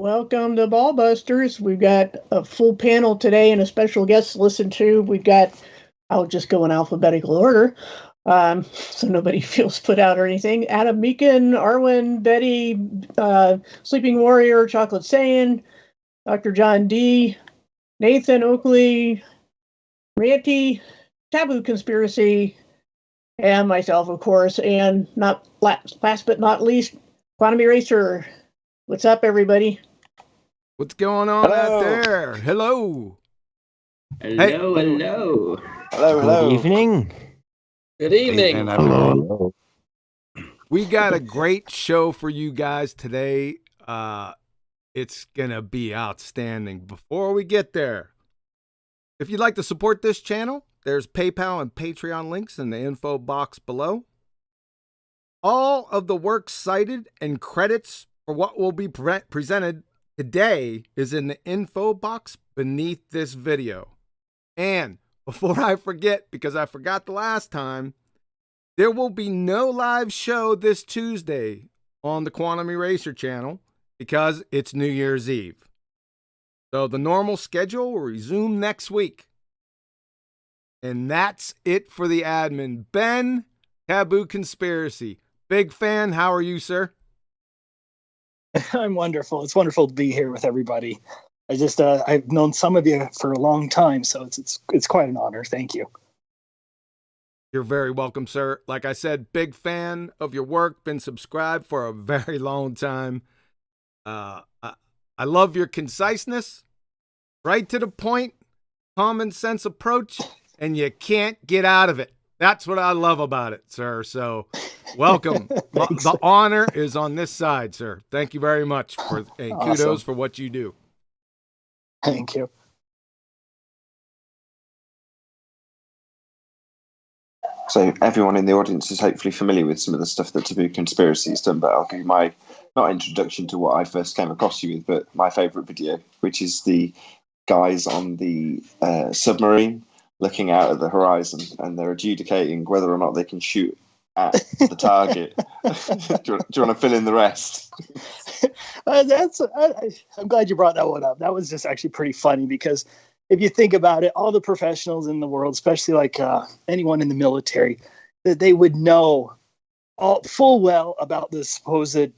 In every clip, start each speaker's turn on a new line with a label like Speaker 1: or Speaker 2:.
Speaker 1: Welcome to Ballbusters. We've got a full panel today and a special guest to listen to. I'll just go in alphabetical order, so nobody feels put out or anything. Adam Meekin, Arwen, Betty, Sleeping Warrior, Chocolate Saiyan, Dr. John D., Nathan Oakley, Ranty, Taboo Conspiracy, and myself, of course, and not last but not least, Quantum Eraser. What's up, everybody?
Speaker 2: What's going on out there? Hello.
Speaker 3: Hello.
Speaker 4: Good evening.
Speaker 3: Good evening.
Speaker 4: Hello.
Speaker 2: We got a great show for you guys today. It's going to be outstanding. Before we get there, if you'd like to support this channel, there's PayPal and Patreon links in the info box below. All of the work cited and credits for what will be presented today is in the info box beneath this video. And before I forget, because I forgot the last time, there will be no live show this Tuesday on the Quantum Eraser channel because it's New Year's Eve. So the normal schedule will resume next week. And that's it for the admin. Ben, Taboo Conspiracy. Big fan. How are you, sir?
Speaker 5: I'm wonderful. It's wonderful to be here with everybody. I've known some of you for a long time, so it's quite an honor. Thank you.
Speaker 2: You're very welcome, sir. Like I said, big fan of your work. Been subscribed for a very long time. I love your conciseness, right to the point, common sense approach, and you can't get out of it. That's what I love about it, sir. So welcome. The honor is on this side, sir. Thank you very much and kudos for what you do.
Speaker 5: Thank you.
Speaker 4: So everyone in the audience is hopefully familiar with some of the stuff that Taboo Conspiracy has done, but I'll give my, not introduction to what I first came across you with, but my favourite video, which is the guys on the submarine looking out at the horizon, and they're adjudicating whether or not they can shoot at the target. do you want to fill in the rest?
Speaker 5: I'm glad you brought that one up. That was just actually pretty funny because if you think about it, all the professionals in the world, especially like anyone in the military, that they would know full well about the supposed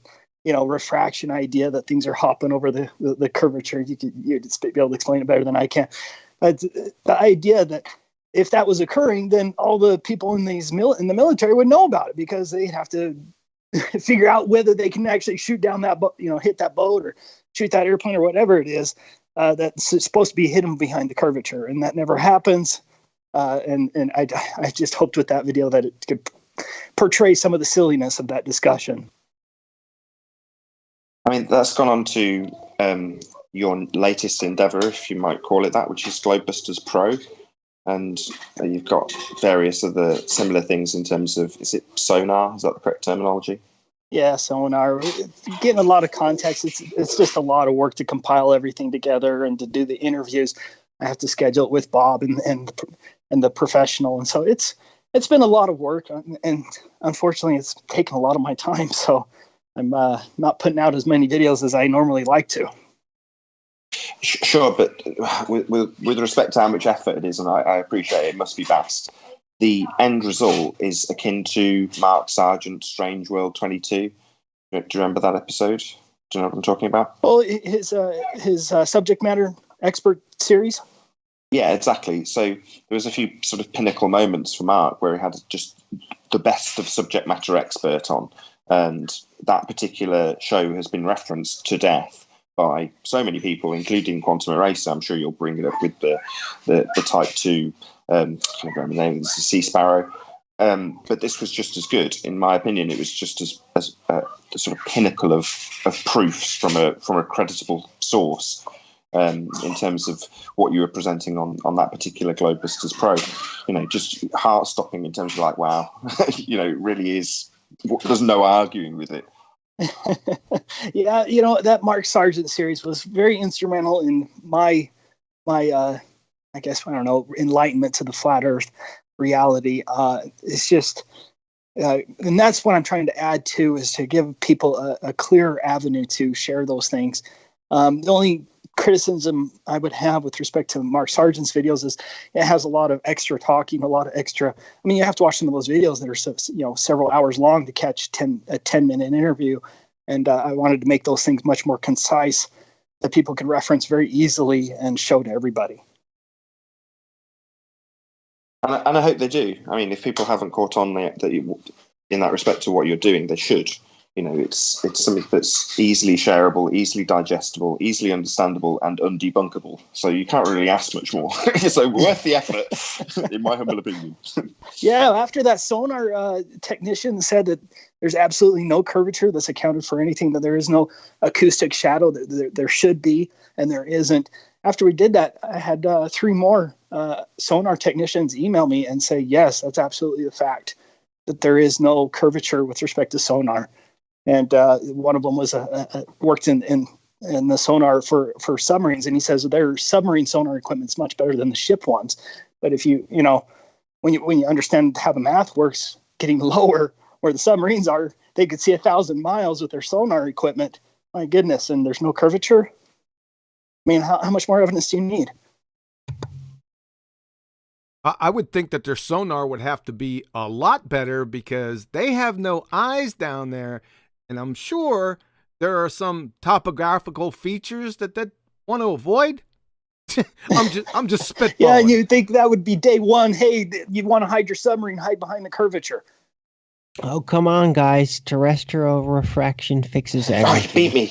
Speaker 5: refraction idea that things are hopping over the curvature. You'd be able to explain it better than I can. The idea that if that was occurring, then all the people in in the military would know about it because they'd have to figure out whether they can actually shoot down that hit that boat or shoot that airplane or whatever it is that's supposed to be hidden behind the curvature, and that never happens. And I just hoped with that video that it could portray some of the silliness of that discussion.
Speaker 4: I mean, that's gone on to your latest endeavor, if you might call it that, which is Ballbusters Pro. And you've got various other similar things in terms of, is it sonar? Is that the correct terminology?
Speaker 5: Yeah, sonar. Getting a lot of context. It's just a lot of work to compile everything together and to do the interviews. I have to schedule it with Bob and the professional. And so it's been a lot of work. And unfortunately, it's taken a lot of my time. So I'm not putting out as many videos as I normally like to.
Speaker 4: Sure, but with respect to how much effort it is, and I appreciate it must be vast, the end result is akin to Mark Sargent's Strange World 22. Do you remember that episode? Do you know what I'm talking about?
Speaker 5: Well, his subject matter expert series?
Speaker 4: Yeah, exactly. So there was a few sort of pinnacle moments for Mark where he had just the best of subject matter expert on, and that particular show has been referenced to death by so many people, including Quantum Eraser. I'm sure you'll bring it up with the Type 2, I can't remember the name, it's the Sea Sparrow. But this was just as good, in my opinion. It was just as the sort of pinnacle of proofs from a creditable source in terms of what you were presenting on that particular Ballbusters Pro. Just heart-stopping in terms of like, wow, it really is. There's no arguing with it.
Speaker 5: Yeah, that Mark Sargent series was very instrumental in my I guess, I don't know, enlightenment to the flat Earth reality. It's just, and that's what I'm trying to add to, is to give people a clear avenue to share those things. The only criticism I would have with respect to Mark Sargent's videos is it has a lot of extra talking, a lot of extra. I mean, you have to watch some of those videos that are several hours long to catch a 10-minute interview, and I wanted to make those things much more concise that people could reference very easily and show to everybody.
Speaker 4: And I hope they do. I mean, if people haven't caught on in that respect to what you're doing, they should. It's something that's easily shareable, easily digestible, easily understandable, and undebunkable. So you can't really ask much more. So worth the effort, in my humble opinion.
Speaker 5: Yeah, after that sonar technician said that there's absolutely no curvature that's accounted for anything, that there is no acoustic shadow, that there should be, and there isn't. After we did that, I had 3 more sonar technicians email me and say, yes, that's absolutely the fact, that there is no curvature with respect to sonar. And one of them was worked in the sonar for submarines, and he says their submarine sonar equipment's much better than the ship ones. But if when you understand how the math works, getting lower where the submarines are, they could see 1,000 miles with their sonar equipment. My goodness, and there's no curvature. I mean, how much more evidence do you need?
Speaker 2: I would think that their sonar would have to be a lot better because they have no eyes down there. And I'm sure there are some topographical features that want to avoid. I'm just spitballing.
Speaker 5: Yeah, and you think that would be day one. Hey, you want to hide your submarine, hide behind the curvature.
Speaker 6: Oh, come on, guys. Terrestrial refraction fixes everything.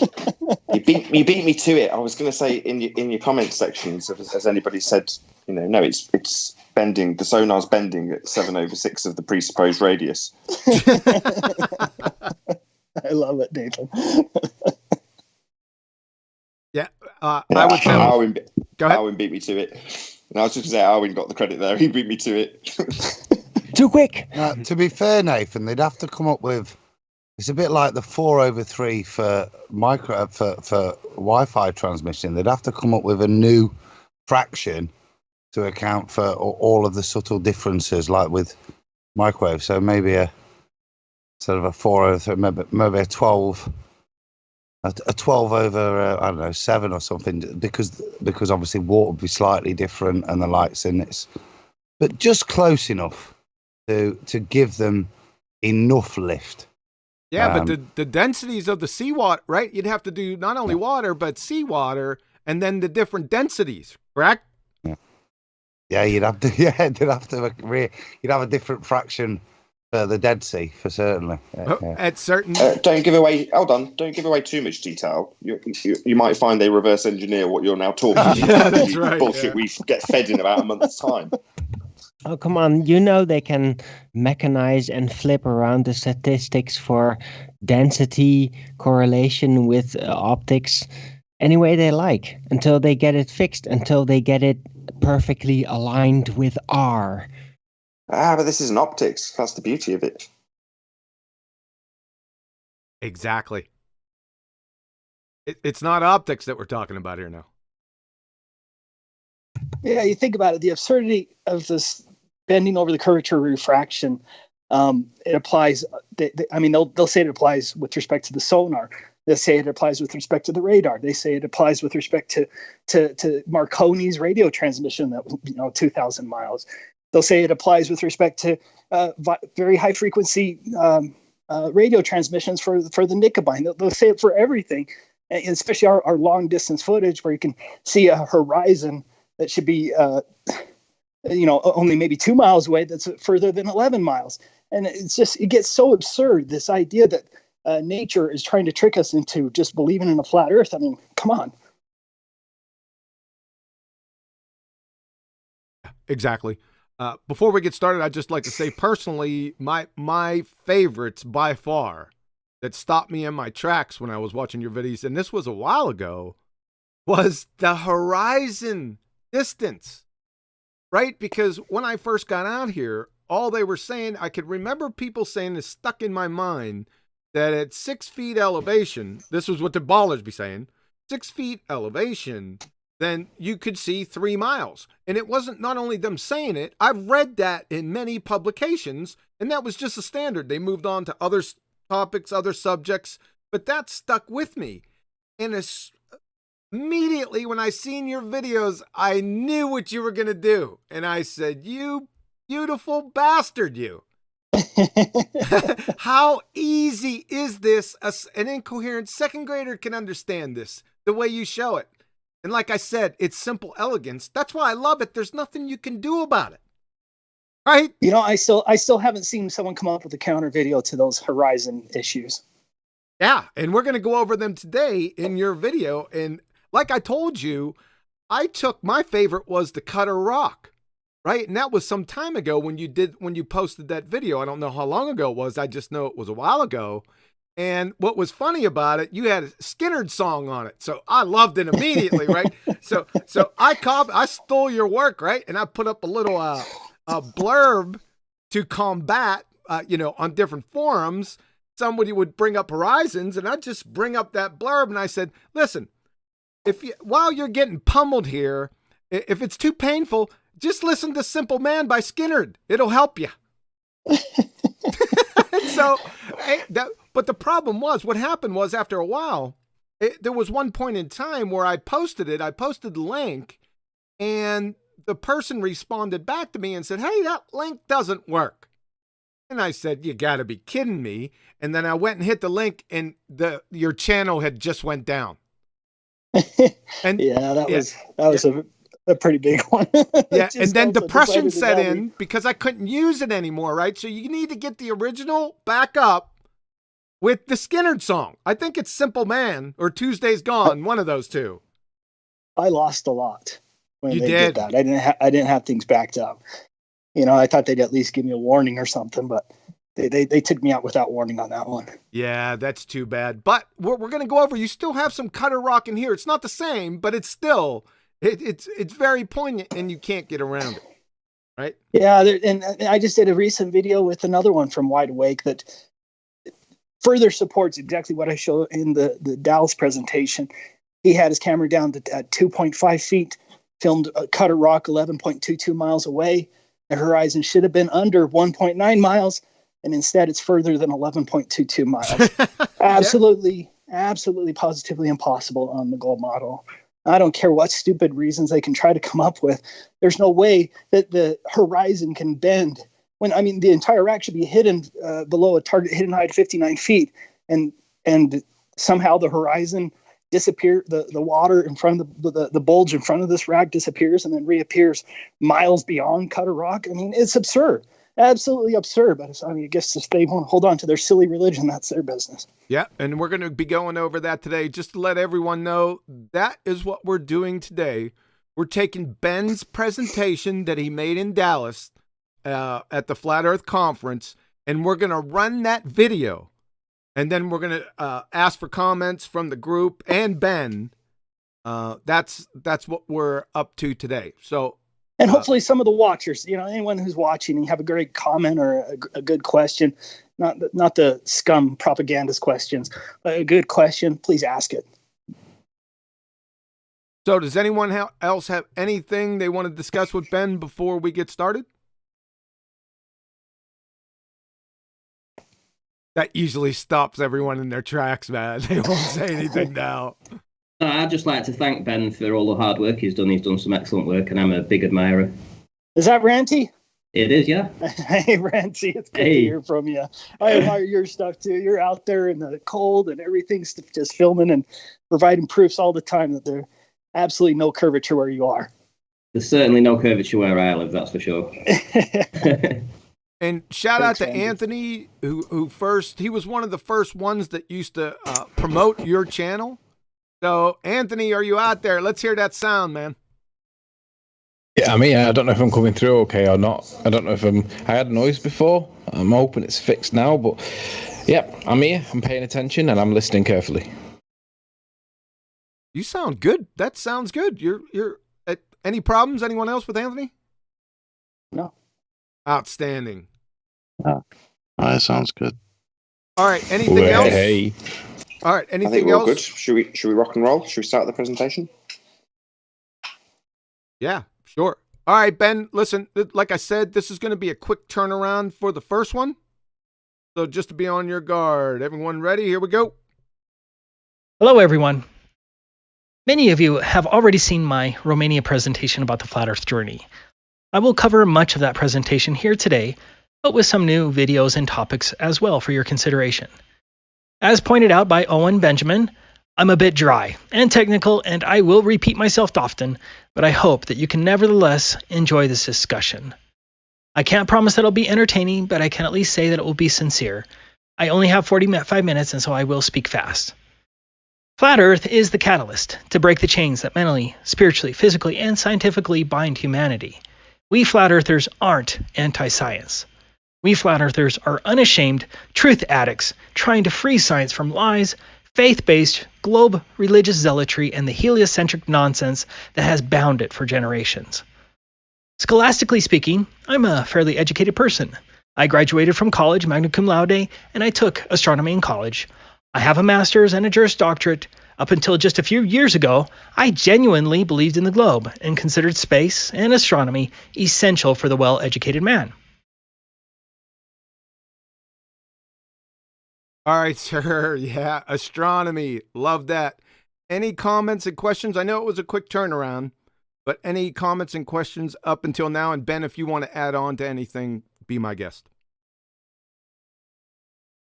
Speaker 4: You beat me to it. I was going to say in your comment sections, has anybody said, no, it's bending, the sonar's bending at 7/6 of the presupposed radius.
Speaker 5: I love it, Nathan.
Speaker 2: Yeah, I would say
Speaker 4: Arwin,
Speaker 2: go ahead.
Speaker 4: Arwin beat me to it. And I was just going to say Arwin got the credit there. He beat me to it.
Speaker 6: Too quick.
Speaker 7: To be fair, Nathan, they'd have to come up with. It's a bit like the 4/3 for for Wi-Fi transmission. They'd have to come up with a new fraction to account for all of the subtle differences, like with microwave. So maybe a sort of a 4/3, maybe a 12. A 12 over 7 or something, because obviously water would be slightly different and the light's in it, but just close enough to give them enough lift.
Speaker 2: Yeah, but the densities of the seawater, right? You'd have to do not only water but seawater, and then the different densities, correct?
Speaker 7: Yeah, you'd have to. Yeah, you'd have a different fraction. The Dead Sea, for certainly.
Speaker 2: At certain.
Speaker 4: Don't give away. Hold on. Don't give away too much detail. You might find they reverse engineer what you're now talking about.
Speaker 2: Yeah, that's right.
Speaker 4: Bullshit we get fed in about a month's time.
Speaker 6: Oh, come on. They can mechanize and flip around the statistics for density correlation with optics any way they like until they get it fixed, until they get it perfectly aligned with R.
Speaker 4: But this isn't optics. That's the beauty of it.
Speaker 2: Exactly. It's not optics that we're talking about here now.
Speaker 5: Yeah, you think about it. The absurdity of this bending over the curvature refraction, it applies. They'll say it applies with respect to the sonar. They say it applies with respect to the radar. They say it applies with respect to Marconi's radio transmission that 2,000 miles. They'll say it applies with respect to very high frequency radio transmissions for the Nicobine. They'll say it for everything, and especially our long distance footage where you can see a horizon that should be only maybe 2 miles away. That's further than 11 miles, and it gets so absurd. This idea that nature is trying to trick us into just believing in a flat Earth. I mean, come on.
Speaker 2: Exactly. Before we get started, I'd just like to say personally, my favorites by far that stopped me in my tracks when I was watching your videos, and this was a while ago, was the horizon distance, right? Because when I first got out here, all they were saying, I could remember people saying this stuck in my mind, that at 6 feet elevation, this was what the ballers be saying, 6 feet elevation, then you could see 3 miles. And it wasn't not only them saying it, I've read that in many publications, and that was just a standard. They moved on to other topics, other subjects, but that stuck with me. And immediately when I seen your videos, I knew what you were going to do. And I said, you beautiful bastard, you. How easy is this? An incoherent second grader can understand this the way you show it. And like I said, it's simple elegance. That's why I love it. There's nothing you can do about it. Right?
Speaker 5: You know, I still haven't seen someone come up with a counter video to those Horizon issues.
Speaker 2: Yeah, and we're going to go over them today in your video. And like I told you, my favorite was the Cutter Rock, right? And that was some time ago when you posted that video. I don't know how long ago it was. I just know it was a while ago. And what was funny about it, you had a Skinner song on it. So I loved it immediately, right? So I stole your work, right? And I put up a little a blurb to combat, on different forums. Somebody would bring up Horizons, and I'd just bring up that blurb, and I said, listen, while you're getting pummeled here, if it's too painful, just listen to Simple Man by Skinner. It'll help you. But the problem was, what happened was after a while, there was one point in time where I posted the link, and the person responded back to me and said, hey, that link doesn't work. And I said, you got to be kidding me. And then I went and hit the link, and your channel had just went down. And
Speaker 5: yeah, that was a pretty big one.
Speaker 2: Yeah, and then depression set in because I couldn't use it anymore, right? So you need to get the original back up with the Skinner song. I think it's Simple Man or Tuesday's Gone, one of those two.
Speaker 5: I lost a lot when
Speaker 2: you
Speaker 5: they did that. I didn't have things backed up. You know, I thought they'd at least give me a warning or something, but they took me out without warning on that one. Yeah,
Speaker 2: that's too bad. But we're going to go over. You still have some Cutter Rock in here. It's not the same, but it's still it's very poignant, and you can't get around it, right?
Speaker 5: Yeah, and I just did a recent video with another one from Wide Awake that further supports exactly what I show in the Dallas presentation. He had his camera down at 2.5 feet, filmed Cutter Rock 11.22 miles away. The Horizon should have been under 1.9 miles, and instead it's further than 11.22 miles. Absolutely, positively impossible on the gold model. I don't care what stupid reasons they can try to come up with. There's no way that the Horizon can bend. The entire rack should be hidden below a target hidden height of 59 feet, and somehow the Horizon disappear, the water in front of the bulge in front of this rack disappears and then reappears miles beyond Cutter Rock. I mean, it's absurd, absolutely absurd. But I guess if they want to hold on to their silly religion, that's their business.
Speaker 2: Yeah, and we're going to be going over that today. Just to let everyone know, that is what we're doing today. We're taking Ben's presentation that he made in Dallas at the Flat Earth Conference, and we're going to run that video. And then we're going to ask for comments from the group and Ben. That's what we're up to today. So,
Speaker 5: and hopefully some of the watchers, anyone who's watching and you have a great comment or a good question, not the scum propagandist questions, but a good question, please ask it.
Speaker 2: So does anyone else have anything they want to discuss with Ben before we get started? That usually stops everyone in their tracks, man. They won't say anything now.
Speaker 3: I'd just like to thank Ben for all the hard work he's done. He's done some excellent work, and I'm a big admirer.
Speaker 5: Is that Ranty?
Speaker 3: It is, yeah.
Speaker 5: Hey, Ranty, it's good to hear from you. I admire your stuff, too. You're out there in the cold, and everything's just filming and providing proofs all the time that there's absolutely no curvature where you are.
Speaker 3: There's certainly no curvature where I live, that's for sure.
Speaker 2: And shout out to Anthony, who he was one of the first ones that used to promote your channel. So, Anthony, are you out there? Let's hear that sound, man.
Speaker 8: Yeah, I don't know if I'm coming through okay or not. I don't know if I had noise before. I'm hoping it's fixed now, but yeah, I'm here. I'm paying attention and I'm listening carefully.
Speaker 2: You sound good. That sounds good. You're any problems? Anyone else with Anthony?
Speaker 5: No.
Speaker 2: Outstanding.
Speaker 9: That sounds good.
Speaker 2: All right. Anything else?
Speaker 8: Hey.
Speaker 2: All right. Anything
Speaker 4: I think we're
Speaker 2: else?
Speaker 4: all good. Should we rock and roll? Should we start the presentation?
Speaker 2: Yeah, sure. All right, Ben. Listen, like I said, this is going to be a quick turnaround for the first one. So just to be on your guard. Everyone ready? Here we go.
Speaker 10: Hello, everyone. Many of you have already seen my Romania presentation about the Flat Earth journey. I will cover much of that presentation here today, but with some new videos and topics as well for your consideration. As pointed out by Owen Benjamin, I'm a bit dry and technical, and I will repeat myself often, but I hope that you can nevertheless enjoy this discussion. I can't promise that it'll be entertaining, but I can at least say that it will be sincere. I only have 45 minutes, and so I will speak fast. Flat Earth is the catalyst to break the chains that mentally, spiritually, physically, and scientifically bind humanity. We Flat Earthers aren't anti-science. We Flat Earthers are unashamed truth addicts trying to free science from lies, faith-based, globe religious zealotry, and the heliocentric nonsense that has bound it for generations. Scholastically speaking, I'm a fairly educated person. I graduated from college magna cum laude, and I took astronomy in college. I have a master's and a Juris Doctorate. Up until just a few years ago, I genuinely believed in the globe and considered space and astronomy essential for the well-educated man.
Speaker 2: All right, sir. Yeah, astronomy. Love that. Any comments and questions? I know it was a quick turnaround, but any comments and questions up until now? And Ben, if you want to add on to anything, be my guest.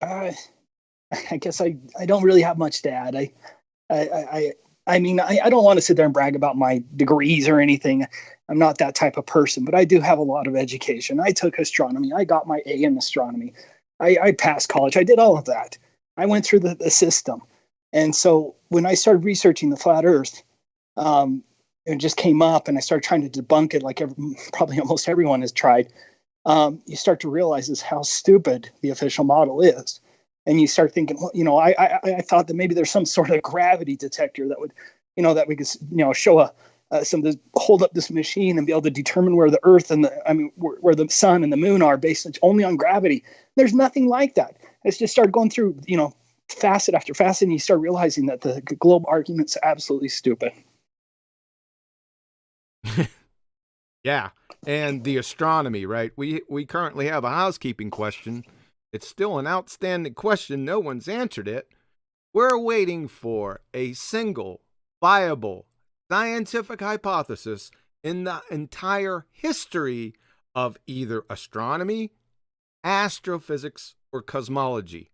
Speaker 5: I guess I don't really have much to add. I mean, I don't want to sit there and brag about my degrees or anything. I'm not that type of person, but I do have a lot of education. I took astronomy. I got my A in astronomy. I passed college. I did all of that. I went through the system. And so when I started researching the flat Earth, it just came up, and I started trying to debunk it like probably almost everyone has tried. You start to realize is how stupid the official model is. And you start thinking, well, I thought that maybe there's some sort of gravity detector that would, that we could, show hold up this machine and be able to determine where the Earth and where the sun and the moon are based only on gravity. There's nothing like that. It's just started going through, facet after facet, and you start realizing that the globe argument's absolutely stupid.
Speaker 2: Yeah. And the astronomy, right? We currently have a housekeeping question. It's still an outstanding question. No one's answered it. We're waiting for a single viable scientific hypothesis in the entire history of either astronomy, astrophysics, or cosmology.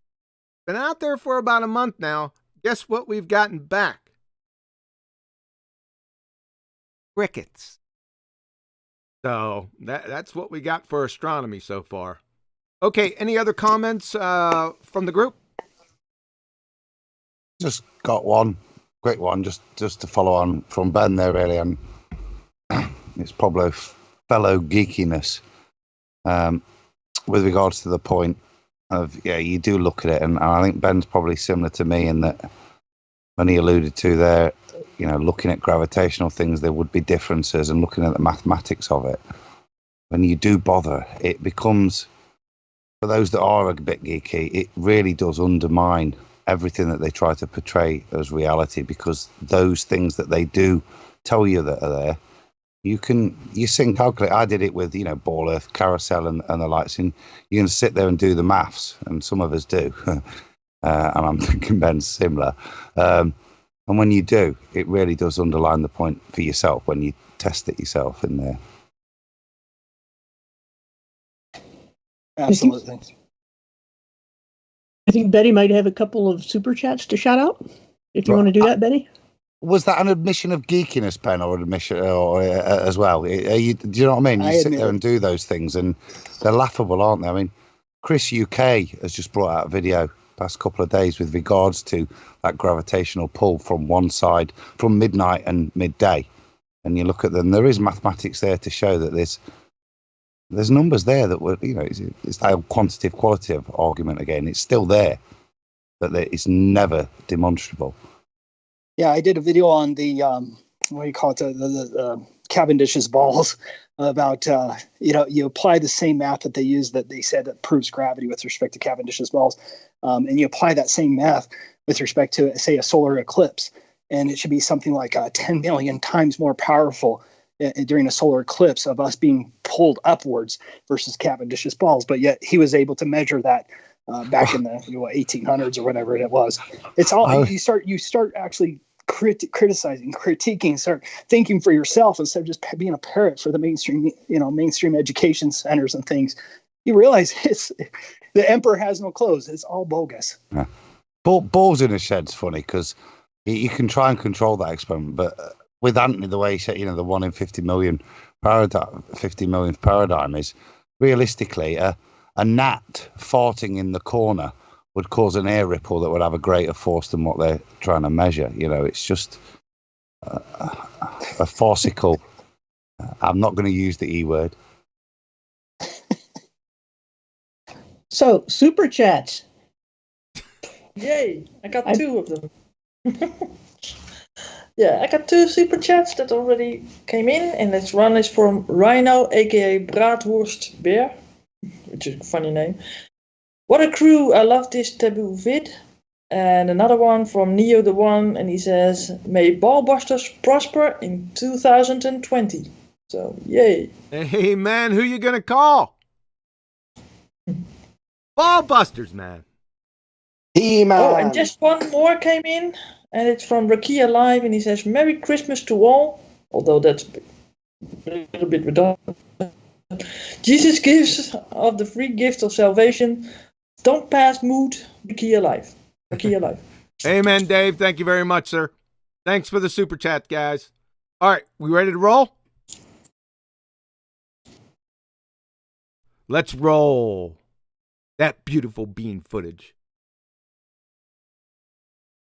Speaker 2: Been out there for about a month now. Guess what we've gotten back? Crickets. So that's what we got for astronomy so far. Okay, any other comments from the group?
Speaker 7: Just got one quick one, just to follow on from Ben there, really, and it's probably fellow geekiness with regards to the point of, you do look at it, and I think Ben's probably similar to me in that when he alluded to there, looking at gravitational things, there would be differences, and looking at the mathematics of it, when you do bother, it becomes, for those that are a bit geeky, it really does undermine everything that they try to portray as reality, because those things that they do tell you that are there, you can calculate. I did it with, ball earth, carousel, and the lights, and you can sit there and do the maths, and some of us do. And I'm thinking Ben's similar. And when you do, it really does underline the point for yourself when you test it yourself in there.
Speaker 5: Absolutely.
Speaker 1: I think Betty might have a couple of super chats to shout out. If you want to do that, Betty.
Speaker 7: Was that an admission of geekiness, Ben, or an admission as well? Do you know what I mean? You sit there and do those things, and they're laughable, aren't they? I mean, Chris UK has just brought out a video past couple of days with regards to that gravitational pull from one side, from midnight and midday, and you look at them. There is mathematics there to show that there's numbers there that were, it's that quantitative qualitative argument again. It's still there, but it's never demonstrable.
Speaker 5: Yeah, I did a video on the what do you call it, the Cavendish's balls about you apply the same math that they use that they said that proves gravity with respect to Cavendish's balls, and you apply that same math with respect to, say, a solar eclipse, and it should be something like 10 million times more powerful during a solar eclipse of us being pulled upwards versus Cavendish's balls. But yet he was able to measure that back in the 1800s or whatever it was. It's all you start actually criticizing, critiquing, start thinking for yourself instead of just being a parrot for the mainstream education centers and things. You realize the emperor has no clothes. It's all bogus.
Speaker 7: Yeah. Balls in a shed's funny because you can try and control that experiment, but with Anthony, the way he said, the 1 in 50 million paradigm, 50 millionth paradigm is realistically a gnat farting in the corner would cause an air ripple that would have a greater force than what they're trying to measure. It's just a farcical. I'm not going to use the E word.
Speaker 1: So, super chats.
Speaker 11: Yay! I got 2 of them. Yeah, I got 2 super chats that already came in, and this one is from Rhino, aka Braadworst Bear, which is a funny name. What a crew! I love this Taboo vid. And another one from Neo the One, and he says, "May Ballbusters prosper in 2020." So, yay!
Speaker 2: Hey man, who you gonna call? Ballbusters, man.
Speaker 4: He-Man.
Speaker 11: Oh, and just one more came in, and it's from Rakia Live, and he says, "Merry Christmas to all," although that's a little bit redundant. Jesus gives of the free gift of salvation. Don't pass mood, Rakia Live. Rakia Live.
Speaker 2: Amen, Dave. Thank you very much, sir. Thanks for the super chat, guys. All right, we ready to roll? Let's roll that beautiful bean footage.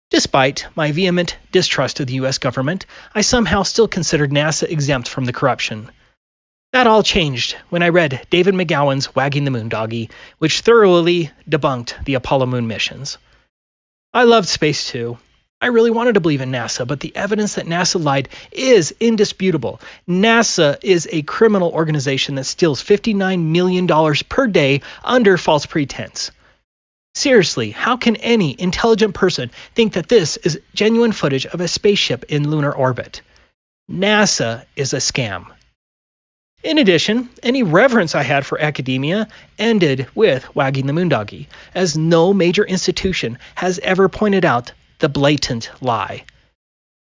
Speaker 10: Despite my vehement distrust of the US government, I somehow still considered NASA exempt from the corruption. That all changed when I read David McGowan's Wagging the Moon Doggy, which thoroughly debunked the Apollo moon missions. I loved space too. I really wanted to believe in NASA, but the evidence that NASA lied is indisputable. NASA is a criminal organization that steals $59 million per day under false pretense. Seriously, how can any intelligent person think that this is genuine footage of a spaceship in lunar orbit? NASA is a scam. In addition, any reverence I had for academia ended with Wagging the Moon Doggy, as no major institution has ever pointed out the blatant lie.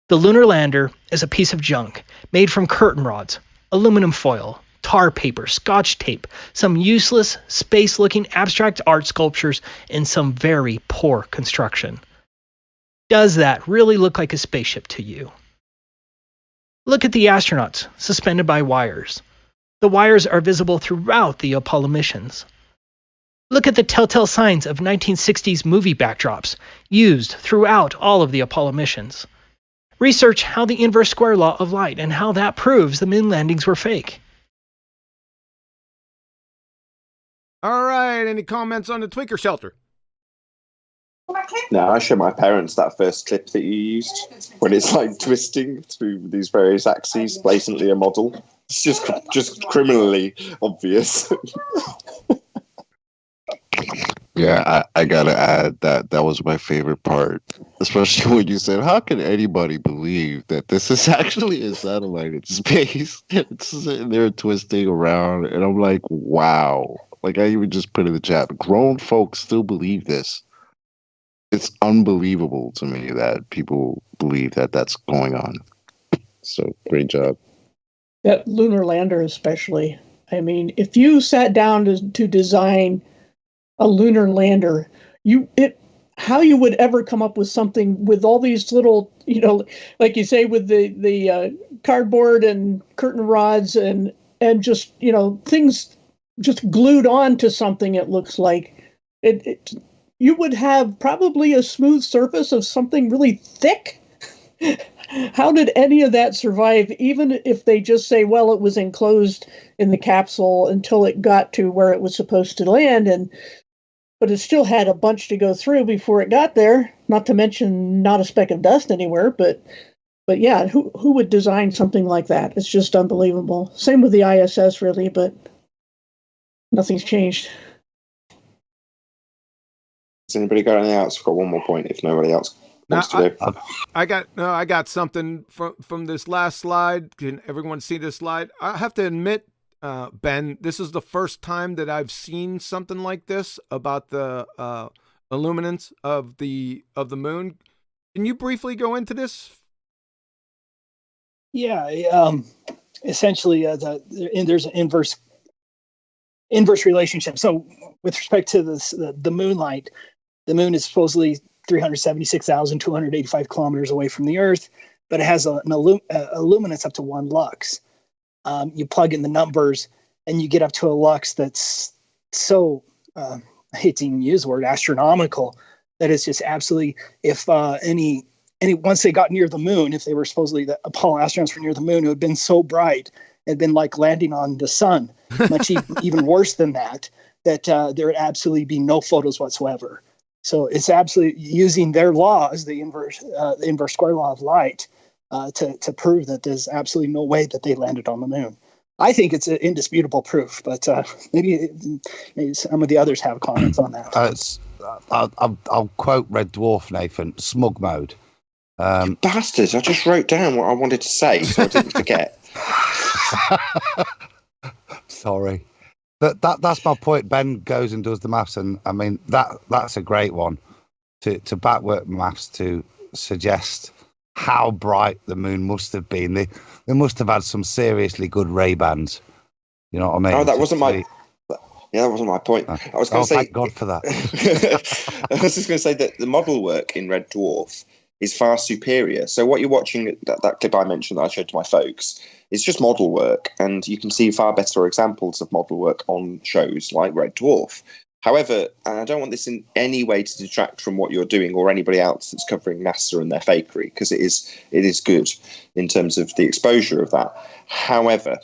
Speaker 10: The lunar lander is a piece of junk made from curtain rods, aluminum foil, tar paper, scotch tape, some useless, space-looking abstract art sculptures, and some very poor construction. Does that really look like a spaceship to you? Look at the astronauts suspended by wires. The wires are visible throughout the Apollo missions. Look at the telltale signs of 1960s movie backdrops used throughout all of the Apollo missions. Research how the inverse square law of light and how that proves the moon landings were fake.
Speaker 2: All right, any comments on the Tweaker Shelter?
Speaker 4: No, I show my parents that first clip that you used when it's like twisting through these various axes, blatantly a model. It's just criminally obvious.
Speaker 9: Yeah, I gotta add that was my favorite part, especially when you said, "How can anybody believe that this is actually a satellite in space?" And it's sitting there twisting around, and I'm like, "Wow!" Like I even just put in the chat, grown folks still believe this. It's unbelievable to me that people believe that that's going on. So great job.
Speaker 1: That lunar lander, especially. I mean, if you sat down to design a lunar lander, how you would ever come up with something with all these little, like you say, with the cardboard and curtain rods and just things just glued on to something. It looks like you would have probably a smooth surface of something really thick. How did any of that survive, even if they just say, well, it was enclosed in the capsule until it got to where it was supposed to land, but it still had a bunch to go through before it got there, not to mention not a speck of dust anywhere, but yeah, who would design something like that? It's just unbelievable. Same with the ISS, really, but nothing's changed.
Speaker 4: Has anybody got anything else? I've got one more point if nobody else wants to go.
Speaker 2: I got something from this last slide. Can everyone see this slide? I have to admit, Ben, this is the first time that I've seen something like this about the illuminance of the moon. Can you briefly go into this
Speaker 5: Yeah, essentially, there's an inverse relationship. So, with respect to the moonlight, the moon is supposedly 376,285 kilometers away from the Earth, but it has a luminance up to 1 lux. You plug in the numbers, and you get up to a lux that's so I hate to even use the word astronomical, that it's just absolutely, if any once they got near the moon, if they were supposedly the Apollo astronauts were near the moon, it would have been so bright, it had been like landing on the sun, much even worse than that there would absolutely be no photos whatsoever. So it's absolutely using their laws, the inverse square law of light, to prove that there's absolutely no way that they landed on the moon. I think it's an indisputable proof, but maybe some of the others have comments on that.
Speaker 7: I'll quote Red Dwarf, Nathan, smug mode.
Speaker 4: You bastards, I just wrote down what I wanted to say so I didn't forget.
Speaker 7: Sorry. That's my point. Ben goes and does the maths, and I mean that's a great one to backwork maths to suggest how bright the moon must have been. They must have had some seriously good Ray-Bans. You know what I mean?
Speaker 4: Oh, that wasn't my point. I was going to say,
Speaker 7: thank God for that.
Speaker 4: I was just going to say that the model work in Red Dwarf is far superior. So what you're watching, that clip I mentioned that I showed to my folks, it's just model work, and you can see far better examples of model work on shows like Red Dwarf. However, and I don't want this in any way to detract from what you're doing or anybody else that's covering NASA and their fakery, because it is good in terms of the exposure of that. However,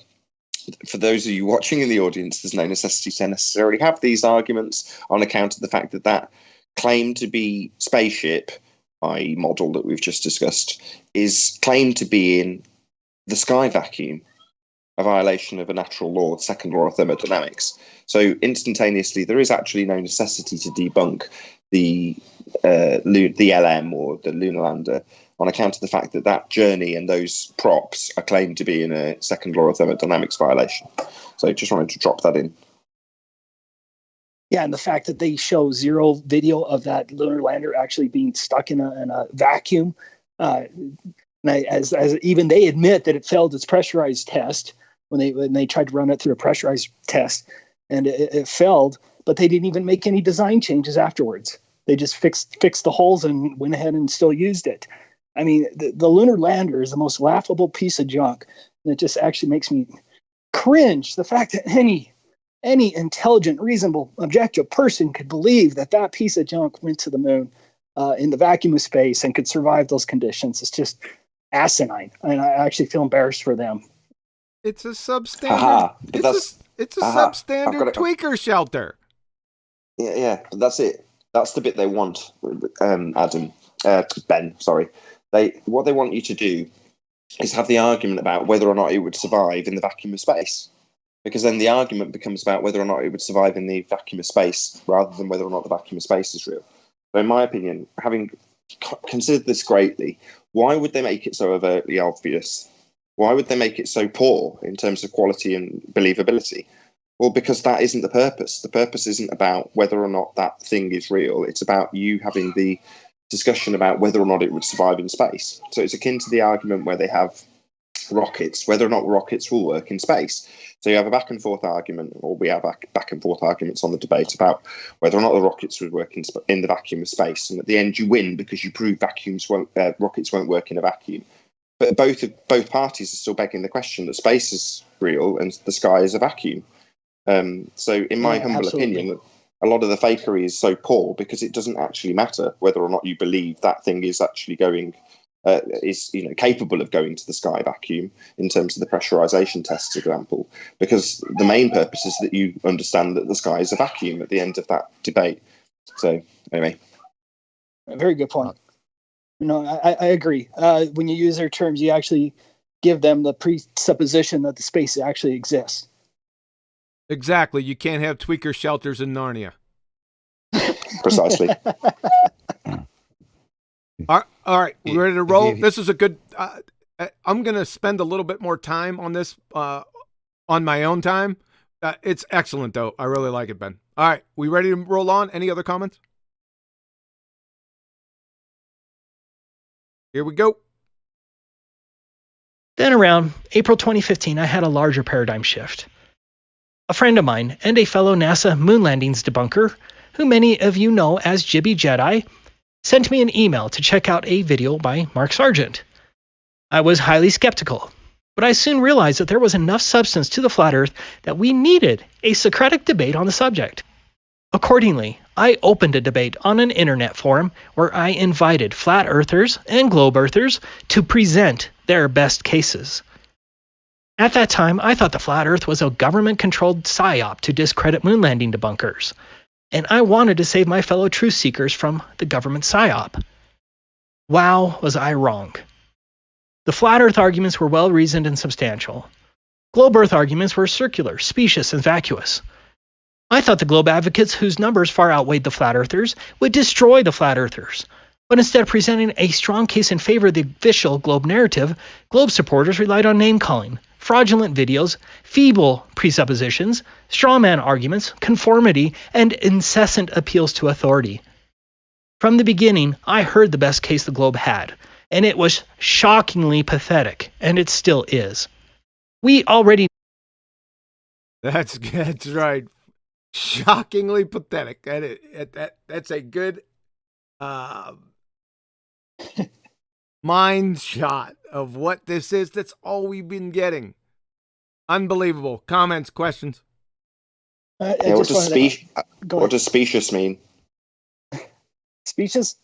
Speaker 4: for those of you watching in the audience, there's no necessity to necessarily have these arguments on account of the fact that claim to be spaceship, i.e. model that we've just discussed, is claimed to be in the sky vacuum, a violation of a natural law, the second law of thermodynamics. So instantaneously, there is actually no necessity to debunk the LM or the lunar lander on account of the fact that journey and those props are claimed to be in a second law of thermodynamics violation. So just wanted to drop that in.
Speaker 5: Yeah, and the fact that they show zero video of that lunar lander actually being stuck in a vacuum, as even they admit that it failed its pressurized test when they tried to run it through a pressurized test, and it failed. But they didn't even make any design changes afterwards. They just fixed the holes and went ahead and still used it. I mean, the lunar lander is the most laughable piece of junk, and it just actually makes me cringe. The fact that any intelligent, reasonable, objective person could believe that piece of junk went to the moon in the vacuum of space and could survive those conditions is just asinine. And I actually feel embarrassed for them.
Speaker 2: It's a substandard. It's a substandard tweaker shelter.
Speaker 4: Yeah, but that's it. That's the bit they want, Ben. Sorry, what they want you to do is have the argument about whether or not it would survive in the vacuum of space, because then the argument becomes about whether or not it would survive in the vacuum of space rather than whether or not the vacuum of space is real. So, in my opinion, having considered this greatly, why would they make it so overtly obvious? Why would they make it so poor in terms of quality and believability? Well, because that isn't the purpose. The purpose isn't about whether or not that thing is real. It's about you having the discussion about whether or not it would survive in space. So it's akin to the argument where they have rockets, whether or not rockets will work in space. So you have a back and forth argument, or we have back and forth arguments on the debate about whether or not the rockets would work in the vacuum of space. And at the end, you win because you prove rockets won't work in a vacuum. But both parties are still begging the question that space is real and the sky is a vacuum. So in my humble opinion, a lot of the fakery is so poor because it doesn't actually matter whether or not you believe that thing is actually capable of going to the sky vacuum in terms of the pressurization tests example, because the main purpose is that you understand that the sky is a vacuum at the end of that debate. So anyway,
Speaker 5: a very good point. I agree. When you use their terms, you actually give them the presupposition that the space actually exists.
Speaker 2: Exactly. You can't have tweaker shelters in Narnia.
Speaker 4: Precisely.
Speaker 2: All right. We ready to roll? This is a good... I'm going to spend a little bit more time on this on my own time. It's excellent, though. I really like it, Ben. All right. We ready to roll on? Any other comments? Here we go.
Speaker 10: Then around April 2015, I had a larger paradigm shift. A friend of mine and a fellow NASA moon landings debunker, who many of you know as Jibby Jedi, sent me an email to check out a video by Mark Sargent. I was highly skeptical, but I soon realized that there was enough substance to the flat Earth that we needed a Socratic debate on the subject. Accordingly, I opened a debate on an internet forum where I invited flat earthers and globe earthers to present their best cases. At that time, I thought the flat Earth was a government-controlled psyop to discredit moon landing debunkers, and I wanted to save my fellow truth seekers from the government psyop. Wow, was I wrong. The flat Earth arguments were well-reasoned and substantial. Globe Earth arguments were circular, specious, and vacuous. I thought the globe advocates, whose numbers far outweighed the flat earthers, would destroy the flat earthers. But instead of presenting a strong case in favor of the official globe narrative, globe supporters relied on name-calling, fraudulent videos, feeble presuppositions, strawman arguments, conformity, and incessant appeals to authority. From the beginning, I heard the best case the globe had, and it was shockingly pathetic, and it still is. We already...
Speaker 2: That's right. Shockingly pathetic. That's a good mind shot of what this is. That's all we've been getting. Unbelievable. Comments, questions?
Speaker 4: What does specious mean?
Speaker 5: Specious?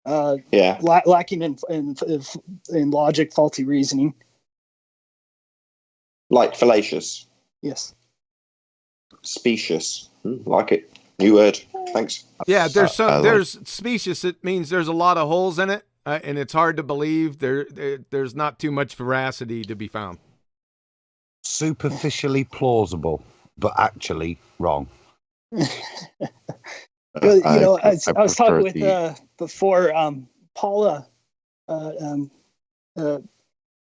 Speaker 4: Yeah.
Speaker 5: Lacking in logic, faulty reasoning.
Speaker 4: Like fallacious.
Speaker 5: Yes.
Speaker 4: Specious. Like it. New word. Thanks.
Speaker 2: Yeah, there's specious. It means there's a lot of holes in it, and it's hard to believe. There's not too much veracity to be found.
Speaker 7: Superficially plausible, but actually wrong.
Speaker 5: Well, I was talking with before Paula,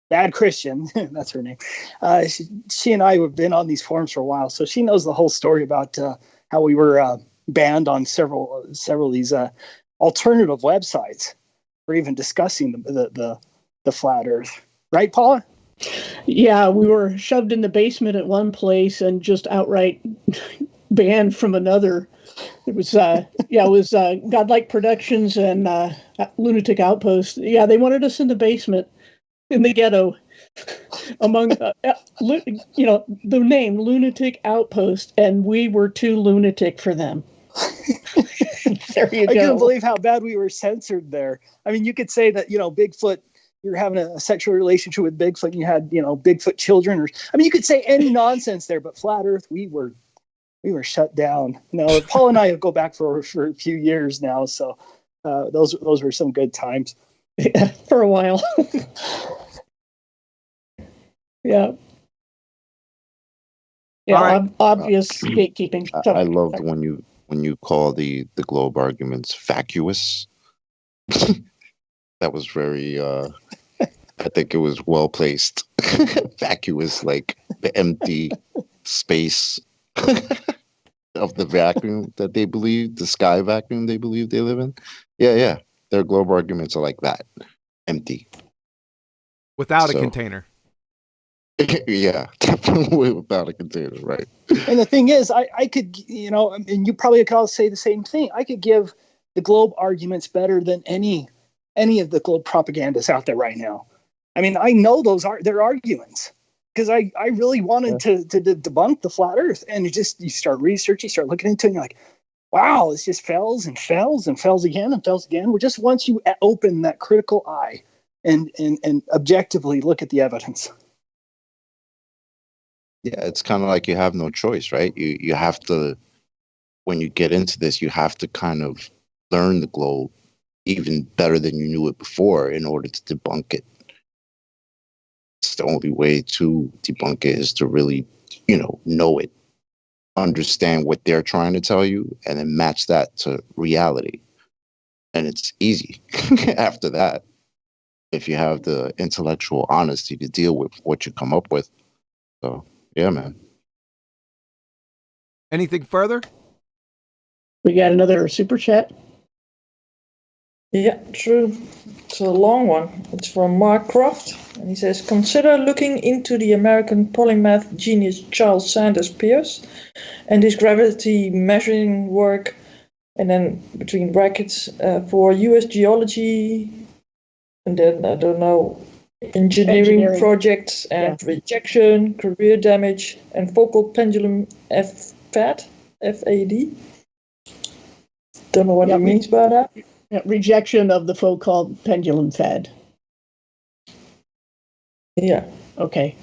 Speaker 5: Bad Christian, that's her name. She and I have been on these forums for a while, so she knows the whole story about how we were banned on several of these alternative websites for even discussing the flat Earth. Right, Paula?
Speaker 1: Yeah, we were shoved in the basement at one place and just outright banned from another. It was Godlike Productions and Lunatic Outpost. Yeah, they wanted us in the basement in the ghetto among the name Lunatic Outpost, and we were too lunatic for them. There you go.
Speaker 5: I couldn't believe how bad we were censored there. I mean, you could say that, Bigfoot, you're having a sexual relationship with Bigfoot and you had, Bigfoot children, you could say any nonsense there, but flat Earth, we were shut down. No, Paul and I go back for a few years now, so those were some good times.
Speaker 1: Yeah, for a while. Yeah. Yeah,
Speaker 2: all right.
Speaker 1: Obvious gatekeeping.
Speaker 9: I loved when you call the globe arguments vacuous. That was very I think it was well placed. Vacuous, like the empty space of the vacuum that they believe, the sky vacuum they believe they live in. Yeah. Their globe arguments are like that. Empty.
Speaker 2: Without a container.
Speaker 9: Yeah, definitely without a container, right?
Speaker 5: And the thing is, I could, and you probably could all say the same thing. I could give the globe arguments better than any of the globe propagandists out there right now. I mean, I know their arguments because I really wanted to debunk the flat Earth, and you start researching, you start looking into it, and you're like, wow, it just fails and fails and fails again and fails again. Well, just once you open that critical eye and objectively look at the evidence.
Speaker 9: Yeah, it's kind of like you have no choice, right? You have to, when you get into this, you have to kind of learn the globe even better than you knew it before in order to debunk it. It's the only way to debunk it is to really, know it, understand what they're trying to tell you, and then match that to reality. And it's easy after that, if you have the intellectual honesty to deal with what you come up with. So, yeah, man.
Speaker 2: Anything further?
Speaker 1: We got another super chat.
Speaker 11: Yeah, true. It's a long one. It's from Mark Croft, and he says, consider looking into the American polymath genius Charles Sanders Peirce and his gravity measuring work, and then between brackets for U.S. geology, and then, I don't know, engineering projects and rejection, career damage, and focal pendulum FAD, F-A-D. Don't know what he means by that.
Speaker 1: Rejection of the focal pendulum fed.
Speaker 11: Yeah.
Speaker 1: Okay.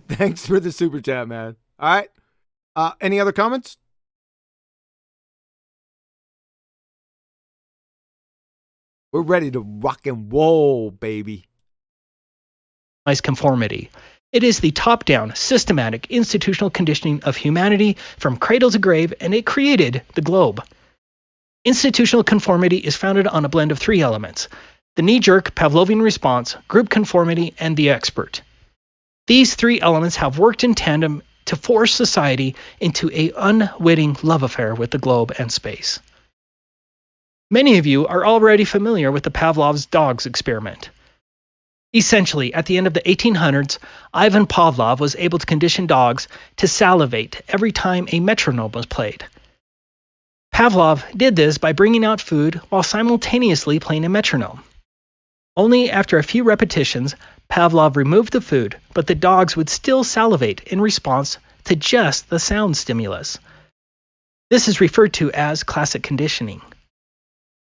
Speaker 2: Thanks for the super chat, man. All right. Any other comments? We're ready to rock and roll, baby.
Speaker 10: Conformity. It is the top-down, systematic, institutional conditioning of humanity from cradle to grave, and it created the globe. Institutional conformity is founded on a blend of three elements: the knee-jerk Pavlovian response, group conformity, and the expert. These three elements have worked in tandem to force society into an unwitting love affair with the globe and space. Many of you are already familiar with the Pavlov's dogs experiment. Essentially, at the end of the 1800s, Ivan Pavlov was able to condition dogs to salivate every time a metronome was played. Pavlov did this by bringing out food while simultaneously playing a metronome. Only after a few repetitions, Pavlov removed the food, but the dogs would still salivate in response to just the sound stimulus. This is referred to as classic conditioning.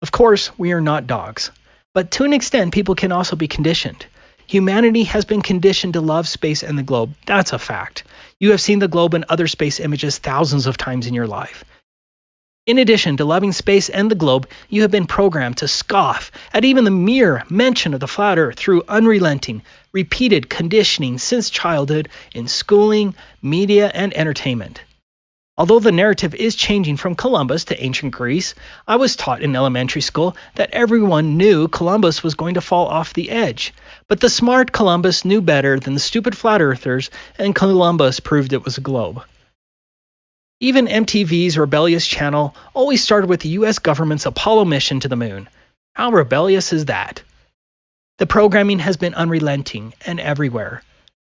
Speaker 10: Of course, we are not dogs, but to an extent, people can also be conditioned. Humanity has been conditioned to love space and the globe. That's a fact. You have seen the globe and other space images thousands of times in your life. In addition to loving space and the globe, you have been programmed to scoff at even the mere mention of the flat earth through unrelenting, repeated conditioning since childhood in schooling, media, and entertainment. Although the narrative is changing from Columbus to ancient Greece, I was taught in elementary school that everyone knew Columbus was going to fall off the edge. But the smart Columbus knew better than the stupid flat earthers, and Columbus proved it was a globe. Even MTV's rebellious channel always started with the US government's Apollo mission to the moon. How rebellious is that? The programming has been unrelenting and everywhere.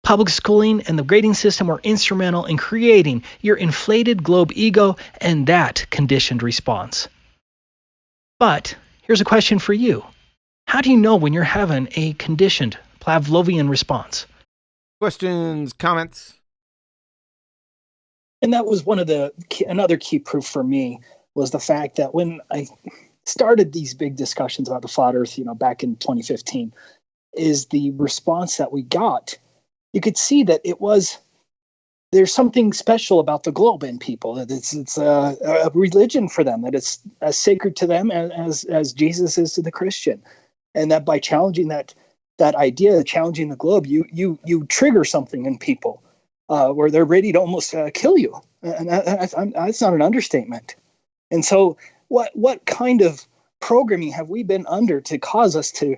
Speaker 10: Public schooling and the grading system were instrumental in creating your inflated globe ego and that conditioned response. But here's a question for you. How do you know when you're having a conditioned Pavlovian response?
Speaker 2: Questions, comments?
Speaker 5: And that was another key proof for me was the fact that when I started these big discussions about the flat earth, back in 2015, is the response that we got. You could see that there's something special about the globe in people, that it's a religion for them, that it's as sacred to them as Jesus is to the Christian. And that by challenging that idea, challenging the globe, you trigger something in people where they're ready to almost kill you. And that's not an understatement. And so what kind of programming have we been under to cause us to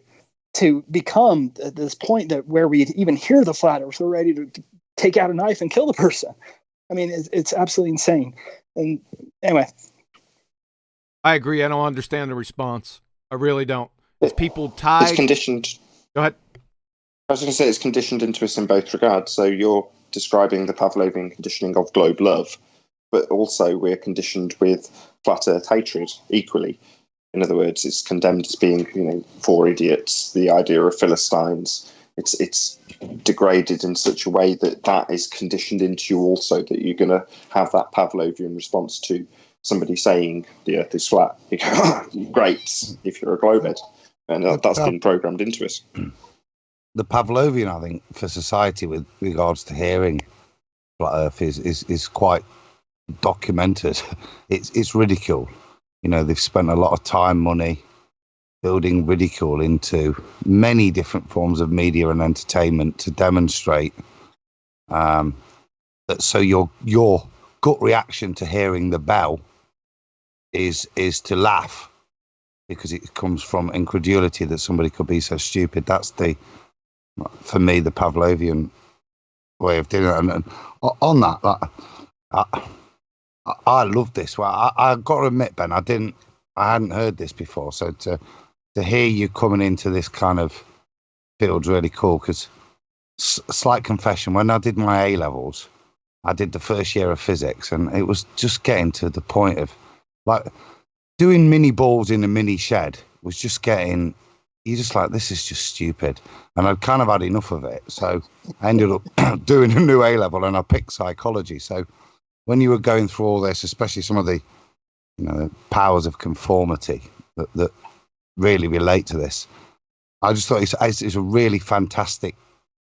Speaker 5: become at this point that where we even hear the flat earth, we're ready to take out a knife and kill the person? I mean, it's absolutely insane. And anyway.
Speaker 2: I agree. I don't understand the response. I really don't. It's people tied.
Speaker 4: It's conditioned.
Speaker 2: Go ahead.
Speaker 4: I was going to say it's conditioned into us in both regards. So you're describing the Pavlovian conditioning of globe love, but also we're conditioned with flat earth hatred equally. In other words, it's condemned as being, for idiots, the idea of Philistines. It's degraded in such a way that is conditioned into you also, that you're going to have that Pavlovian response to somebody saying the earth is flat. You go, great, if you're a globehead. And that's been programmed into us.
Speaker 7: The Pavlovian, I think, for society with regards to hearing flat earth is quite documented. It's ridicule. They've spent a lot of time, money, building ridicule into many different forms of media and entertainment to demonstrate that. So your gut reaction to hearing the bell is to laugh because it comes from incredulity that somebody could be so stupid. That's for me, the Pavlovian way of doing it. And on that, I love this. Well, I got to admit, Ben, I I hadn't heard this before. So to hear you coming into this kind of field's really cool. Because slight confession, when I did my A levels, I did the first year of physics, and it was just getting to the point of like doing mini balls in a mini shed was just getting. You're just like, this is just stupid. And I'd kind of had enough of it. So I ended up doing a new A-level, and I picked psychology. So when you were going through all this, especially some of the, the powers of conformity that really relate to this, I just thought it's a really fantastic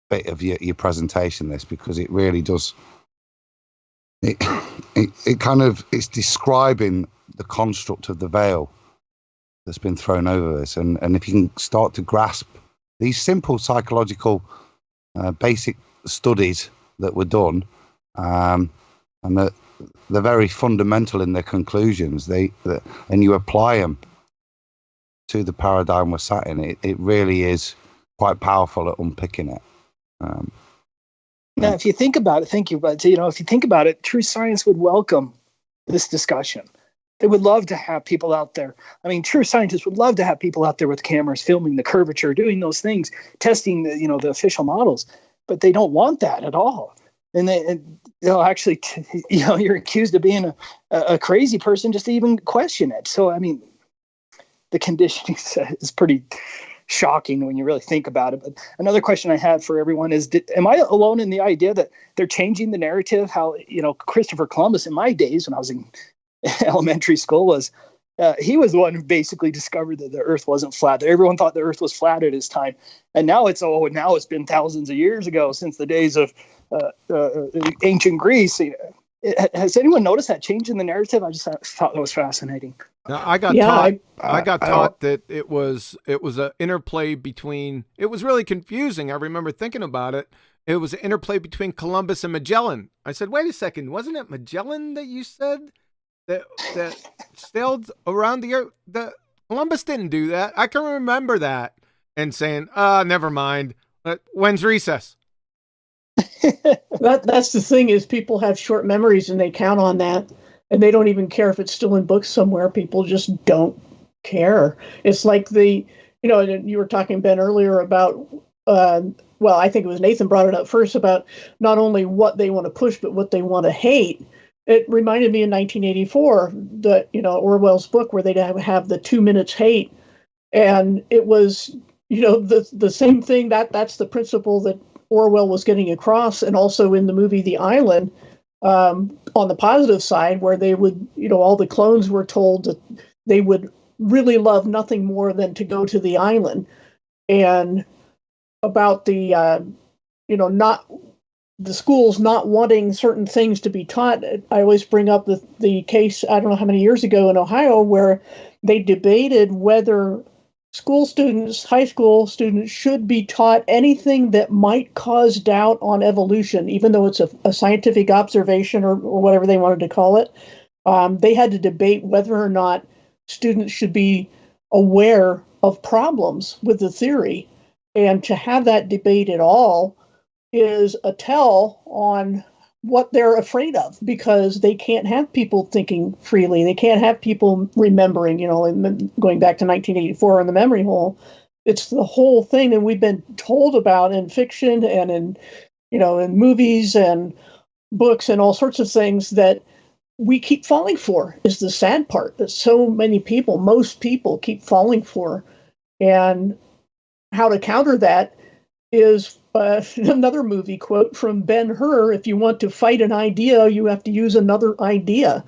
Speaker 7: bit of your presentation, this, because it really does. It kind of, it's describing the construct of the veil that's been thrown over this, and if you can start to grasp these simple psychological basic studies that were done, and that they're very fundamental in their conclusions, and you apply them to the paradigm we're sat in, it really is quite powerful at unpicking it.
Speaker 5: Now, if you think about it, thank you, but if you think about it, true science would welcome this discussion. They would love to have people out there. I mean, true scientists would love to have people out there with cameras filming the curvature, doing those things, testing the official models. But they don't want that at all. And they'll actually, you're accused of being a crazy person just to even question it. So, I mean, the conditioning is pretty shocking when you really think about it. But another question I had for everyone is, am I alone in the idea that they're changing the narrative? How, Christopher Columbus in my days when I was in elementary school he was the one who basically discovered that the earth wasn't flat. Everyone thought the earth was flat at his time. And now it's been thousands of years ago, since the days of ancient Greece. Has anyone noticed that change in the narrative? I just thought that was fascinating.
Speaker 2: Now, I got taught that it was an interplay between, it was really confusing. I remember thinking about it. It was an interplay between Columbus and Magellan. I said, wait a second, wasn't it Magellan that you said that sailed around the earth? Columbus didn't do that. I can remember that and saying, never mind. When's recess?
Speaker 1: That's the thing, is people have short memories and they count on that, and they don't even care if it's still in books somewhere. People just don't care. It's like you were talking, Ben, earlier about, I think it was Nathan brought it up first, about not only what they want to push, but what they want to hate. It reminded me in 1984, Orwell's book, where they'd have the 2 minutes hate. And it was, the same thing, that's the principle that Orwell was getting across. And also in the movie The Island, on the positive side, where they would, all the clones were told that they would really love nothing more than to go to the island. And about the, the schools not wanting certain things to be taught. I always bring up the case, I don't know how many years ago in Ohio, where they debated whether high school students should be taught anything that might cause doubt on evolution, even though it's a scientific observation or whatever they wanted to call it. They had to debate whether or not students should be aware of problems with the theory. And to have that debate at all is a tell on what they're afraid of, because they can't have people thinking freely. They can't have people remembering, going back to 1984 in the memory hole. It's the whole thing that we've been told about in fiction and in movies and books and all sorts of things that we keep falling for, is the sad part, that so many people, most people, keep falling for. And how to counter that is another movie quote from Ben-Hur: if you want to fight an idea, you have to use another idea.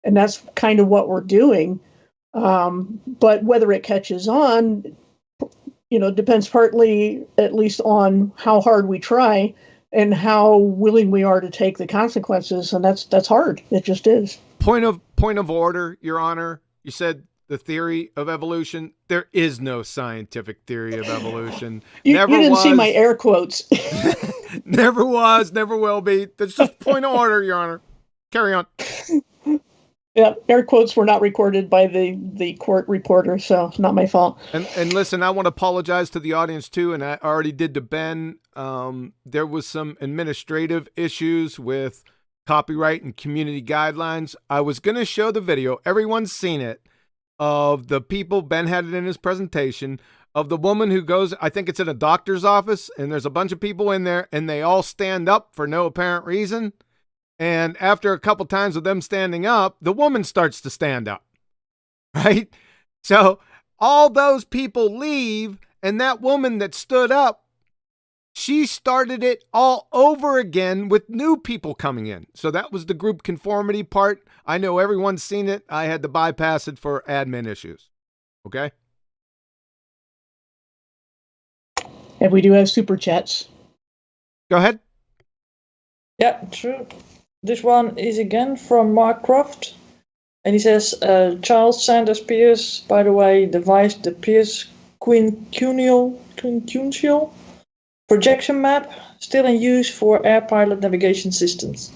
Speaker 1: And that's kind of what we're doing. But whether it catches on, depends partly, at least, on how hard we try and how willing we are to take the consequences. And that's hard. It just is.
Speaker 2: Point of order, Your Honor. You said the theory of evolution. There is no scientific theory of evolution.
Speaker 1: You didn't see my air quotes.
Speaker 2: Never was, never will be. That's just point of order, Your Honor. Carry on.
Speaker 1: Yeah, air quotes were not recorded by the court reporter, so it's not my fault.
Speaker 2: And listen, I want to apologize to the audience too, and I already did to Ben. There was some administrative issues with copyright and community guidelines. I was going to show the video. Everyone's seen it. of the people Ben had it in his presentation of the woman who goes, I think it's in a doctor's office, and there's a bunch of people in there, and they all stand up for no apparent reason. And after a couple times of them standing up, the woman starts to stand up, right? So all those people leave, and that woman that stood up, she started it all over again with new people coming in. So that was the group conformity part. I know everyone's seen it. I had to bypass it for admin issues. Okay?
Speaker 1: And we do have super chats.
Speaker 2: Go ahead.
Speaker 11: Yeah, true. This one is again from Mark Croft. And he says, Charles Sanders Peirce, by the way, devised the Peirce quinquennial projection map, still in use for air pilot navigation systems.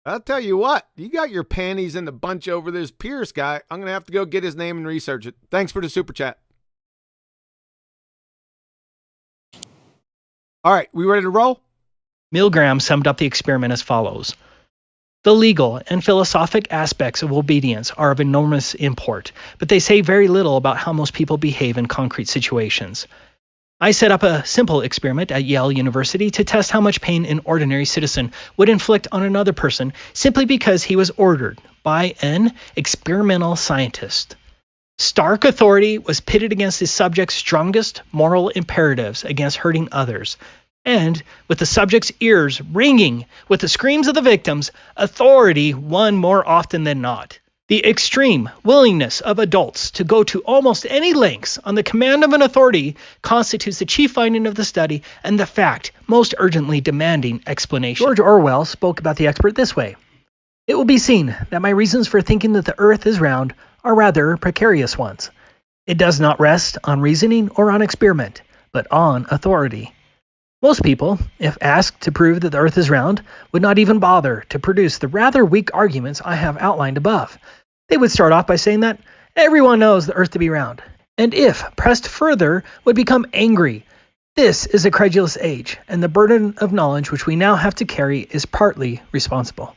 Speaker 2: I'll tell you what, you got your panties in the bunch over this Peirce guy. I'm going to have to go get his name and research it. Thanks for the super chat. All right, we ready to roll?
Speaker 10: Milgram summed up the experiment as follows. The legal and philosophic aspects of obedience are of enormous import, but they say very little about how most people behave in concrete situations. I set up a simple experiment at Yale University to test how much pain an ordinary citizen would inflict on another person simply because he was ordered by an experimental scientist. Stark authority was pitted against his subject's strongest moral imperatives against hurting others. And, with the subject's ears ringing with the screams of the victims, authority won more often than not. The extreme willingness of adults to go to almost any lengths on the command of an authority constitutes the chief finding of the study and the fact most urgently demanding explanation. George Orwell spoke about the expert this way. It will be seen that my reasons for thinking that the earth is round are rather precarious ones. It does not rest on reasoning or on experiment, but on authority. Most people, if asked to prove that the earth is round, would not even bother to produce the rather weak arguments I have outlined above. They would start off by saying that everyone knows the earth to be round, and if pressed further, would become angry. This is a credulous age, and the burden of knowledge which we now have to carry is partly responsible.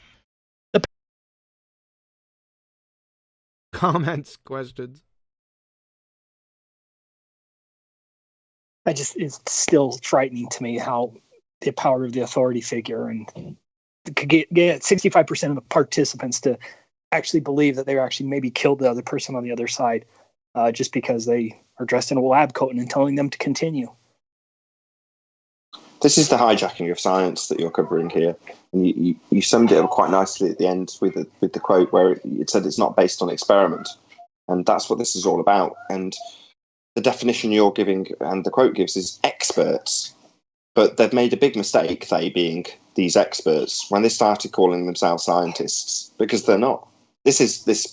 Speaker 2: Comments, questions?
Speaker 5: It's still frightening to me how the power of the authority figure and could get 65% of the participants to actually believe that they actually maybe killed the other person on the other side just because they are dressed in a lab coat and telling them to continue.
Speaker 4: This is the hijacking of science that you're covering here. And you summed it up quite nicely at the end with the quote where it said it's not based on experiment. And that's what this is all about. And the definition you're giving and the quote gives is experts. But they've made a big mistake, they being these experts, when they started calling themselves scientists, because they're not. This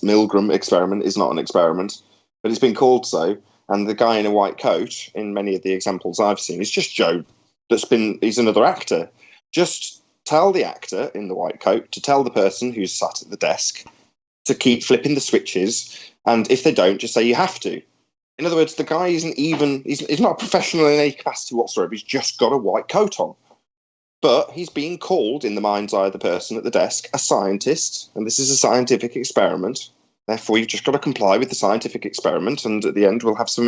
Speaker 4: Milgram experiment is not an experiment, but it's been called so. And the guy in a white coat, in many of the examples I've seen, is just Joe. He's another actor. Just tell the actor in the white coat to tell the person who's sat at the desk to keep flipping the switches. And if they don't, just say you have to. In other words, the guy isn't even, he's not a professional in any capacity whatsoever. He's just got a white coat on. But he's being called, in the mind's eye of the person at the desk, a scientist. And this is a scientific experiment. Therefore, you've just got to comply with the scientific experiment. And at the end, we'll have some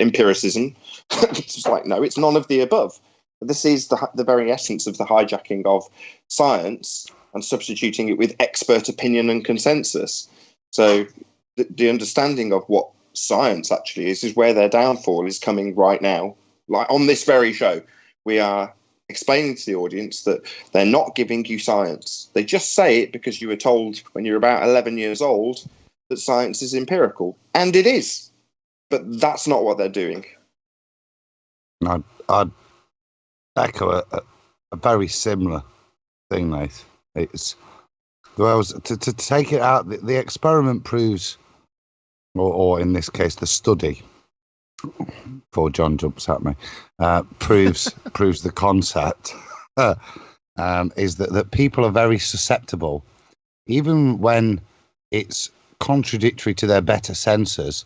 Speaker 4: empiricism. It's like, no, it's none of the above. This is the very essence of the hijacking of science and substituting it with expert opinion and consensus. So the understanding of what science actually is where their downfall is coming right now. Like on this very show, we are explaining to the audience that they're not giving you science. They just say it because you were told when you're about 11 years old that science is empirical. And it is. But that's not what they're doing.
Speaker 7: I'd echo a very similar thing, Nathan. It's to take it out. The experiment proves, or in this case, the study. Before John jumps at me, proves the concept is that people are very susceptible, even when it's contradictory to their better senses.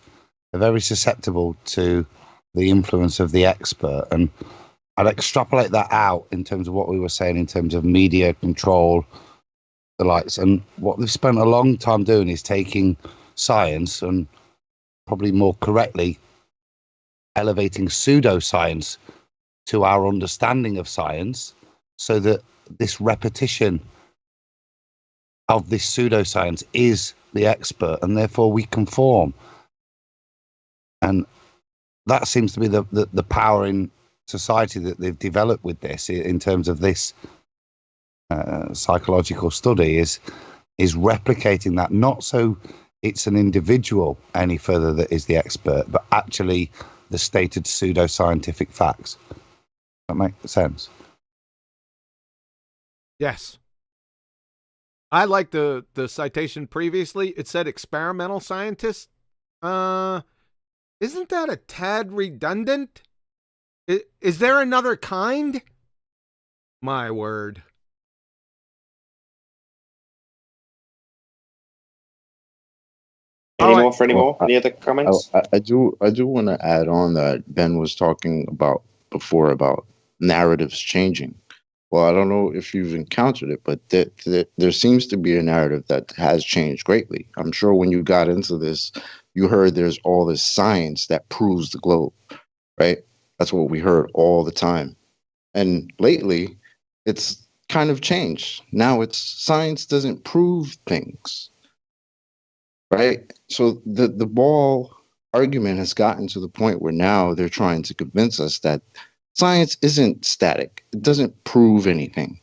Speaker 7: They're very susceptible to the influence of the expert, and I'd extrapolate that out in terms of what we were saying in terms of media control, the likes. And what they've spent a long time doing is taking science, and probably more correctly, elevating pseudoscience to our understanding of science, so that this repetition of this pseudoscience is the expert, and therefore we conform. And that seems to be the power in society that they've developed with this, in terms of this psychological study, is replicating that, not so it's an individual any further that is the expert, but actually the stated pseudoscientific facts. That make sense?
Speaker 2: Yes. I like the citation previously. It said experimental scientist. Isn't that a tad redundant? Is there another kind? My word.
Speaker 4: Any more for any more? Any other comments?
Speaker 9: I do want to add on that Ben was talking about before about narratives changing. Well, I don't know if you've encountered it, but there seems to be a narrative that has changed greatly. I'm sure when you got into this, you heard there's all this science that proves the globe, right? That's what we heard all the time. And lately, it's kind of changed. Now it's science doesn't prove things, right? So the ball argument has gotten to the point where now they're trying to convince us that science isn't static. It doesn't prove anything.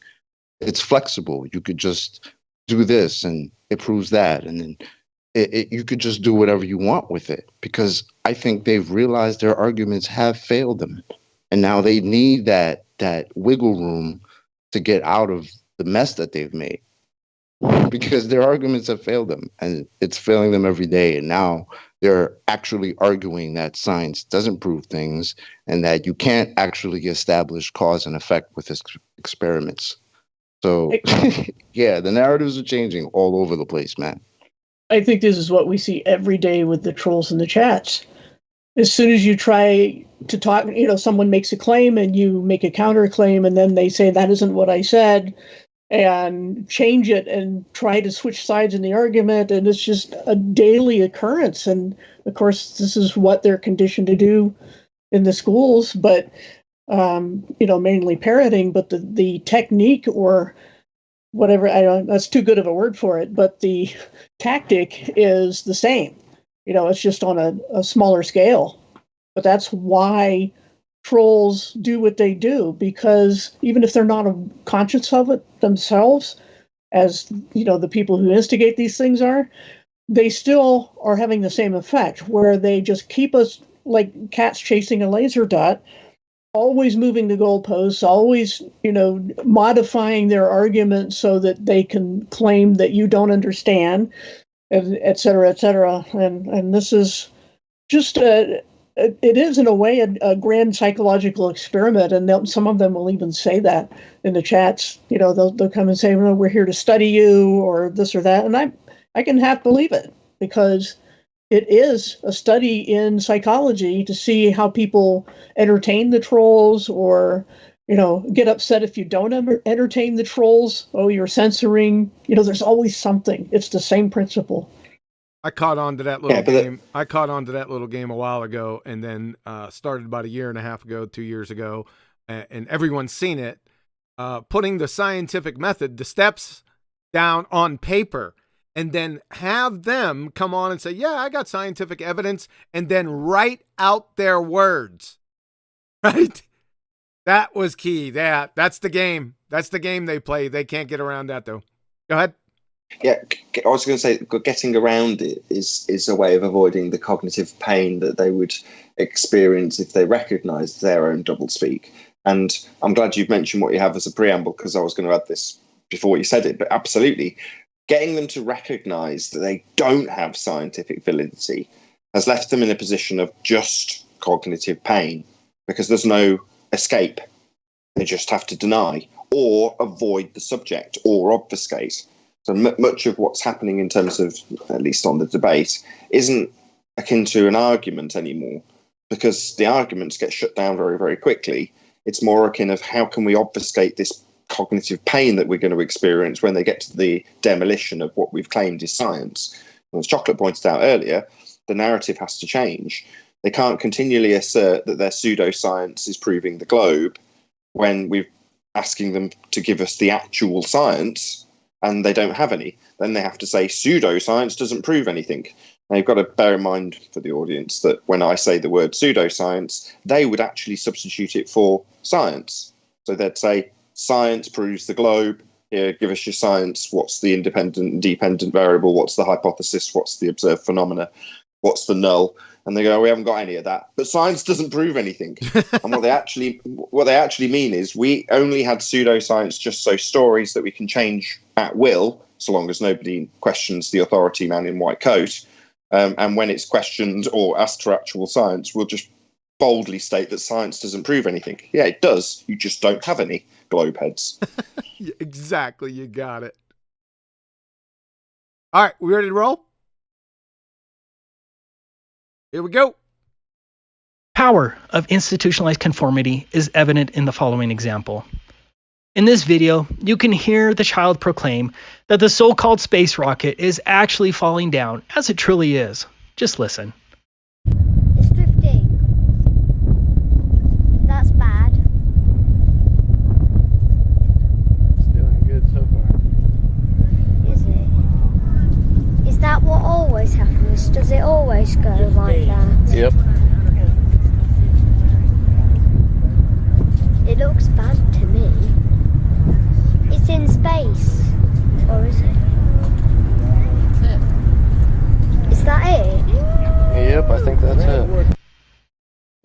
Speaker 9: It's flexible. You could just do this and it proves that. And then you could just do whatever you want with it, because I think they've realized their arguments have failed them. And now they need that wiggle room to get out of the mess that they've made, because their arguments have failed them, and it's failing them every day. And now they're actually arguing that science doesn't prove things and that you can't actually establish cause and effect with experiments. So, yeah, the narratives are changing all over the place, man.
Speaker 1: I think this is what we see every day with the trolls in the chats. As soon as you try to talk, someone makes a claim and you make a counterclaim, and then they say, that isn't what I said, and change it and try to switch sides in the argument. And it's just a daily occurrence. And of course, this is what they're conditioned to do in the schools, but, mainly parroting, but the technique or whatever, that's too good of a word for it, but the tactic is the same. It's just on a smaller scale. But that's why trolls do what they do, because even if they're not conscious of it themselves, as the people who instigate these things are, they still are having the same effect, where they just keep us like cats chasing a laser dot, always moving the goalposts, always modifying their argument so that they can claim that you don't understand, et cetera, et cetera. And this is just it is in a way a grand psychological experiment, and some of them will even say that in the chats. They'll come and say, "Well, we're here to study you," or this or that, and I can half believe it, because it is a study in psychology to see how people entertain the trolls, or get upset if you don't entertain the trolls. Oh, you're censoring. There's always something. It's the same principle.
Speaker 2: I caught on to that little game. I caught on to that little game a while ago, and then started about 1.5 years ago, 2 years ago, and everyone's seen it. Putting the scientific method, the steps down on paper, and then have them come on and say, "Yeah, I got scientific evidence," and then write out their words. Right? That was key. That's the game. That's the game they play. They can't get around that, though. Go ahead.
Speaker 4: Yeah, I was going to say, getting around it is a way of avoiding the cognitive pain that they would experience if they recognised their own doublespeak. And I'm glad you've mentioned what you have as a preamble, because I was going to add this before you said it. But absolutely, getting them to recognise that they don't have scientific validity has left them in a position of just cognitive pain, because there's no escape. They just have to deny or avoid the subject or obfuscate. So much of what's happening in terms of, at least on the debate, isn't akin to an argument anymore, because the arguments get shut down very, very quickly. It's more akin of how can we obfuscate this cognitive pain that we're going to experience when they get to the demolition of what we've claimed is science. as Chocolate pointed out earlier, the narrative has to change. They can't continually assert that their pseudoscience is proving the globe when we're asking them to give us the actual science and they don't have any. Then they have to say pseudoscience doesn't prove anything. Now, you've got to bear in mind for the audience that when I say the word pseudoscience, they would actually substitute it for science. So they'd say science proves the globe. Here, give us your science. What's the independent and dependent variable? What's the hypothesis? What's the observed phenomena? What's the null? And they go, we haven't got any of that. But science doesn't prove anything. And what they actually mean is we only had pseudoscience just so stories that we can change at will, so long as nobody questions the authority man in white coat. And when it's questioned or asked for actual science, we'll just boldly state that science doesn't prove anything. Yeah, it does. You just don't have any, globe heads.
Speaker 2: Exactly. You got it. All right. We ready to roll? Here we go.
Speaker 10: Power of institutionalized conformity is evident in the following example. In this video, you can hear the child proclaim that the so-called space rocket is actually falling down, as it truly is. Just listen.
Speaker 12: It's drifting. That's bad.
Speaker 8: It's doing good so far.
Speaker 12: Is it? Is that what always happens? Does it always go like that?
Speaker 8: Yep.
Speaker 12: It looks bad to me. It's in space. Or is it? Is that it?
Speaker 8: Yep, I think that's it.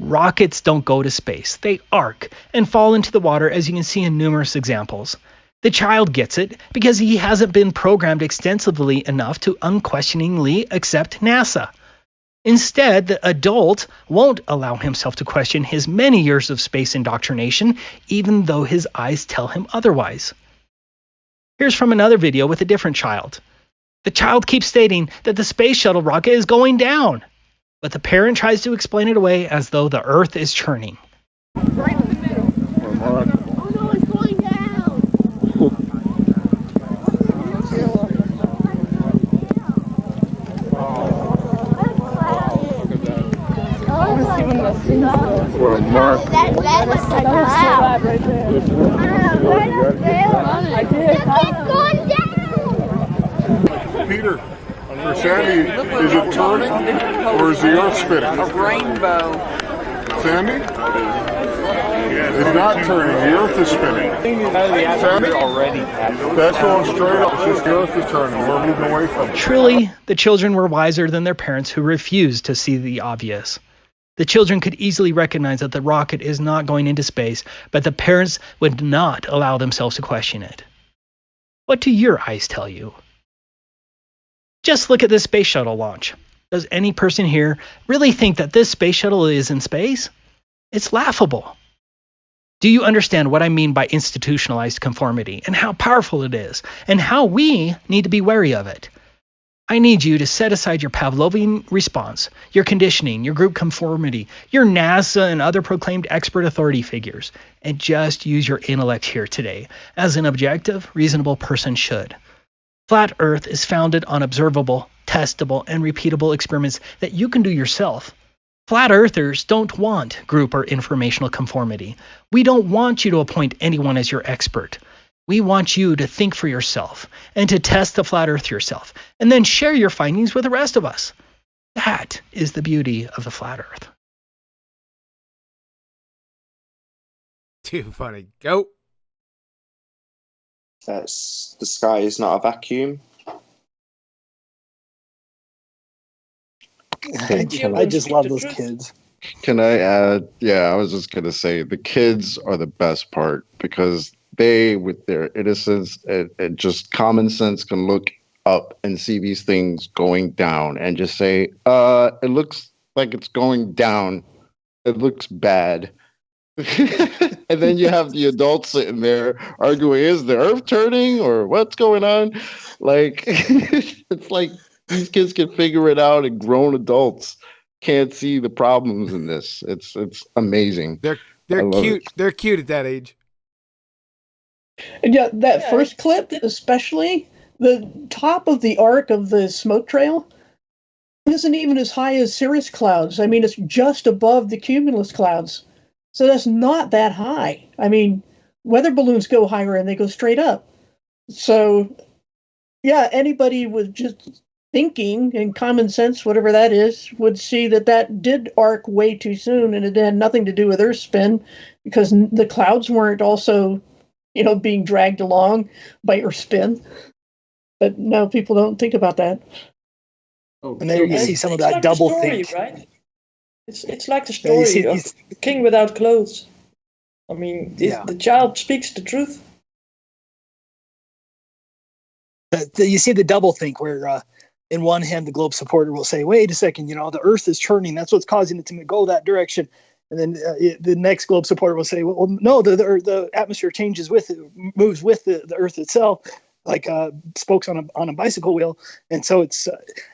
Speaker 10: Rockets don't go to space. They arc and fall into the water, as you can see in numerous examples. The child gets it because he hasn't been programmed extensively enough to unquestioningly accept NASA. Instead, the adult won't allow himself to question his many years of space indoctrination, even though his eyes tell him otherwise. Here's from another video with a different child. The child keeps stating that the space shuttle rocket is going down, but the parent tries to explain it away as though the Earth is churning.
Speaker 12: Right in the middle. Oh no, it's going down.
Speaker 9: Well, Mark.
Speaker 12: That's loud. Right there. I did. It's going down.
Speaker 13: Peter, for Sandy, is it turning or is the Earth spinning?
Speaker 14: A rainbow.
Speaker 13: Sandy? It's not turning, the Earth is spinning. Sandy?
Speaker 14: Already.
Speaker 13: That's going straight up, it's just the Earth is turning. We're moving away from it.
Speaker 10: Truly, the children were wiser than their parents, who refused to see the obvious. The children could easily recognize that the rocket is not going into space, but the parents would not allow themselves to question it. What do your eyes tell you? Just look at this space shuttle launch. Does any person here really think that this space shuttle is in space? It's laughable. Do you understand what I mean by institutionalized conformity and how powerful it is and how we need to be wary of it? I need you to set aside your Pavlovian response, your conditioning, your group conformity, your NASA and other proclaimed expert authority figures, and just use your intellect here today, as an objective, reasonable person should. Flat Earth is founded on observable, testable, and repeatable experiments that you can do yourself. Flat Earthers don't want group or informational conformity. We don't want you to appoint anyone as your expert. We want you to think for yourself and to test the flat Earth yourself, and then share your findings with the rest of us. That is the beauty of the flat Earth.
Speaker 2: Too funny. Go.
Speaker 4: The sky is not a vacuum.
Speaker 5: I just love those kids.
Speaker 9: Can I add? Yeah, I was just going to say the kids are the best part because they, with their innocence and just common sense, can look up and see these things going down and just say, it looks like it's going down. It looks bad. And then you have the adults sitting there arguing, is the Earth turning or what's going on? Like, it's like these kids can figure it out and grown adults can't see the problems in this. It's amazing.
Speaker 2: They're cute. They're cute at that age.
Speaker 1: And yeah, first clip, especially the top of the arc of the smoke trail, isn't even as high as cirrus clouds. I mean, it's just above the cumulus clouds. So that's not that high. I mean, weather balloons go higher and they go straight up. So, yeah, anybody with just thinking and common sense, whatever that is, would see that that did arc way too soon, and it had nothing to do with Earth spin, because the clouds weren't also, being dragged along by Earth spin. But no, people don't think about that.
Speaker 5: And there you see some of that
Speaker 11: like
Speaker 5: double
Speaker 11: the story,
Speaker 5: think.
Speaker 11: right? It's like the story of the king without clothes. I mean, the child speaks the truth.
Speaker 5: You see the double think where in one hand the globe supporter will say, wait a second, the earth is churning, that's what's causing it to go that direction. And then the next globe supporter will say, well no, the atmosphere changes with it, moves with the earth itself, like spokes on a bicycle wheel. And so it's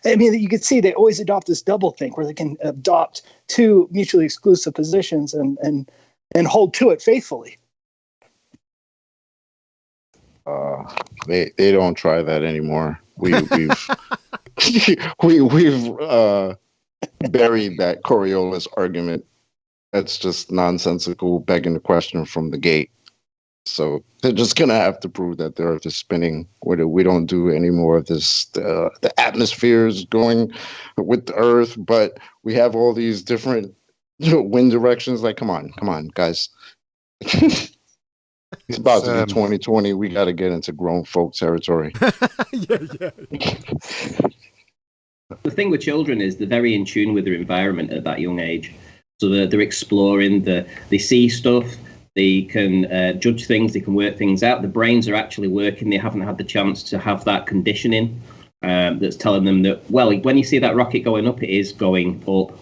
Speaker 5: you can see they always adopt this double think where they can adopt two mutually exclusive positions and hold to it faithfully.
Speaker 9: They don't try that anymore. We've buried that Coriolis argument. That's just nonsensical, begging the question from the gate. So they're just gonna have to prove that the Earth is spinning. We don't do any more of this. The atmosphere is going with the Earth, but we have all these different wind directions. Like, come on, guys. It's about to be 2020. We got to get into grown folk territory.
Speaker 2: Yeah.
Speaker 3: The thing with children is they're very in tune with their environment at that young age. So they're exploring, they see stuff, they can judge things, they can work things out. The brains are actually working. They haven't had the chance to have that conditioning that's telling them that, well, when you see that rocket going up, it is going up.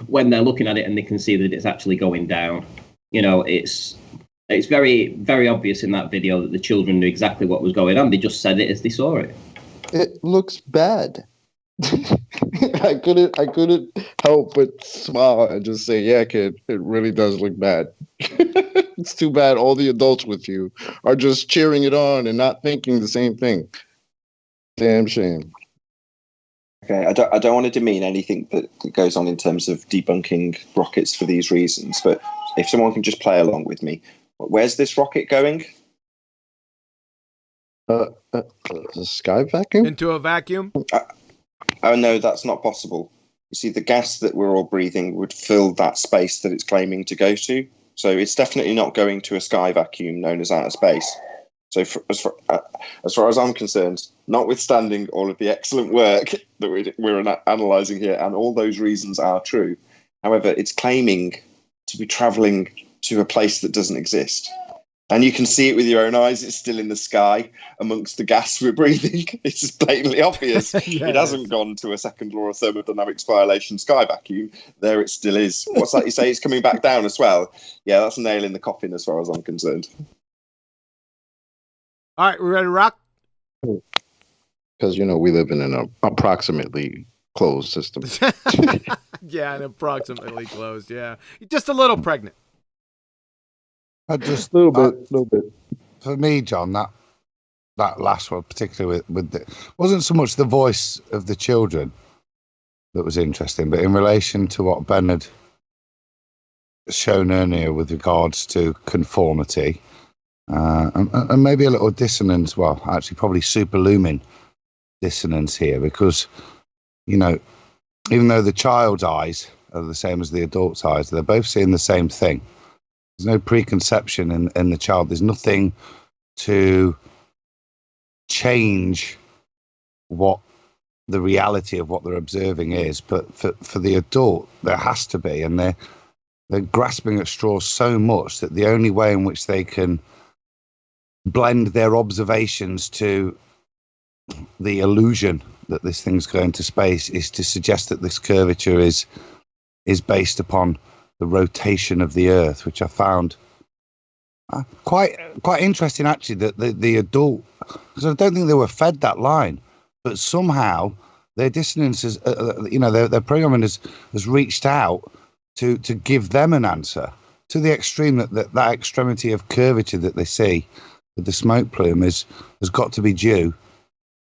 Speaker 3: When they're looking at it and they can see that it's actually going down. It's very, very obvious in that video that the children knew exactly what was going on. They just said it as they saw it.
Speaker 9: It looks bad. I couldn't help but smile and just say, yeah, kid, it really does look bad. It's too bad all the adults with you are just cheering it on and not thinking the same thing. Damn shame.
Speaker 4: Okay, I don't want to demean anything that goes on in terms of debunking rockets for these reasons, but if someone can just play along with me, where's this rocket going?
Speaker 9: The sky vacuum?
Speaker 2: Into a vacuum?
Speaker 4: Oh no, that's not possible. You see, the gas that we're all breathing would fill that space that it's claiming to go to. So it's definitely not going to a sky vacuum known as outer space. So as far as I'm concerned, notwithstanding all of the excellent work that we're analysing here, and all those reasons are true, however, it's claiming to be travelling to a place that doesn't exist. And you can see it with your own eyes. It's still in the sky amongst the gas we're breathing. It's just blatantly obvious.
Speaker 2: Yeah,
Speaker 4: it hasn't gone to a second law of thermodynamics violation sky vacuum. There it still is. What's that you say? It's coming back down as well. Yeah, that's a nail in the coffin as far as I'm concerned.
Speaker 2: All right, we ready to rock?
Speaker 9: Because, we live in an approximately closed system.
Speaker 2: Yeah, and approximately closed, yeah. Just a little pregnant.
Speaker 7: Just
Speaker 9: a little bit.
Speaker 7: For me, John, that last one, particularly with the, wasn't so much the voice of the children that was interesting, but in relation to what Ben had shown earlier with regards to conformity, and maybe a little dissonance. Well, actually, probably superlumin dissonance here, because even though the child's eyes are the same as the adult's eyes, they're both seeing the same thing. There's no preconception in the child. There's nothing to change what the reality of what they're observing is. But for the adult, there has to be. And they're grasping at straws so much that the only way in which they can blend their observations to the illusion that this thing's going to space is to suggest that this curvature is based upon the rotation of the Earth, which I found quite interesting, actually, that the adult, because I don't think they were fed that line, but somehow their dissonance is, their programming has reached out to give them an answer to the extreme that extremity of curvature that they see with the smoke plume has got to be due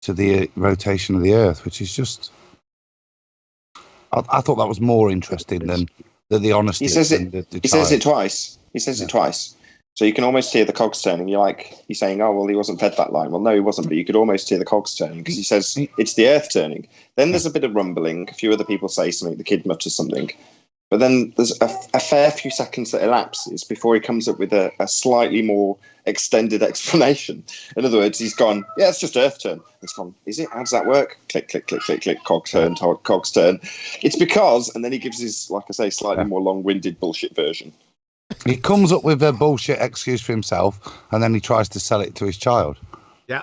Speaker 7: to the rotation of the Earth, which is just I thought that was more interesting than the honesty.
Speaker 4: He says it.
Speaker 7: He
Speaker 4: says it twice. He says it twice. So you can almost hear the cogs turning. You're saying, oh, well, he wasn't fed that line. Well, no, he wasn't, but you could almost hear the cogs turning because he says it's the earth turning. Then there's a bit of rumbling. A few other people say something. The kid mutters something. But then there's a fair few seconds that elapses before he comes up with a slightly more extended explanation. In other words, he's gone, yeah, it's just earth turn. It's gone, is it? How does that work? Click, click, click, click, click, cogs turn, cogs turn. It's because, and then he gives his, like I say, slightly more long-winded bullshit version.
Speaker 7: He comes up with a bullshit excuse for himself, and then he tries to sell it to his child.
Speaker 2: Yeah.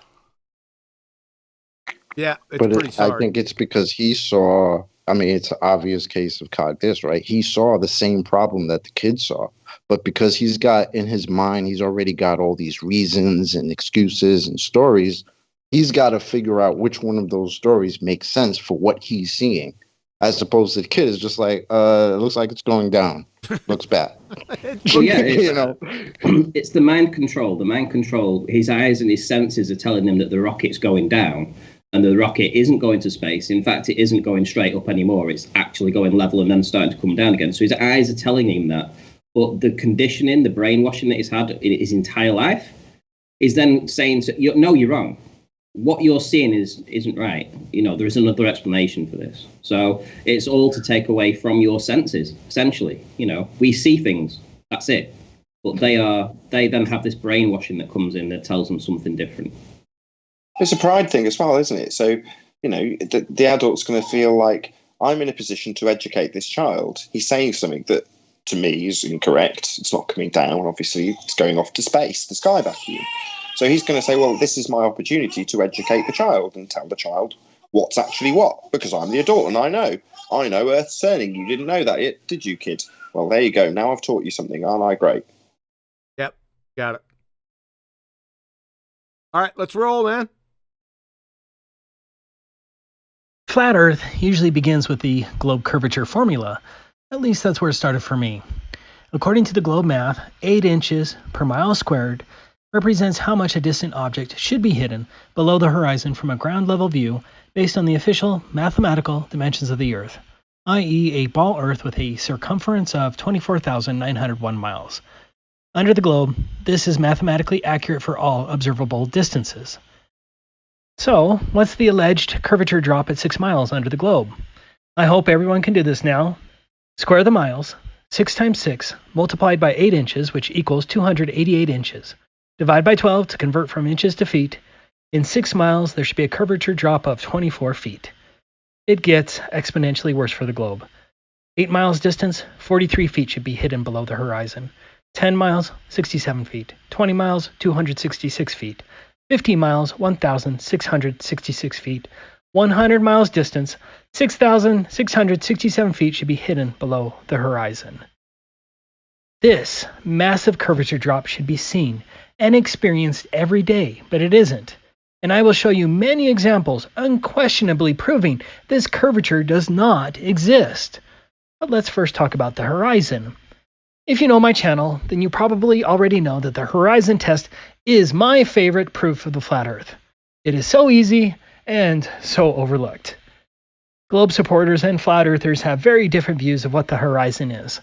Speaker 2: Yeah,
Speaker 9: I think it's because he saw, I mean, it's an obvious case of cognition, right? He saw the same problem that the kid saw, but because he's got in his mind, he's already got all these reasons and excuses and stories. He's got to figure out which one of those stories makes sense for what he's seeing, as opposed to the kid is just like, it looks like it's going down. Looks bad.
Speaker 3: Well, yeah, it's the mind control. The mind control, his eyes and his senses are telling him that the rocket's going down. And the rocket isn't going to space. In fact, it isn't going straight up anymore. It's actually going level and then starting to come down again. So his eyes are telling him that. But the conditioning, the brainwashing that he's had in his entire life is then saying, no, you're wrong. What you're seeing isn't right. There is another explanation for this. So it's all to take away from your senses, essentially. We see things. That's it. But they then have this brainwashing that comes in that tells them something different.
Speaker 4: It's a pride thing as well, isn't it? So, the adult's going to feel like, I'm in a position to educate this child. He's saying something that, to me, is incorrect. It's not coming down, obviously. It's going off to space, the sky vacuum. So he's going to say, well, this is my opportunity to educate the child and tell the child what's actually what, because I'm the adult and I know Earth's turning. You didn't know that yet, did you, kid? Well, there you go. Now I've taught you something. Aren't I great?
Speaker 2: Yep, got it. All right, let's roll, man.
Speaker 10: Flat Earth usually begins with the globe curvature formula. At least that's where it started for me. According to the globe math, 8 inches per mile squared represents how much a distant object should be hidden below the horizon from a ground level view based on the official mathematical dimensions of the Earth, i.e. a ball Earth with a circumference of 24,901 miles. Under the globe, this is mathematically accurate for all observable distances. So, what's the alleged curvature drop at 6 miles under the globe? I hope everyone can do this now. Square the miles, 6 times 6, multiplied by 8 inches, which equals 288 inches. Divide by 12 to convert from inches to feet. In 6 miles, there should be a curvature drop of 24 feet. It gets exponentially worse for the globe. 8 miles distance, 43 feet should be hidden below the horizon. 10 miles, 67 feet. 20 miles, 266 feet. 50 miles, 1,666 feet. 100 miles distance, 6,667 feet should be hidden below the horizon. This massive curvature drop should be seen and experienced every day, but it isn't. And I will show you many examples unquestionably proving this curvature does not exist. But let's first talk about the horizon. If you know my channel, then you probably already know that the horizon test is my favorite proof of the flat Earth. It is so easy and so overlooked. Globe supporters and flat earthers have very different views of what the horizon is.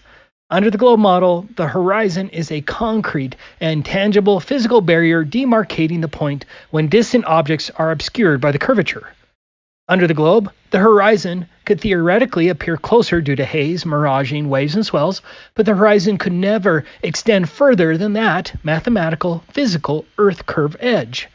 Speaker 10: Under the globe model, the horizon is a concrete and tangible physical barrier demarcating the point when distant objects are obscured by the curvature. Under the globe, the horizon could theoretically appear closer due to haze, miraging, waves, and swells, but the horizon could never extend further than that mathematical, physical Earth curve edge.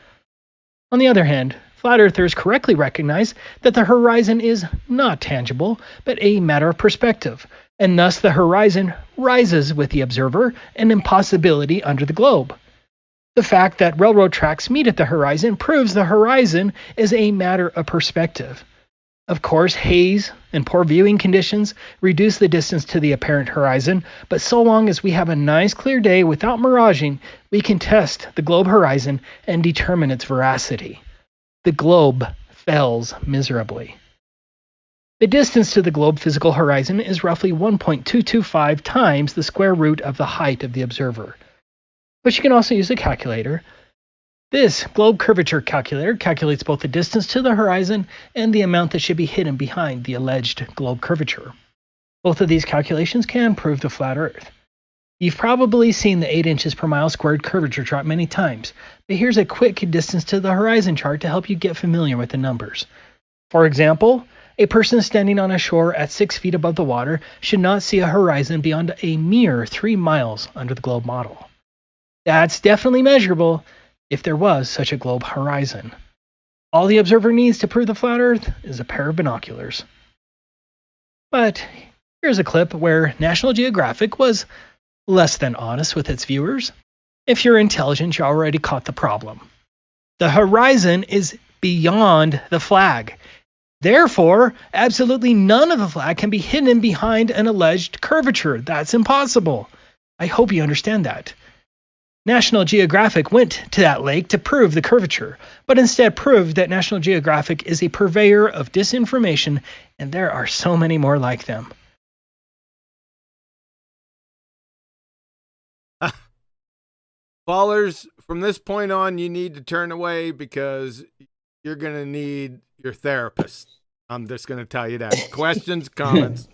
Speaker 10: On the other hand, flat earthers correctly recognize that the horizon is not tangible, but a matter of perspective, and thus the horizon rises with the observer, an impossibility under the globe. The fact that railroad tracks meet at the horizon proves the horizon is a matter of perspective. Of course, haze and poor viewing conditions reduce the distance to the apparent horizon, but so long as we have a nice clear day without miraging, we can test the globe horizon and determine its veracity. The globe fails miserably. The distance to the globe physical horizon is roughly 1.225 times the square root of the height of the observer. But you can also use a calculator. This globe curvature calculator calculates both the distance to the horizon and the amount that should be hidden behind the alleged globe curvature. Both of these calculations can prove the flat Earth. You've probably seen the 8 inches per mile squared curvature chart many times, but here's a quick distance to the horizon chart to help you get familiar with the numbers. For example, a person standing on a shore at 6 feet above the water should not see a horizon beyond a mere 3 miles under the globe model. That's definitely measurable if there was such a globe horizon. All the observer needs to prove the flat Earth is a pair of binoculars. But here's a clip where National Geographic was less than honest with its viewers. If you're intelligent, you already caught the problem. The horizon is beyond the flag. Therefore, absolutely none of the flag can be hidden behind an alleged curvature. That's impossible. I hope you understand that. National Geographic went to that lake to prove the curvature, but instead proved that National Geographic is a purveyor of disinformation, and there are so many more like them.
Speaker 2: Callers, from this point on, you need to turn away because you're going to need your therapist. I'm just going to tell you that. Questions, comments?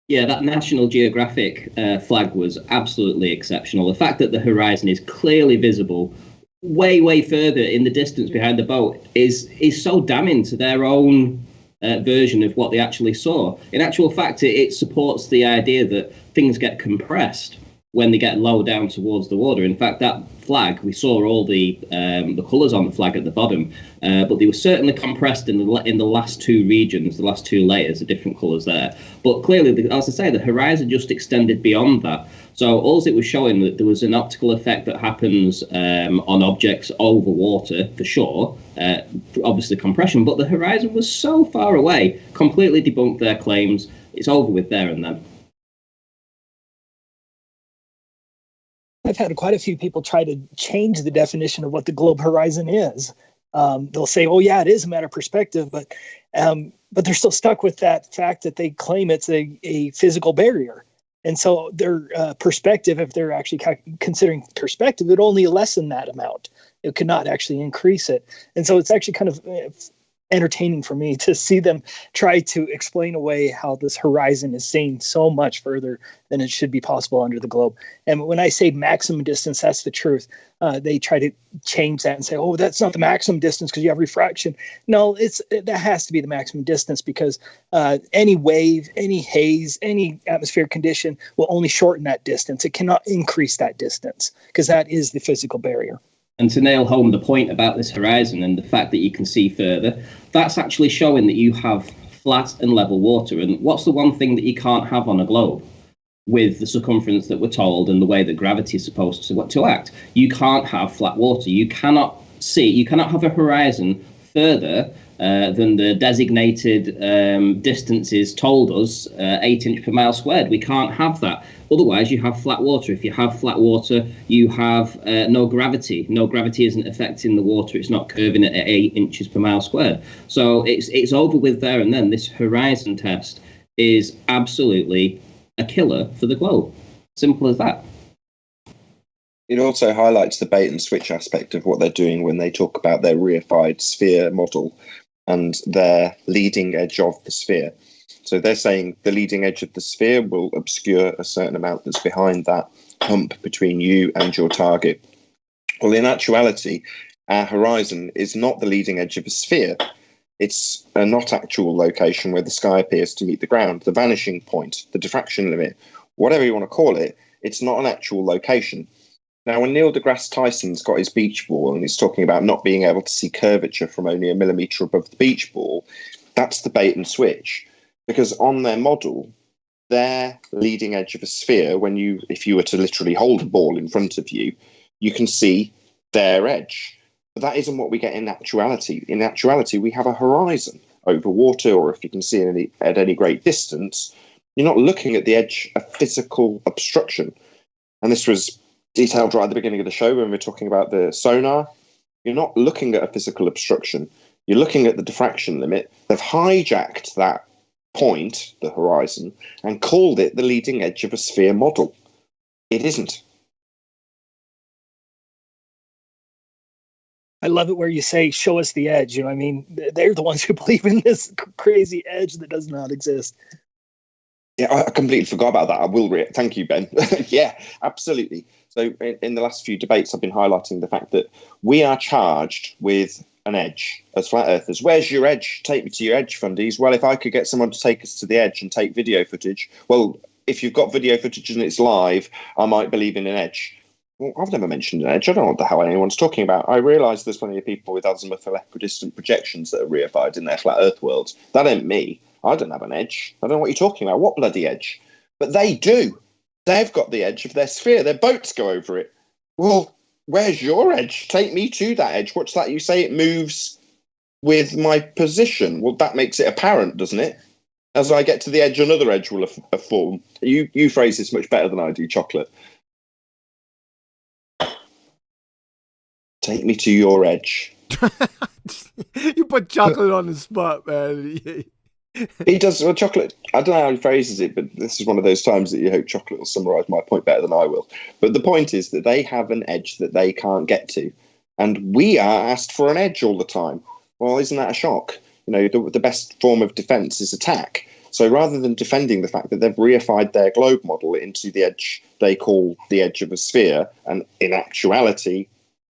Speaker 3: Yeah, that National Geographic flag was absolutely exceptional. The fact that the horizon is clearly visible way, way further in the distance behind the boat is so damning to their own version of what they actually saw. In actual fact, it supports the idea that things get compressed when they get low down towards the water. In fact, that flag, we saw all the colours on the flag at the bottom, but they were certainly compressed in the last two regions, the last two layers, the different colours there. But clearly, as I say, the horizon just extended beyond that. So all it was showing that there was an optical effect that happens on objects over water, for sure, obviously compression, but the horizon was so far away, completely debunked their claims. It's over with there and then.
Speaker 5: I've had quite a few people try to change the definition of what the globe horizon is. They'll say, "Oh, yeah, it is a matter of perspective," but they're still stuck with that fact that they claim it's a physical barrier. And so their perspective, if they're actually considering perspective, it would only lessen that amount. It could not actually increase it. And so it's actually kind of entertaining for me to see them try to explain away how this horizon is seen so much further than it should be possible under the globe. And when I say maximum distance, that's the truth. They try to change that and say, "Oh, that's not the maximum distance because you have refraction." No, that has to be the maximum distance because any wave, any haze, any atmospheric condition will only shorten that distance. It cannot increase that distance because that is the physical barrier.
Speaker 3: And to nail home the point about this horizon and the fact that you can see further, that's actually showing that you have flat and level water. And what's the one thing that you can't have on a globe with the circumference that we're told and the way that gravity is supposed to act? You can't have flat water. You cannot have a horizon further than the designated distances told us, 8 inch per mile squared. We can't have that. Otherwise, you have flat water. If you have flat water, you have no gravity. No gravity isn't affecting the water. It's not curving at 8 inches per mile squared. So it's over with there and then. This horizon test is absolutely a killer for the globe. Simple as that.
Speaker 4: It also highlights the bait and switch aspect of what they're doing when they talk about their reified sphere model and their leading edge of the sphere. So they're saying the leading edge of the sphere will obscure a certain amount that's behind that hump between you and your target. Well, in actuality, our horizon is not the leading edge of a sphere. It's a not actual location where the sky appears to meet the ground, the vanishing point, the diffraction limit, whatever you want to call it. It's not an actual location. Now, when Neil deGrasse Tyson's got his beach ball and he's talking about not being able to see curvature from only a millimetre above the beach ball, that's the bait and switch. Because on their model, their leading edge of a sphere, if you were to literally hold a ball in front of you, you can see their edge. But that isn't what we get in actuality. In actuality, we have a horizon over water, or if you can see at any great distance, you're not looking at the edge of physical obstruction. And this was detailed right at the beginning of the show when we were talking about the sonar. You're not looking at a physical obstruction. You're looking at the diffraction limit. They've hijacked that point, the horizon, and called it the leading edge of a sphere model. It isn't.
Speaker 5: I love it where you say, show us the edge. You know what I mean? They're the ones who believe in this crazy edge that does not exist.
Speaker 4: Yeah, I completely forgot about that. I will thank you, Ben. Yeah, absolutely. So in the last few debates, I've been highlighting the fact that we are charged with an edge as flat earthers. Where's your edge? Take me to your edge, fundies. Well, if I could get someone to take us to the edge and take video footage, well, if you've got video footage and it's live, I might believe in an edge. Well, I've never mentioned an edge. I don't know what the hell anyone's talking about. I realise there's plenty of people with azimuth or equidistant projections that are reified in their flat earth worlds. That ain't me. I don't have an edge. I don't know what you're talking about. What bloody edge? But they do. They've got the edge of their sphere. Their boats go over it. Well, where's your edge? Take me to that edge. What's that? You say it moves with my position. Well, that makes it apparent, doesn't it? As I get to the edge, another edge will have formed. You phrase this much better than I do, Chocolate. Take me to your edge.
Speaker 2: You put Chocolate on the spot, man.
Speaker 4: He does. Well, Chocolate, I don't know how he phrases it, but this is one of those times that you hope Chocolate will summarise my point better than I will. But the point is that they have an edge that they can't get to. And we are asked for an edge all the time. Well, isn't that a shock? You know, the best form of defence is attack. So rather than defending the fact that they've reified their globe model into the edge they call the edge of a sphere, and in actuality,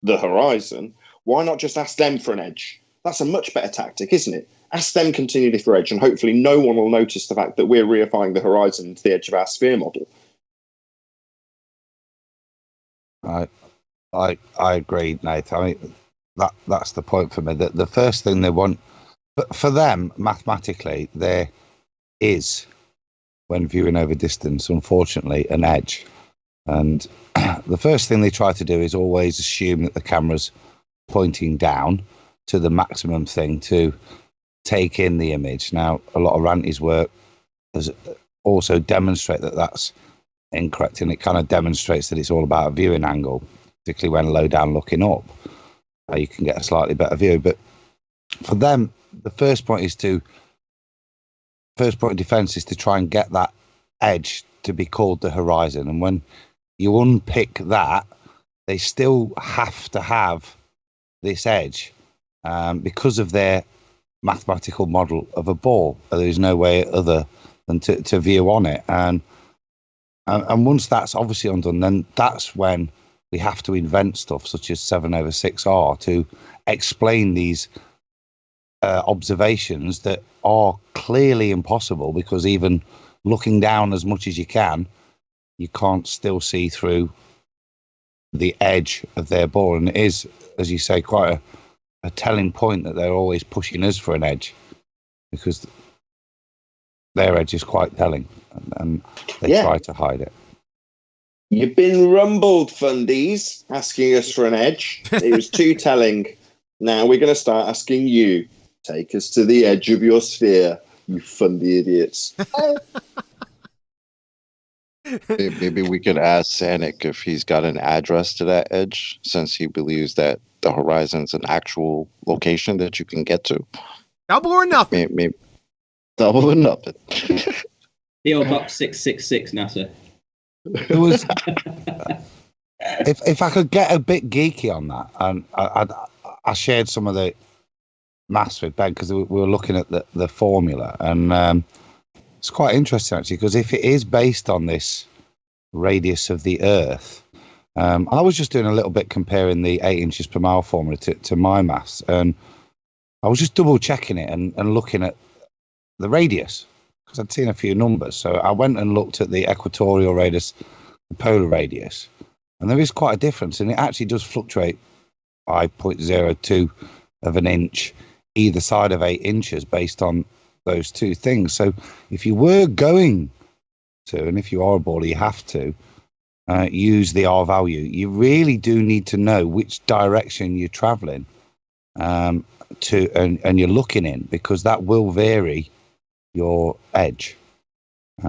Speaker 4: the horizon, why not just ask them for an edge? That's a much better tactic, isn't it? Ask them continually for edge, and hopefully no one will notice the fact that we're reifying the horizon into the edge of our sphere model.
Speaker 7: I agree, Nathan. I mean, that's the point for me. That the first thing they want, but for them, mathematically, there is, when viewing over distance, unfortunately, an edge. And the first thing they try to do is always assume that the camera's pointing down to the maximum thing to take in the image. Now, a lot of Ranty's work has also demonstrate that that's incorrect, and it kind of demonstrates that it's all about a viewing angle, particularly when low down looking up. You can get a slightly better view. But for them, the first point of defense is to try and get that edge to be called the horizon. And when you unpick that, they still have to have this edge because of their mathematical model of a ball. There's no way other than to view on it. And once that's obviously undone, then that's when we have to invent stuff such as 7/6R to explain these observations that are clearly impossible, because even looking down as much as you can't still see through the edge of their ball. And it is, as you say, quite a telling point that they're always pushing us for an edge, because their edge is quite telling, and they try to hide it.
Speaker 4: You've been rumbled, fundies, asking us for an edge. It was too telling. Now we're going to start asking you. Take us to the edge of your sphere, you fundy idiots.
Speaker 9: Maybe we could ask Sanic if he's got an address to that edge, since he believes that the horizon's an actual location that you can get to.
Speaker 2: Double or nothing.
Speaker 9: Maybe double or nothing.
Speaker 3: PO Box 666, NASA.
Speaker 7: It was, if I could get a bit geeky on that, and I shared some of the maths with Ben, because we were looking at the formula, and it's quite interesting actually, because if it is based on this radius of the Earth, I was just doing a little bit comparing the 8 inches per mile formula to my maths, and I was just double checking it and looking at the radius, because I'd seen a few numbers. So I went and looked at the equatorial radius, the polar radius, and there is quite a difference, and it actually does fluctuate by 0.02 of an inch either side of 8 inches based on those two things. So if you were going to, and if you are a baller, you have to use the R value, you really do need to know which direction you're traveling and you're looking in, because that will vary your edge.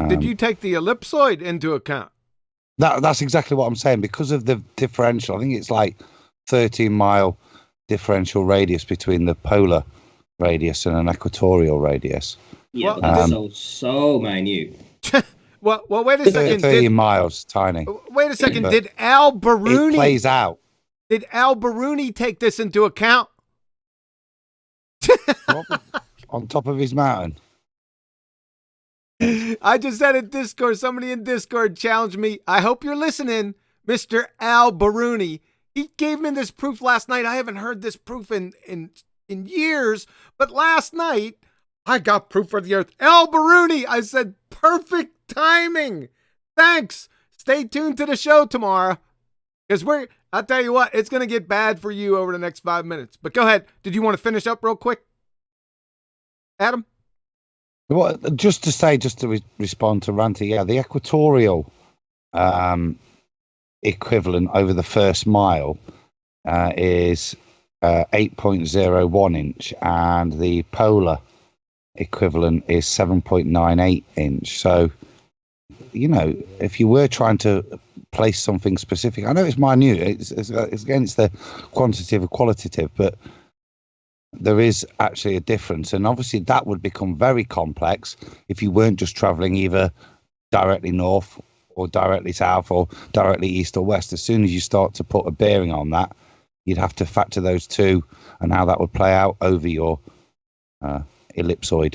Speaker 2: Did you take the ellipsoid into account?
Speaker 7: That's exactly what I'm saying, because of the differential. I think it's like 13-mile differential radius between the polar radius and an equatorial radius.
Speaker 3: Yeah, but so minute.
Speaker 2: Well, wait a second.
Speaker 7: 30 miles, tiny.
Speaker 2: Wait a second. Did Al Baruni?
Speaker 7: It plays out.
Speaker 2: Did Al Baruni take this into account?
Speaker 7: On top of his mountain.
Speaker 2: I just said in Discord, somebody in Discord challenged me. I hope you're listening, Mr. Al Baruni. He gave me this proof last night. I haven't heard this proof in years, but last night I got proof for the earth. Al Baruni. I said, perfect timing. Thanks. Stay tuned to the show tomorrow. Because I'll tell you what, it's going to get bad for you over the next 5 minutes. But go ahead. Did you want to finish up real quick? Adam?
Speaker 7: Well, just to respond to Ranty, yeah, the equatorial equivalent over the first mile is 8.01 inch, and the polar equivalent is 7.98 inch. So, you know, if you were trying to place something specific, I know it's minute, it's the quantitative or qualitative, but there is actually a difference, and obviously that would become very complex if you weren't just traveling either directly north or directly south or directly east or west. As soon as you start to put a bearing on that, you'd have to factor those two and how that would play out over your ellipsoid.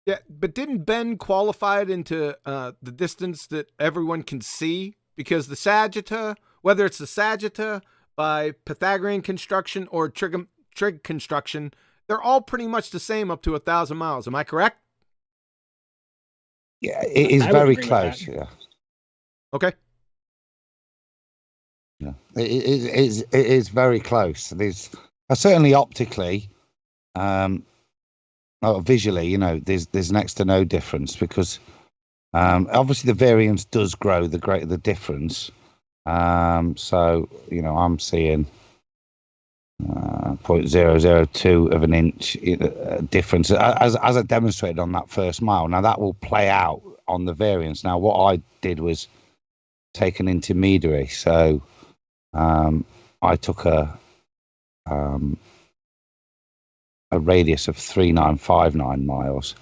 Speaker 2: Yeah, but didn't Ben qualify it into the distance that everyone can see? Because the sagitta, whether it's the sagitta by Pythagorean construction or trig construction, they're all pretty much the same up to 1,000 miles. Am I correct?
Speaker 7: Yeah, it is very close. Yeah.
Speaker 2: Okay.
Speaker 7: Yeah, it is very close. There's certainly optically, visually, you know, there's next to no difference, because obviously the variance does grow the greater the difference. So, you know, I'm seeing 0.002 of an inch difference as I demonstrated on that first mile. Now that will play out on the variance. Now what I did was take an intermediary, so I took a radius of 3959 miles.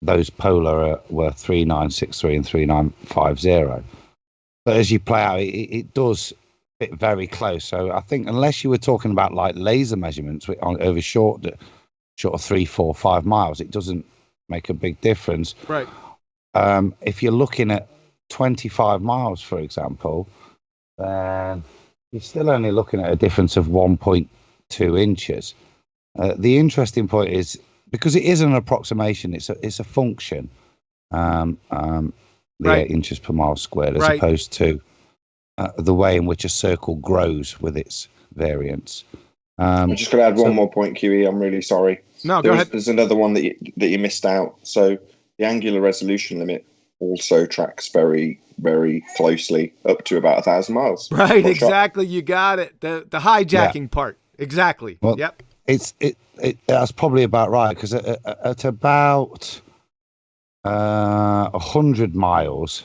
Speaker 7: Those polar were 3963 and 3950. But as you play out, it does fit very close. So I think unless you were talking about like laser measurements over short of 3, 4, 5 miles, it doesn't make a big difference.
Speaker 2: Right.
Speaker 7: If you're looking at 25 miles, for example, then you're still only looking at a difference of 1.2 inches. The interesting point is, because it is an approximation, it's a function, the 8 inches per mile squared, as opposed to the way in which a circle grows with its variance.
Speaker 4: I'm just going to add one more point, QE. I'm really sorry.
Speaker 2: No, go ahead.
Speaker 4: There's another one that you missed out. So the angular resolution limit also tracks very, very closely up to about 1,000 miles.
Speaker 2: Right, exactly. You got it. The hijacking part. Exactly.
Speaker 7: Well,
Speaker 2: yep.
Speaker 7: That's probably about right, because at about 100 miles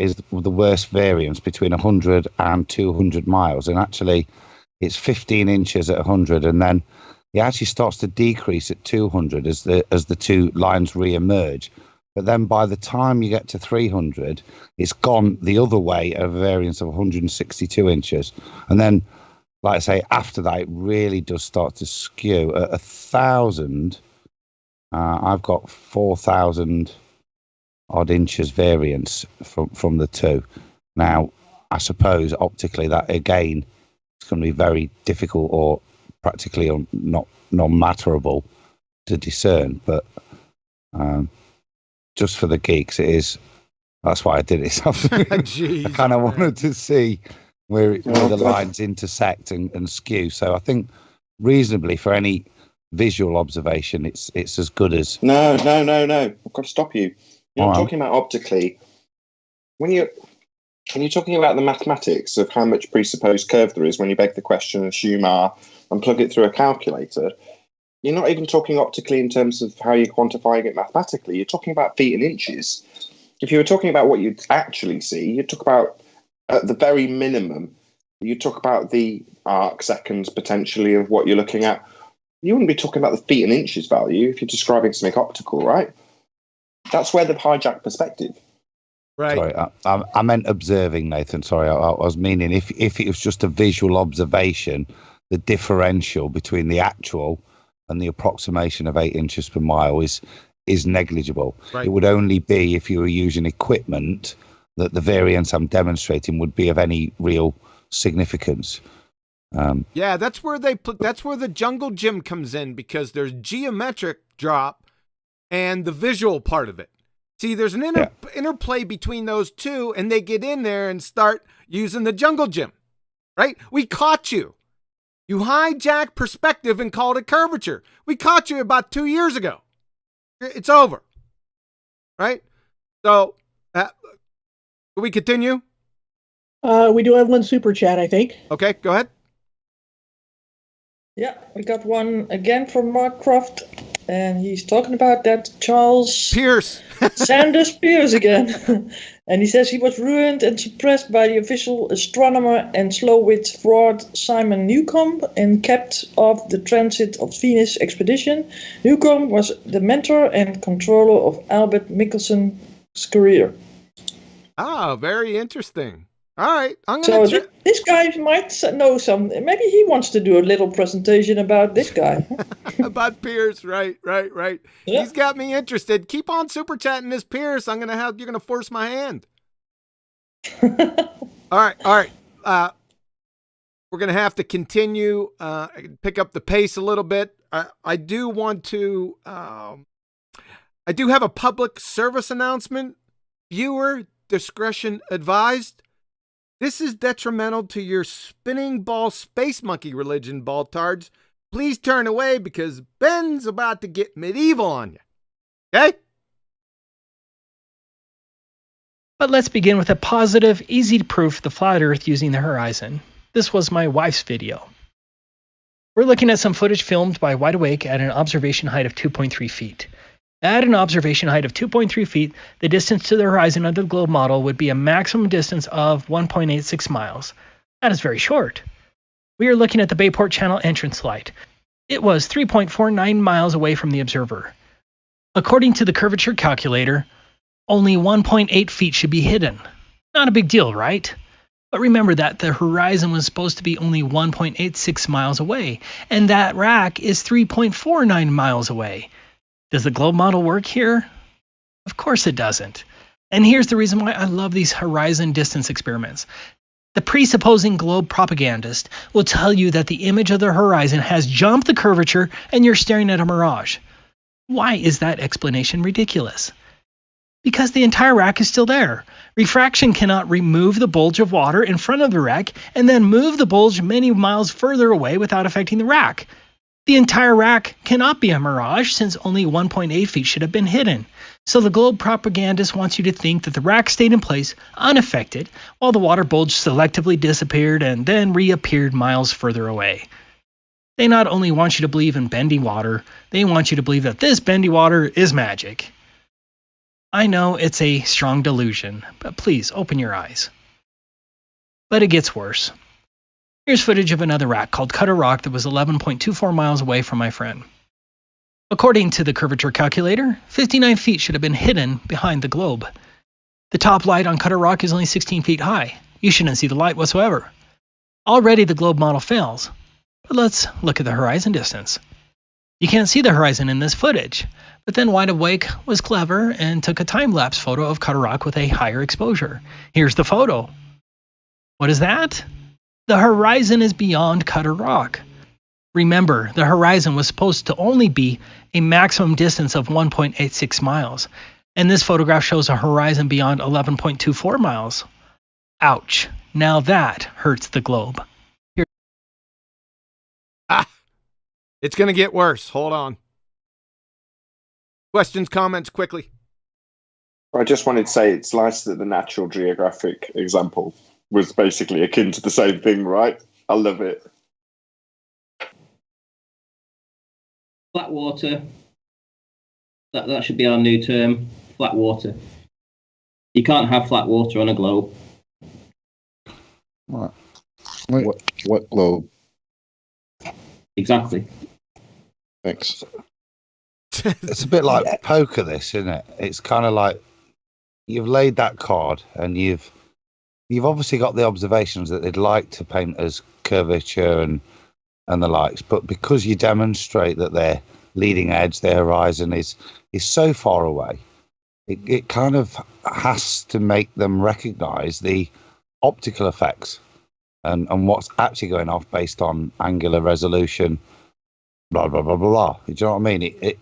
Speaker 7: is the worst variance between 100 and 200 miles, and actually it's 15 inches at 100, and then it actually starts to decrease at 200 as the two lines re-emerge. But then by the time you get to 300, it's gone the other way at a variance of 162 inches, and then, like I say, after that, it really does start to skew. At 1,000, I've got 4,000 odd inches variance from the two. Now, I suppose optically that again is going to be very difficult or practically not non-matterable to discern. But just for the geeks, it is. That's why I did it. I kind of wanted to see where the lines intersect and skew. So I think reasonably for any visual observation, it's as good as.
Speaker 4: No. I've got to stop you. You're not talking about optically. When you're talking about the mathematics of how much presupposed curve there is when you beg the question, assume R, and plug it through a calculator, you're not even talking optically in terms of how you're quantifying it mathematically. You're talking about feet and inches. If you were talking about what you'd actually see, you'd talk about, at the very minimum, you talk about the arc seconds potentially of what you're looking at. You wouldn't be talking about the feet and inches value if you're describing something optical, right? That's where they've hijacked perspective.
Speaker 2: Right.
Speaker 7: Sorry, I meant observing, Nathan. Sorry, I was meaning if it was just a visual observation, the differential between the actual and the approximation of 8 inches per mile is negligible.
Speaker 2: Right.
Speaker 7: It would only be if you were using equipment that the variance I'm demonstrating would be of any real significance.
Speaker 2: Yeah, that's where the jungle gym comes in, because there's geometric drop and the visual part of it. See, there's an interplay between those two, and they get in there and start using the jungle gym, right? We caught you. You hijacked perspective and called it curvature. We caught you about 2 years ago. It's over, right? So, can we continue?
Speaker 1: We do have one super chat, I think.
Speaker 2: Okay, go ahead.
Speaker 11: Yeah, we got one again from Mark Croft, and he's talking about that Charles
Speaker 2: Pierce.
Speaker 11: Sanders Pierce again. And he says he was ruined and suppressed by the official astronomer and slow-wit fraud Simon Newcomb and kept off the transit of Venus expedition. Newcomb was the mentor and controller of Albert Mickelson's career.
Speaker 2: Ah, very interesting. All right, I'm gonna.
Speaker 11: So this guy might know some. Maybe he wants to do a little presentation about this guy.
Speaker 2: About Pierce, right. Yeah. He's got me interested. Keep on super chatting this Pierce. You're gonna force my hand. All right. We're gonna have to continue. Pick up the pace a little bit. I do want to. I do have a public service announcement. Viewer discretion advised. This is detrimental to your spinning ball space monkey religion, baltards. Please turn away, because Ben's about to get medieval on you. Okay?
Speaker 10: But let's begin with a positive, easy to proof the flat Earth using the horizon. This was my wife's video. We're looking at some footage filmed by Wide Awake at an observation height of 2.3 feet. At an observation height of 2.3 feet, the distance to the horizon under the globe model would be a maximum distance of 1.86 miles. That is very short. We are looking at the Bayport Channel entrance light. It was 3.49 miles away from the observer. According to the curvature calculator, only 1.8 feet should be hidden. Not a big deal, right? But remember that the horizon was supposed to be only 1.86 miles away, and that rack is 3.49 miles away. Does the globe model work here? Of course it doesn't. And here's the reason why I love these horizon distance experiments. The presupposing globe propagandist will tell you that the image of the horizon has jumped the curvature and you're staring at a mirage. Why is that explanation ridiculous? Because the entire rack is still there. Refraction cannot remove the bulge of water in front of the rack and then move the bulge many miles further away without affecting the rack. The entire rack cannot be a mirage, since only 1.8 feet should have been hidden. So the globe propagandist wants you to think that the rack stayed in place unaffected while the water bulge selectively disappeared and then reappeared miles further away. They not only want you to believe in bendy water, they want you to believe that this bendy water is magic. I know it's a strong delusion, but please open your eyes. But it gets worse. Here's footage of another rack called Cutter Rock that was 11.24 miles away from my friend. According to the curvature calculator, 59 feet should have been hidden behind the globe. The top light on Cutter Rock is only 16 feet high. You shouldn't see the light whatsoever. Already the globe model fails. But let's look at the horizon distance. You can't see the horizon in this footage, but then Wide Awake was clever and took a time-lapse photo of Cutter Rock with a higher exposure. Here's the photo. What is that? The horizon is beyond Cutter Rock. Remember, the horizon was supposed to only be a maximum distance of 1.86 miles, and this photograph shows a horizon beyond 11.24 miles. Ouch. Now that hurts the globe.
Speaker 2: It's going to get worse. Hold on. Questions, comments, quickly.
Speaker 4: I just wanted to say it's nice that the National Geographic example was basically akin to the same thing, right? I love it.
Speaker 3: Flat water. That should be our new term. Flat water. You can't have flat water on a globe.
Speaker 9: What globe?
Speaker 3: Exactly.
Speaker 9: Thanks.
Speaker 7: It's a bit like poker, this, isn't it? It's kind of like you've laid that card, and you've obviously got the observations that they'd like to paint as curvature and the likes, but because you demonstrate that their leading edge, their horizon is so far away, it kind of has to make them recognize the optical effects and what's actually going off based on angular resolution, blah blah blah blah blah. Do you know what I mean?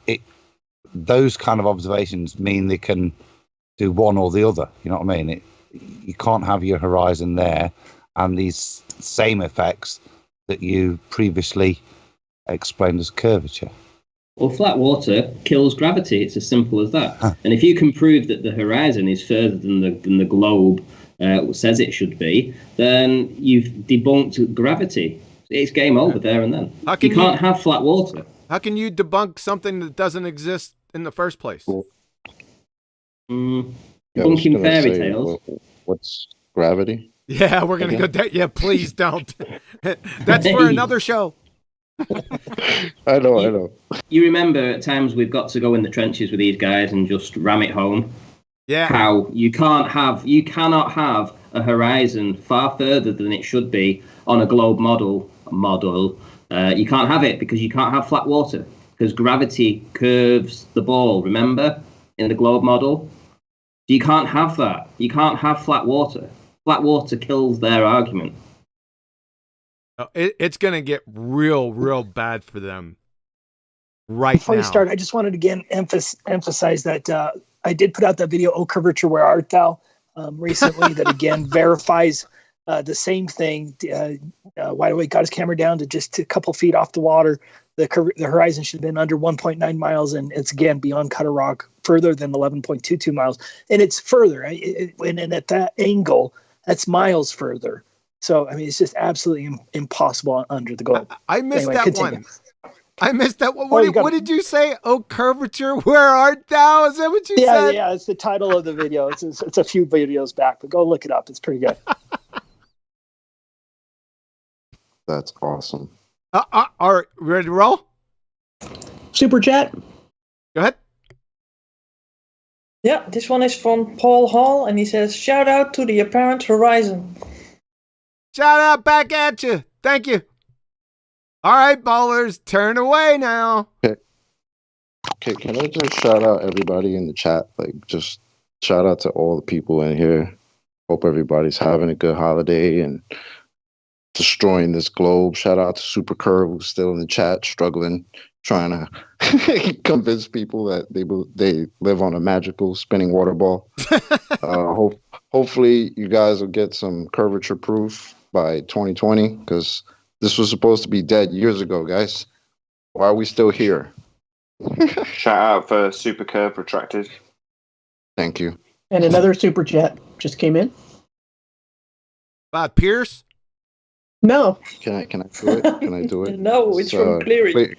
Speaker 7: Those kind of observations mean they can do one or the other. You know what I mean? You can't have your horizon there and these same effects that you previously explained as curvature.
Speaker 3: Well, flat water kills gravity. It's as simple as that. And if you can prove that the horizon is further than the globe says it should be, then you've debunked gravity. It's game over there and then. You can't have flat water.
Speaker 2: How can you debunk something that doesn't exist in the first place?
Speaker 3: Debunking fairy tales.
Speaker 9: What's gravity?
Speaker 2: Yeah, we're gonna go there. Yeah, please don't. That's for another show.
Speaker 9: I know.
Speaker 3: You remember at times we've got to go in the trenches with these guys and just ram it home.
Speaker 2: Yeah.
Speaker 3: How you cannot have a horizon far further than it should be on a globe model. You can't have it because you can't have flat water because gravity curves the ball. Remember in the globe model, you can't have that. You can't have flat water. Flat water kills their argument.
Speaker 2: It's going to get real bad for them right
Speaker 5: Before
Speaker 2: now.
Speaker 5: you start, I just wanted to again emphasize that I did put out that video, "Oh Curvature, Where Art Thou?" Recently that again verifies the same thing. Wide Awake got his camera down to just a couple feet off the water. The horizon should have been under 1.9 miles, and it's again beyond Cutter Rock, further than 11.22 miles. And it's further, and at that angle, that's miles further. So, I mean, it's just absolutely impossible under the globe.
Speaker 2: I missed
Speaker 5: Anyway,
Speaker 2: that
Speaker 5: continue.
Speaker 2: one. I missed that one.
Speaker 5: Oh,
Speaker 2: What did you say? Oh, curvature, where art thou? Is that what you said?
Speaker 5: Yeah, it's the title of the video. It's a few videos back, but go look it up. It's pretty good.
Speaker 9: That's awesome.
Speaker 2: All right, ready to roll?
Speaker 1: Super chat.
Speaker 2: Go ahead.
Speaker 11: Yeah, this one is from Paul Hall, and he says, "Shout out to the apparent horizon."
Speaker 2: Shout out back at you. Thank you. All right, ballers, turn away now.
Speaker 9: Okay, can I just shout out everybody in the chat? Like, just shout out to all the people in here. Hope everybody's having a good holiday and destroying this globe. Shout out to Super Curve, who's still in the chat, struggling, trying to convince people that they live on a magical spinning water ball. Hopefully, you guys will get some curvature proof by 2020, because this was supposed to be dead years ago, guys. Why are we still here?
Speaker 4: Shout out for Super Curve Retracted.
Speaker 9: Thank you.
Speaker 1: And another super chat just came in.
Speaker 2: Pierce?
Speaker 1: No.
Speaker 9: Can I do it? Can I do it?
Speaker 11: No, it's from Cleary.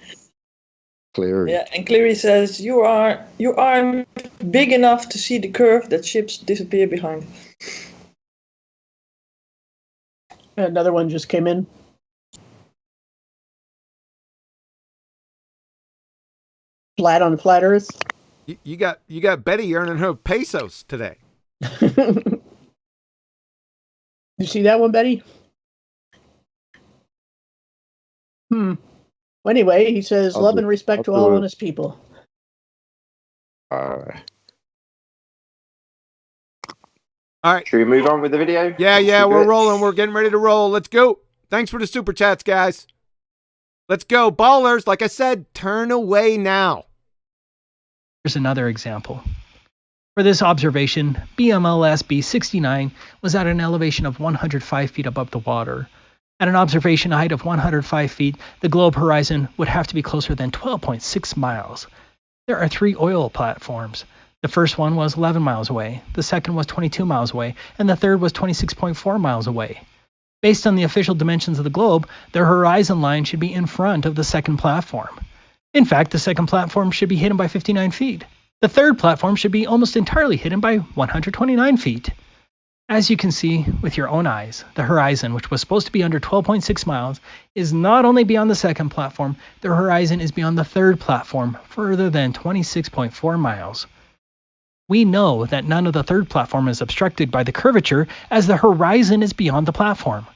Speaker 9: Cleary.
Speaker 11: Yeah, and Cleary says, you aren't big enough to see the curve that ships disappear behind."
Speaker 1: Another one just came in. Flat on flat Earth.
Speaker 2: You got Betty earning her pesos today.
Speaker 1: You see that one, Betty? Well, anyway, he says, "Love and respect to all honest people."
Speaker 2: All right.
Speaker 4: Should we move on with the video?
Speaker 2: Yeah, we're rolling. We're getting ready to roll. Let's go. Thanks for the super chats, guys. Let's go. Ballers, like I said, turn away now.
Speaker 10: Here's another example. For this observation, BMLS B69 was at an elevation of 105 feet above the water. At an observation height of 105 feet, the globe horizon would have to be closer than 12.6 miles. There are 3 oil platforms. The first one was 11 miles away, the second was 22 miles away, and the third was 26.4 miles away. Based on the official dimensions of the globe, the horizon line should be in front of the second platform. In fact, the second platform should be hidden by 59 feet. The third platform should be almost entirely hidden by 129 feet. As you can see with your own eyes, the horizon, which was supposed to be under 12.6 miles, is not only beyond the second platform, the horizon is beyond the third platform, further than 26.4 miles. We know that none of the third platform is obstructed by the curvature, as the horizon is beyond the platform.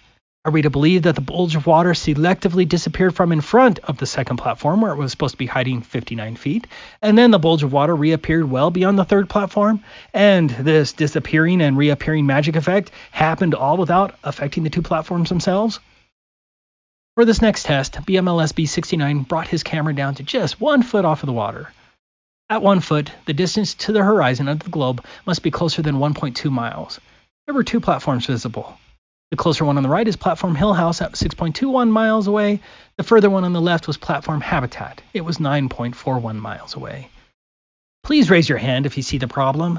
Speaker 10: Are we to believe that the bulge of water selectively disappeared from in front of the second platform, where it was supposed to be hiding 59 feet, and then the bulge of water reappeared well beyond the third platform, and this disappearing and reappearing magic effect happened all without affecting the two platforms themselves? For this next test, BMLSB69 brought his camera down to just 1 foot off of the water. At 1 foot, the distance to the horizon of the globe must be closer than 1.2 miles. There were 2 platforms visible. The closer one on the right is Platform Hill House at 6.21 miles away. The further one on the left was Platform Habitat. It was 9.41 miles away. Please raise your hand if you see the problem.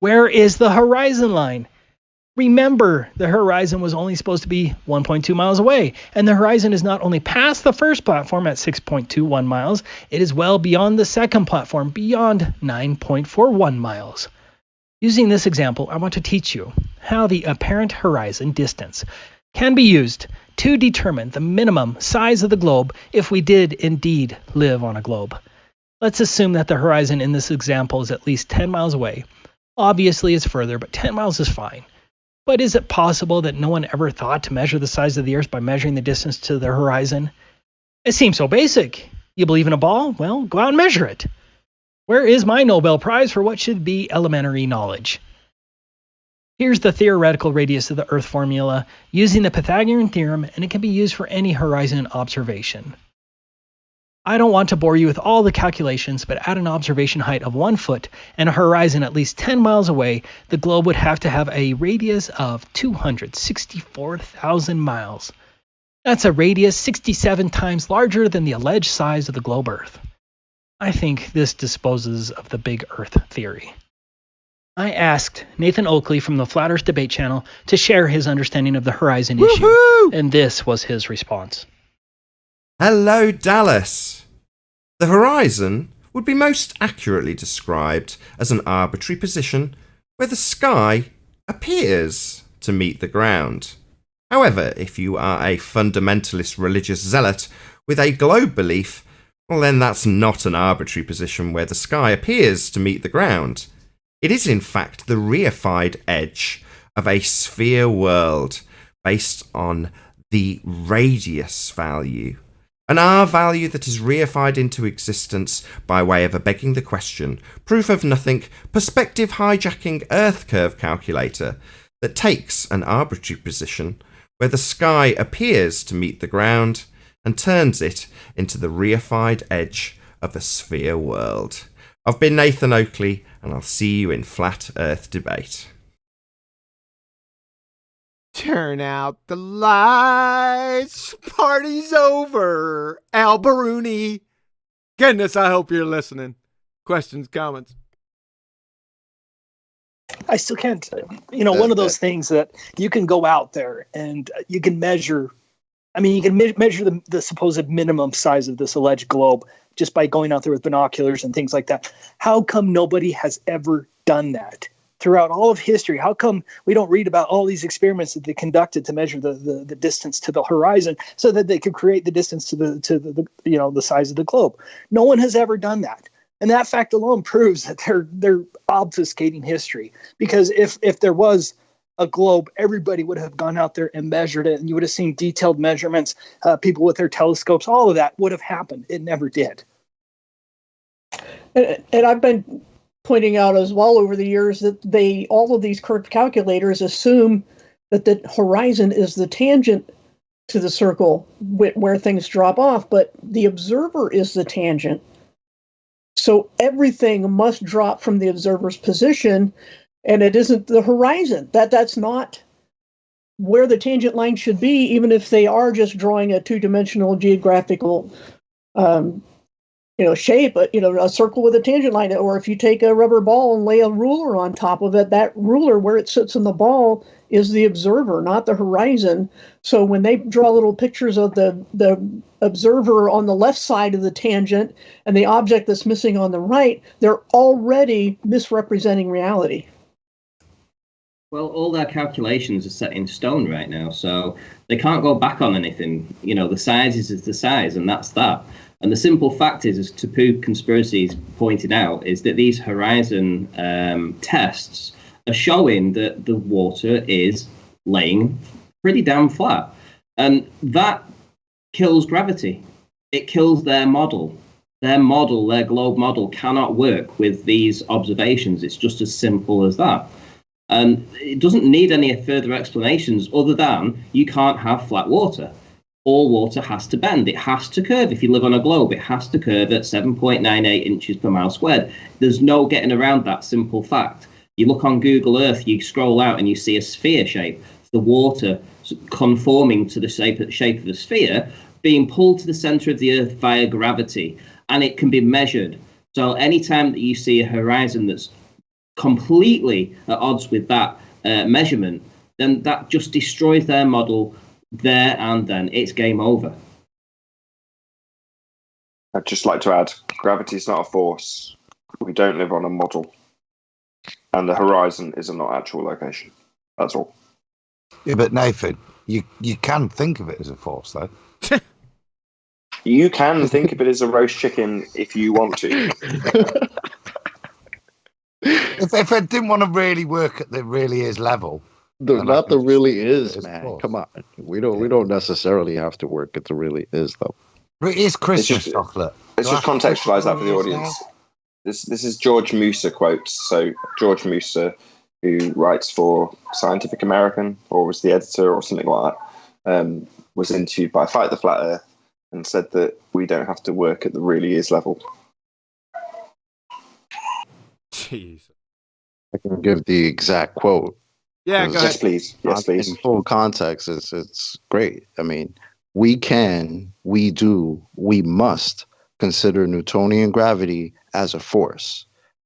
Speaker 10: Where is the horizon line? Remember, the horizon was only supposed to be 1.2 miles away, and the horizon is not only past the first platform at 6.21 miles, it is well beyond the second platform, beyond 9.41 miles. Using this example, I want to teach you how the apparent horizon distance can be used to determine the minimum size of the globe if we did indeed live on a globe. Let's assume that the horizon in this example is at least 10 miles away. Obviously, it's further, but 10 miles is fine. But is it possible that no one ever thought to measure the size of the Earth by measuring the distance to the horizon? It seems so basic. You believe in a ball? Well, go out and measure it. Where is my Nobel Prize for what should be elementary knowledge? Here's the theoretical radius of the Earth formula using the Pythagorean theorem, and it can be used for any horizon observation. I don't want to bore you with all the calculations, but at an observation height of 1 foot and a horizon at least 10 miles away, the globe would have to have a radius of 264,000 miles. That's a radius 67 times larger than the alleged size of the globe Earth. I think this disposes of the big Earth theory. I asked Nathan Oakley from the Flat Earth Debate channel to share his understanding of the horizon issue, and this was his response.
Speaker 14: Hello, Dallas. The horizon would be most accurately described as an arbitrary position where the sky appears to meet the ground. However, if you are a fundamentalist religious zealot with a globe belief, well, then that's not an arbitrary position where the sky appears to meet the ground. It is, in fact, the reified edge of a sphere world based on the radius value. An R value that is reified into existence by way of a begging the question, proof of nothing, perspective hijacking Earth curve calculator that takes an arbitrary position where the sky appears to meet the ground and turns it into the reified edge of a sphere world. I've been Nathan Oakley, and I'll see you in Flat Earth Debate.
Speaker 2: Turn out the lights. Party's over. Al Baruni. Goodness, I hope you're listening. Questions, comments?
Speaker 5: I still can't, one of those things that you can go out there and you can measure. I mean, you can measure the supposed minimum size of this alleged globe just by going out there with binoculars and things like that. How come nobody has ever done that throughout all of history? How come we don't read about all these experiments that they conducted to measure the distance to the horizon so that they could create the distance to the size of the globe? No one has ever done that. And that fact alone proves that they're obfuscating history. Because if there was a globe, everybody would have gone out there and measured it, and you would have seen detailed measurements, people with their telescopes, all of that would have happened. It never did.
Speaker 1: And I've been pointing out as well over the years that all of these curve calculators assume that the horizon is the tangent to the circle where things drop off, but the observer is the tangent. So everything must drop from the observer's position, and it isn't the horizon. That's not where the tangent line should be, even if they are just drawing a two-dimensional geographical shape, a circle with a tangent line. Or if you take a rubber ball and lay a ruler on top of it, that ruler, where it sits in the ball, is the observer, not the horizon. So when they draw little pictures of the observer on the left side of the tangent and the object that's missing on the right, they're already misrepresenting reality.
Speaker 3: Well, all their calculations are set in stone right now, so they can't go back on anything. You know, the size is the size, and that's that. And the simple fact is, as Taboo Conspiracies pointed out, is that these horizon tests are showing that the water is laying pretty damn flat. And that kills gravity. It kills their model. Their model, their globe model, cannot work with these observations. It's just as simple as that. And it doesn't need any further explanations other than you can't have flat water. All water has to bend. It has to curve. If you live on a globe, it has to curve at 7.98 inches per mile squared. There's no getting around that simple fact. You look on Google Earth, you scroll out and you see a sphere shape. The water conforming to the shape of the sphere being pulled to the center of the Earth via gravity, and it can be measured. So anytime that you see a horizon that's completely at odds with that measurement, then that just destroys their model there and then. It's game over.
Speaker 4: I'd just like to add, gravity is not a force. We don't live on a model. And the horizon is a not actual location. That's all.
Speaker 7: Yeah, but Nathan, you can think of it as a force, though.
Speaker 4: You can think of it as a roast chicken if you want to.
Speaker 7: If it didn't want to really work at the really is level.
Speaker 9: Not the really is, man. Come on. We don't necessarily have to work at the really is, though.
Speaker 7: It is Christmas chocolate.
Speaker 4: Let's just contextualize that for the audience. This is George Musa quotes. So George Musa, who writes for Scientific American, or was the editor or something like that, was interviewed by Fight the Flat Earth and said that we don't have to work at the really is level.
Speaker 2: Jeez.
Speaker 9: I can give the exact quote.
Speaker 2: Yeah, go ahead.
Speaker 4: Yes, please. Yes, please.
Speaker 9: In full context, it's great. I mean, we can, we do, we must consider Newtonian gravity as a force.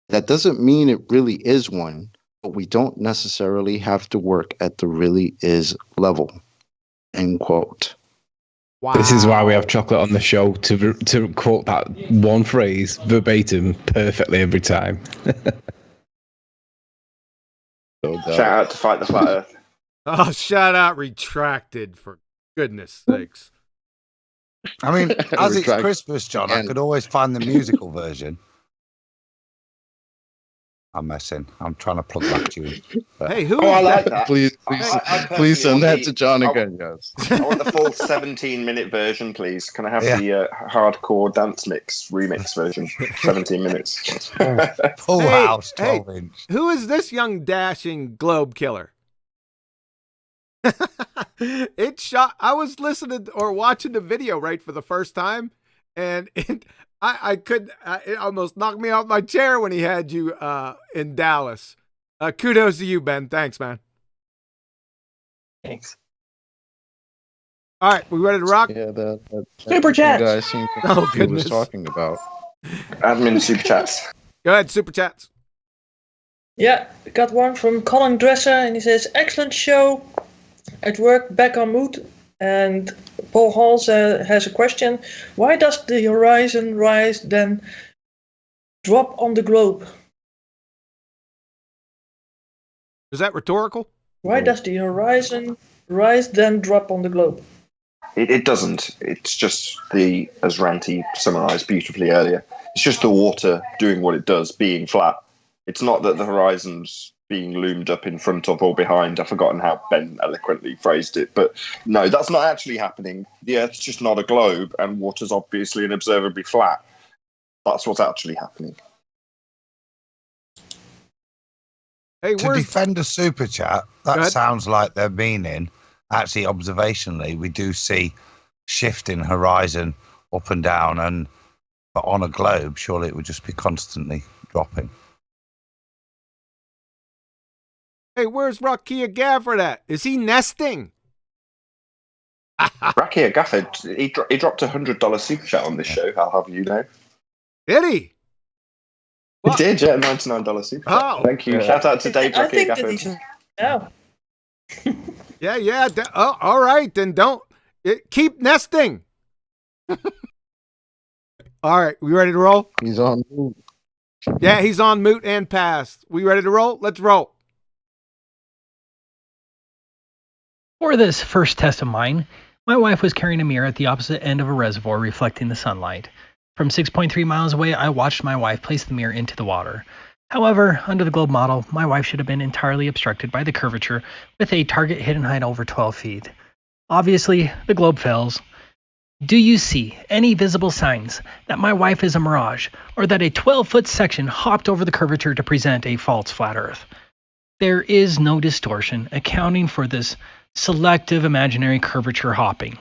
Speaker 9: That doesn't mean it really is one, but we don't necessarily have to work at the really is level. End quote.
Speaker 8: Wow. This is why we have chocolate on the show, to quote that one phrase verbatim perfectly every time.
Speaker 4: Shout out to Fight the Flat Earth.
Speaker 2: Oh, shout out retracted, for goodness sakes.
Speaker 7: I mean, as it's Christmas, John, I could always find the musical version. I'm messing. I'm trying to plug back to you.
Speaker 2: Hey, who?
Speaker 4: I like that.
Speaker 9: Please send that to John again, yes.
Speaker 4: I want the full 17-minute version, please. Can I have the hardcore dance mix remix version? 17 minutes.
Speaker 7: Full house, 12-inch.
Speaker 2: Who is this young dashing globe killer? It shot. I was listening or watching the video right for the first time, and I could. It almost knocked me off my chair when he had you in Dallas. Kudos to you, Ben. Thanks, man.
Speaker 5: Thanks.
Speaker 2: All right, we ready to rock?
Speaker 9: Yeah, that
Speaker 1: Super chat.
Speaker 9: guy seemed to
Speaker 2: Oh,
Speaker 9: know what he was
Speaker 2: goodness.
Speaker 9: talking about.
Speaker 4: Admin super chats.
Speaker 2: Go ahead, super chats.
Speaker 11: Yeah, we got one from Colin Dresser, and he says, excellent show. At work, back on mood. And Paul Halls has a question. Why does the horizon rise then drop on the globe?
Speaker 2: Is that rhetorical?
Speaker 11: Why does the horizon rise then drop on the globe?
Speaker 4: It doesn't. It's just as Ranty summarised beautifully earlier, it's just the water doing what it does, being flat. It's not that the horizon's being loomed up in front of or behind. I've forgotten how Ben eloquently phrased it, but no, that's not actually happening. The Earth's just not a globe, and water's obviously and observably flat. That's what's actually happening.
Speaker 2: Hey,
Speaker 7: to defend a super chat, that sounds like they're meaning, actually observationally, we do see shifting horizon up and down, but on a globe, surely it would just be constantly dropping.
Speaker 2: Hey, where's Rakia Gafford at? Is he nesting?
Speaker 4: Rakia Gafford, he dropped $100 super chat on this show. I'll have you know.
Speaker 2: Did he?
Speaker 4: He did, yeah, $99 super chat.
Speaker 2: Oh.
Speaker 4: Thank you. Shout out to Dave
Speaker 11: I
Speaker 4: Rakia
Speaker 11: think that
Speaker 4: Gafford.
Speaker 11: he's now.
Speaker 2: Yeah. All right, then keep nesting. All right, we ready to roll?
Speaker 9: He's on mute.
Speaker 2: Yeah, he's on mute and pass. We ready to roll? Let's roll.
Speaker 10: For this first test of mine, my wife was carrying a mirror at the opposite end of a reservoir reflecting the sunlight. From 6.3 miles away, I watched my wife place the mirror into the water. However, under the globe model, my wife should have been entirely obstructed by the curvature with a target hidden height over 12 feet. Obviously, the globe fails. Do you see any visible signs that my wife is a mirage, or that a 12-foot section hopped over the curvature to present a false flat Earth? There is no distortion accounting for this selective imaginary curvature hopping.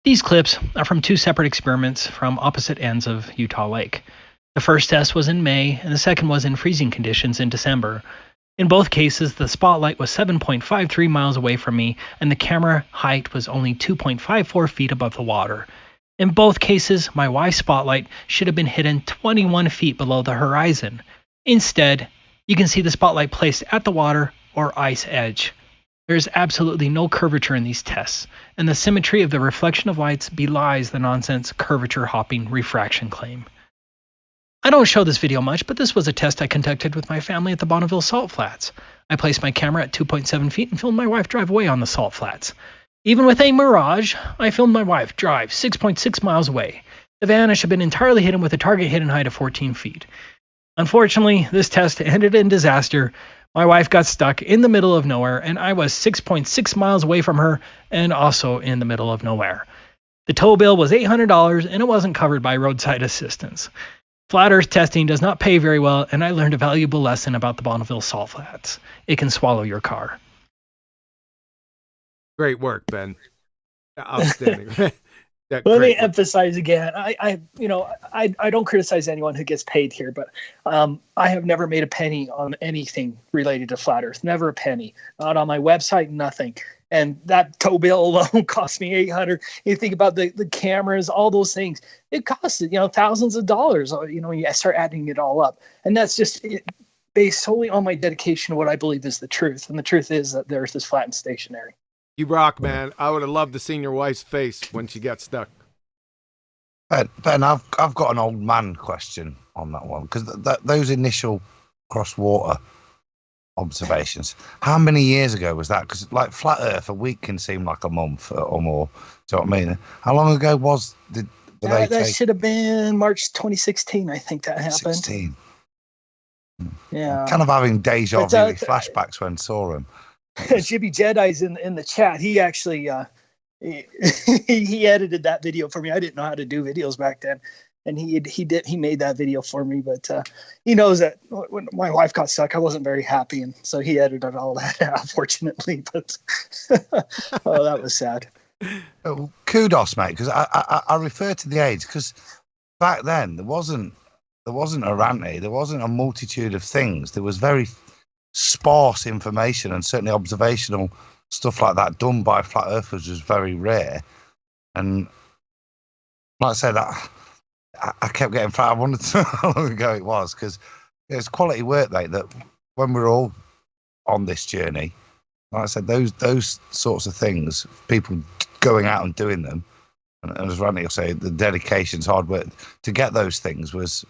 Speaker 10: These clips are from two separate experiments from opposite ends of Utah Lake. The first test was in May, and the second was in freezing conditions in December. In both cases, the spotlight was 7.53 miles away from me, and the camera height was only 2.54 feet above the water. In both cases, my wife's spotlight should have been hidden 21 feet below the horizon. Instead, you can see the spotlight placed at the water or ice edge. There is absolutely no curvature in these tests, and the symmetry of the reflection of lights belies the nonsense curvature hopping refraction claim. I don't show this video much, but this was a test I conducted with my family at the Bonneville Salt Flats. I placed my camera at 2.7 feet and filmed my wife drive away on the salt flats. Even with a mirage, I filmed my wife drive 6.6 miles away. The van should have been entirely hidden with a target hidden height of 14 feet. Unfortunately, this test ended in disaster. My wife got stuck in the middle of nowhere, and I was 6.6 miles away from her and also in the middle of nowhere. The tow bill was $800, and it wasn't covered by roadside assistance. Flat Earth testing does not pay very well, and I learned a valuable lesson about the Bonneville Salt Flats. It can swallow your car.
Speaker 2: Great work, Ben. Outstanding.
Speaker 5: Let me emphasize again. I don't criticize anyone who gets paid here, but I have never made a penny on anything related to Flat Earth. Never a penny. Not on my website, nothing. And that tow bill alone cost me $800. You think about the cameras, all those things. It costs thousands of dollars. You start adding it all up, and that's just based solely on my dedication to what I believe is the truth. And the truth is that the Earth is flat and stationary.
Speaker 2: You rock, man. I would have loved to see your wife's face when she got stuck.
Speaker 7: Ben, I've got an old man question on that one, because those initial cross water observations, how many years ago was that? Because like Flat Earth, a week can seem like a month or more. Do you know what I mean? How long ago
Speaker 5: that should have been March 2016. I think that happened.
Speaker 7: 16.
Speaker 5: Yeah.
Speaker 7: Kind of having deja vu flashbacks when saw him.
Speaker 5: Jibby Jedi's in the chat. He actually he edited that video for me. I didn't know how to do videos back then, and he made that video for me. But he knows that when my wife got stuck, I wasn't very happy, and so he edited all that out, unfortunately. But oh, that was sad.
Speaker 7: Kudos, mate, because I refer to the age, because back then there wasn't a Ranty, there wasn't a multitude of things. There was very sparse information, and certainly observational stuff like that done by flat earthers was very rare. And like I said, I kept getting fat. I wondered how long ago it was, because it's quality work, mate, that when we're all on this journey, like I said, those sorts of things, people going out and doing them, and as Randy will say, the dedication's hard work to get those things was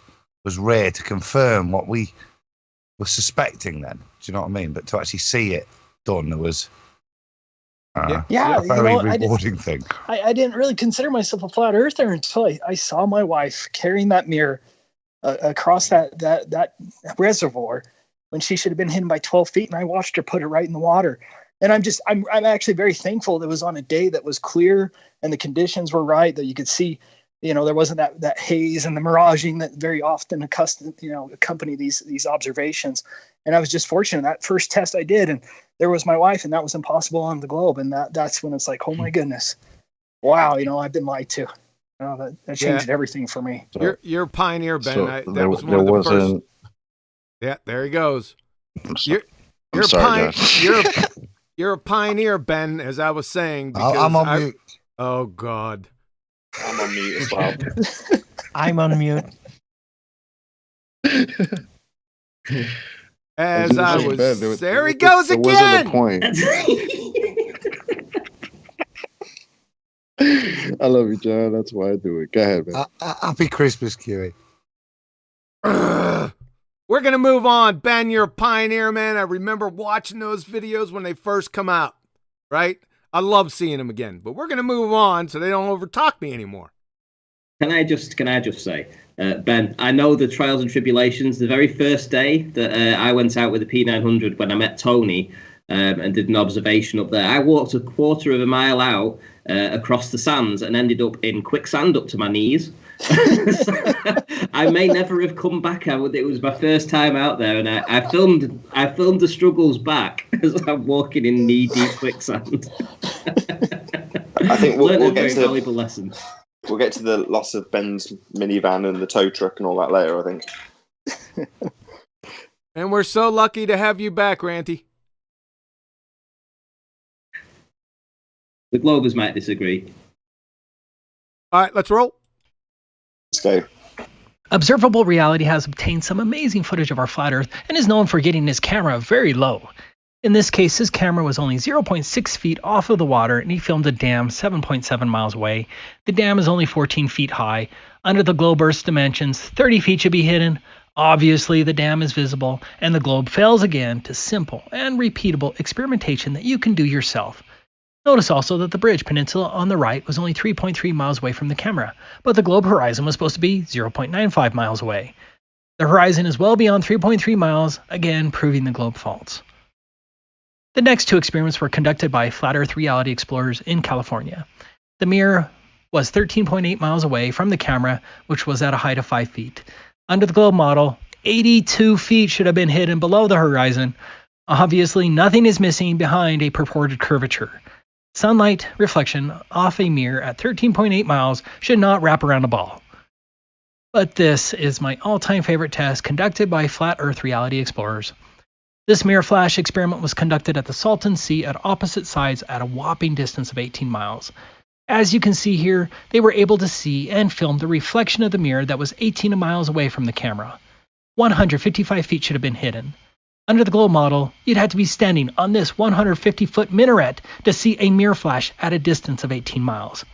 Speaker 7: rare, to confirm what we were suspecting then. Do you know what I mean? But to actually see it done, it was a very rewarding thing.
Speaker 5: I didn't really consider myself a flat earther until I saw my wife carrying that mirror across that reservoir when she should have been hidden by 12 feet, and I watched her put it right in the water. And I'm actually very thankful that it was on a day that was clear and the conditions were right, that you could see, there wasn't that haze and the miraging that very often accompany these observations. And I was just fortunate that first test I did, and there was my wife, and that was impossible on the globe. And that's when it's like, oh my goodness, wow, I've been lied to. That changed everything for me.
Speaker 2: You're a pioneer, Ben.
Speaker 9: So
Speaker 2: that was one of the first. Yeah, there he goes. You're a pioneer, Ben, as I was saying. Because
Speaker 7: I'm on mute.
Speaker 2: Oh God.
Speaker 4: I'm on mute as well.
Speaker 6: I'm on mute.
Speaker 2: As I was,
Speaker 9: Ben,
Speaker 2: there he goes again.
Speaker 9: Wasn't a point. I love you, John. That's why I do it. Go ahead, man.
Speaker 7: Happy Christmas, Kiwi.
Speaker 2: We're gonna move on. Ben, you're a pioneer, man. I remember watching those videos when they first come out. right? I love seeing them again, but we're going to move on so they don't overtalk me anymore.
Speaker 3: Can I just say, Ben, I know the trials and tribulations. The very first day that I went out with the P900 when I met Tony and did an observation up there, I walked a quarter of a mile out across the sands and ended up in quicksand up to my knees. I may never have come back out. It was my first time out there, and I filmed the struggles back as I'm walking in knee-deep quicksand.
Speaker 4: I think we'll get to
Speaker 3: valuable lesson.
Speaker 4: We'll get to the loss of Ben's minivan and the tow truck and all that later, I think.
Speaker 2: And we're so lucky to have you back, Ranty.
Speaker 3: The Globers might disagree.
Speaker 2: All right, let's roll.
Speaker 4: Let's go.
Speaker 10: Observable Reality has obtained some amazing footage of our flat Earth and is known for getting his camera very low. In this case, his camera was only 0.6 feet off of the water, and he filmed a dam 7.7 miles away. The dam is only 14 feet high. Under the globe Earth's dimensions, 30 feet should be hidden. Obviously, the dam is visible, and the globe fails again to simple and repeatable experimentation that you can do yourself. Notice also that the Bridge Peninsula on the right was only 3.3 miles away from the camera, but the globe horizon was supposed to be 0.95 miles away. The horizon is well beyond 3.3 miles, again proving the globe false. The next two experiments were conducted by Flat Earth Reality Explorers in California. The mirror was 13.8 miles away from the camera, which was at a height of 5 feet. Under the globe model, 82 feet should have been hidden below the horizon. Obviously, nothing is missing behind a purported curvature. Sunlight reflection off a mirror at 13.8 miles should not wrap around a ball. But this is my all-time favorite test conducted by Flat Earth Reality Explorers. This mirror flash experiment was conducted at the Salton Sea at opposite sides at a whopping distance of 18 miles. As you can see here, they were able to see and film the reflection of the mirror that was 18 miles away from the camera. 155 feet should have been hidden. Under the globe model, you'd have to be standing on this 150-foot minaret to see a mirror flash at a distance of 18 miles.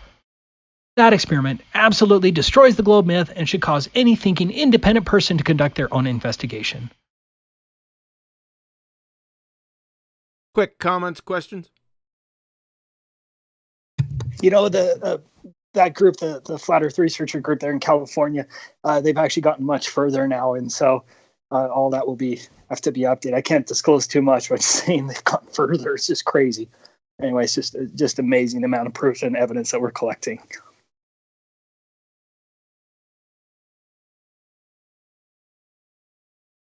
Speaker 10: That experiment absolutely destroys the globe myth and should cause any thinking independent person to conduct their own investigation.
Speaker 2: Quick comments, questions?
Speaker 5: You know, that group, the Flat Earth Researcher group there in California, they've actually gotten much further now, and so all that will have to be updated. I can't disclose too much, but saying they've gone further, it's just crazy. Anyway, it's just amazing the amount of proof and evidence that we're collecting.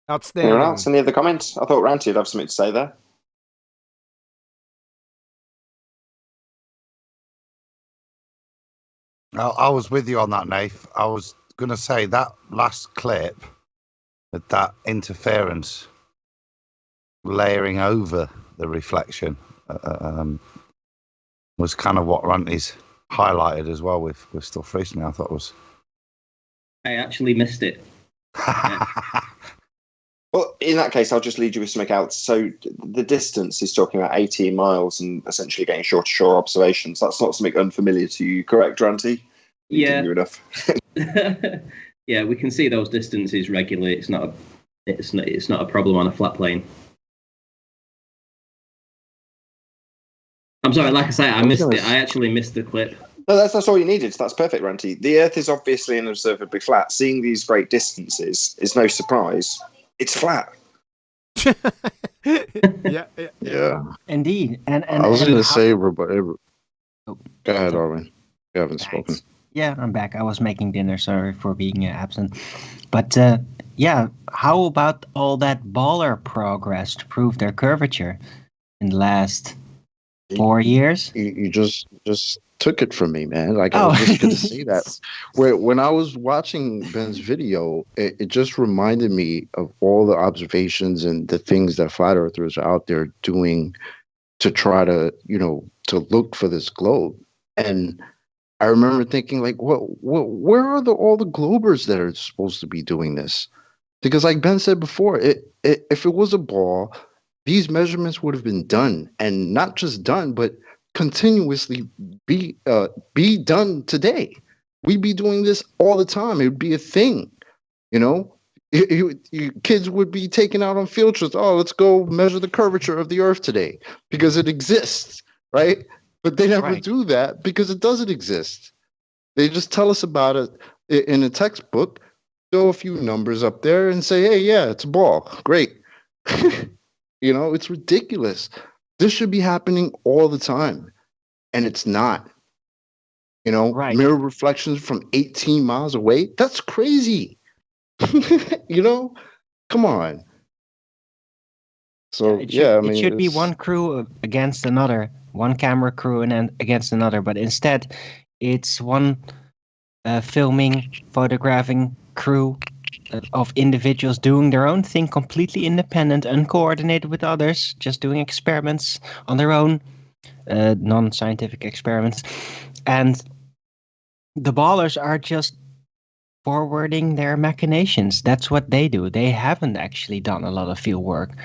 Speaker 2: Outstanding.
Speaker 4: Anyone else? Any other comments? I thought Ranty would have something to say there.
Speaker 7: I was with you on that, Nath. I was going to say that last clip, that interference layering over the reflection, was kind of what Ranty's highlighted as well with stuff recently. I thought was.
Speaker 3: I actually missed it.
Speaker 4: Well, in that case, I'll just lead you with something else. So the distance is talking about 18 miles and essentially getting shore-to-shore observations. That's not something unfamiliar to you, correct, Ranty?
Speaker 3: Yeah.
Speaker 4: Enough.
Speaker 3: Yeah, we can see those distances regularly. It's not a problem on a flat plane. I'm sorry, like I say, I missed it. I actually missed the clip.
Speaker 4: No, that's all you needed. That's perfect, Ranty. The Earth is obviously and observably flat. Seeing these great distances is no surprise. It's flat.
Speaker 9: Yeah.
Speaker 6: Indeed. And
Speaker 9: I was going to say, but go ahead, Arvin. You haven't spoken.
Speaker 6: Yeah, I'm back. I was making dinner. Sorry for being absent. But yeah, how about all that baller progress to prove their curvature in the last 4 years?
Speaker 9: You just took it from me, man. Like, I was just going to say that. When I was watching Ben's video, it just reminded me of all the observations and the things that flat earthers are out there doing to try to, to look for this globe. And I remember thinking, like, where are all the globers that are supposed to be doing this? Because, like Ben said before, if it was a ball, these measurements would have been done, and not just done, but continuously be done today. We'd be doing this all the time. It would be a thing, kids would be taken out on field trips. Oh, let's go measure the curvature of the Earth today because it exists. right? But they never
Speaker 6: Right.
Speaker 9: do that because it doesn't exist. They just tell us about it in a textbook, throw a few numbers up there and say, hey, yeah, it's a ball. Great. It's ridiculous. This should be happening all the time. And it's not.
Speaker 6: Right.
Speaker 9: Mirror reflections from 18 miles away. That's crazy. Come on. So,
Speaker 6: It should be one crew against another, one camera crew and then against another. But instead, it's one filming, photographing crew of individuals doing their own thing, completely independent, uncoordinated with others, just doing experiments on their own, non-scientific experiments. And the ballers are just forwarding their machinations. That's what they do. They haven't actually done a lot of field work.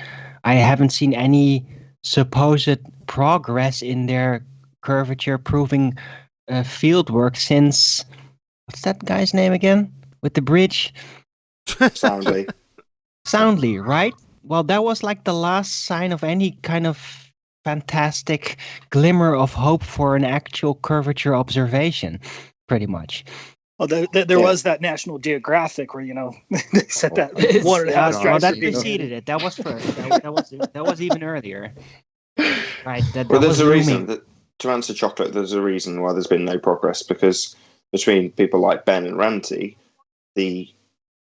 Speaker 6: I haven't seen any supposed progress in their curvature proving field work since, what's that guy's name again? With the bridge? Soundly, right? Well, that was like the last sign of any kind of fantastic glimmer of hope for an actual curvature observation, pretty much.
Speaker 5: Well, there was that National Geographic where they said that 1.5
Speaker 6: Well, that preceded it. That was first. That was even earlier. Right.
Speaker 4: Well, there's a reason that, to answer Chocolate, there's a reason why there's been no progress, because between people like Ben and Ranty, the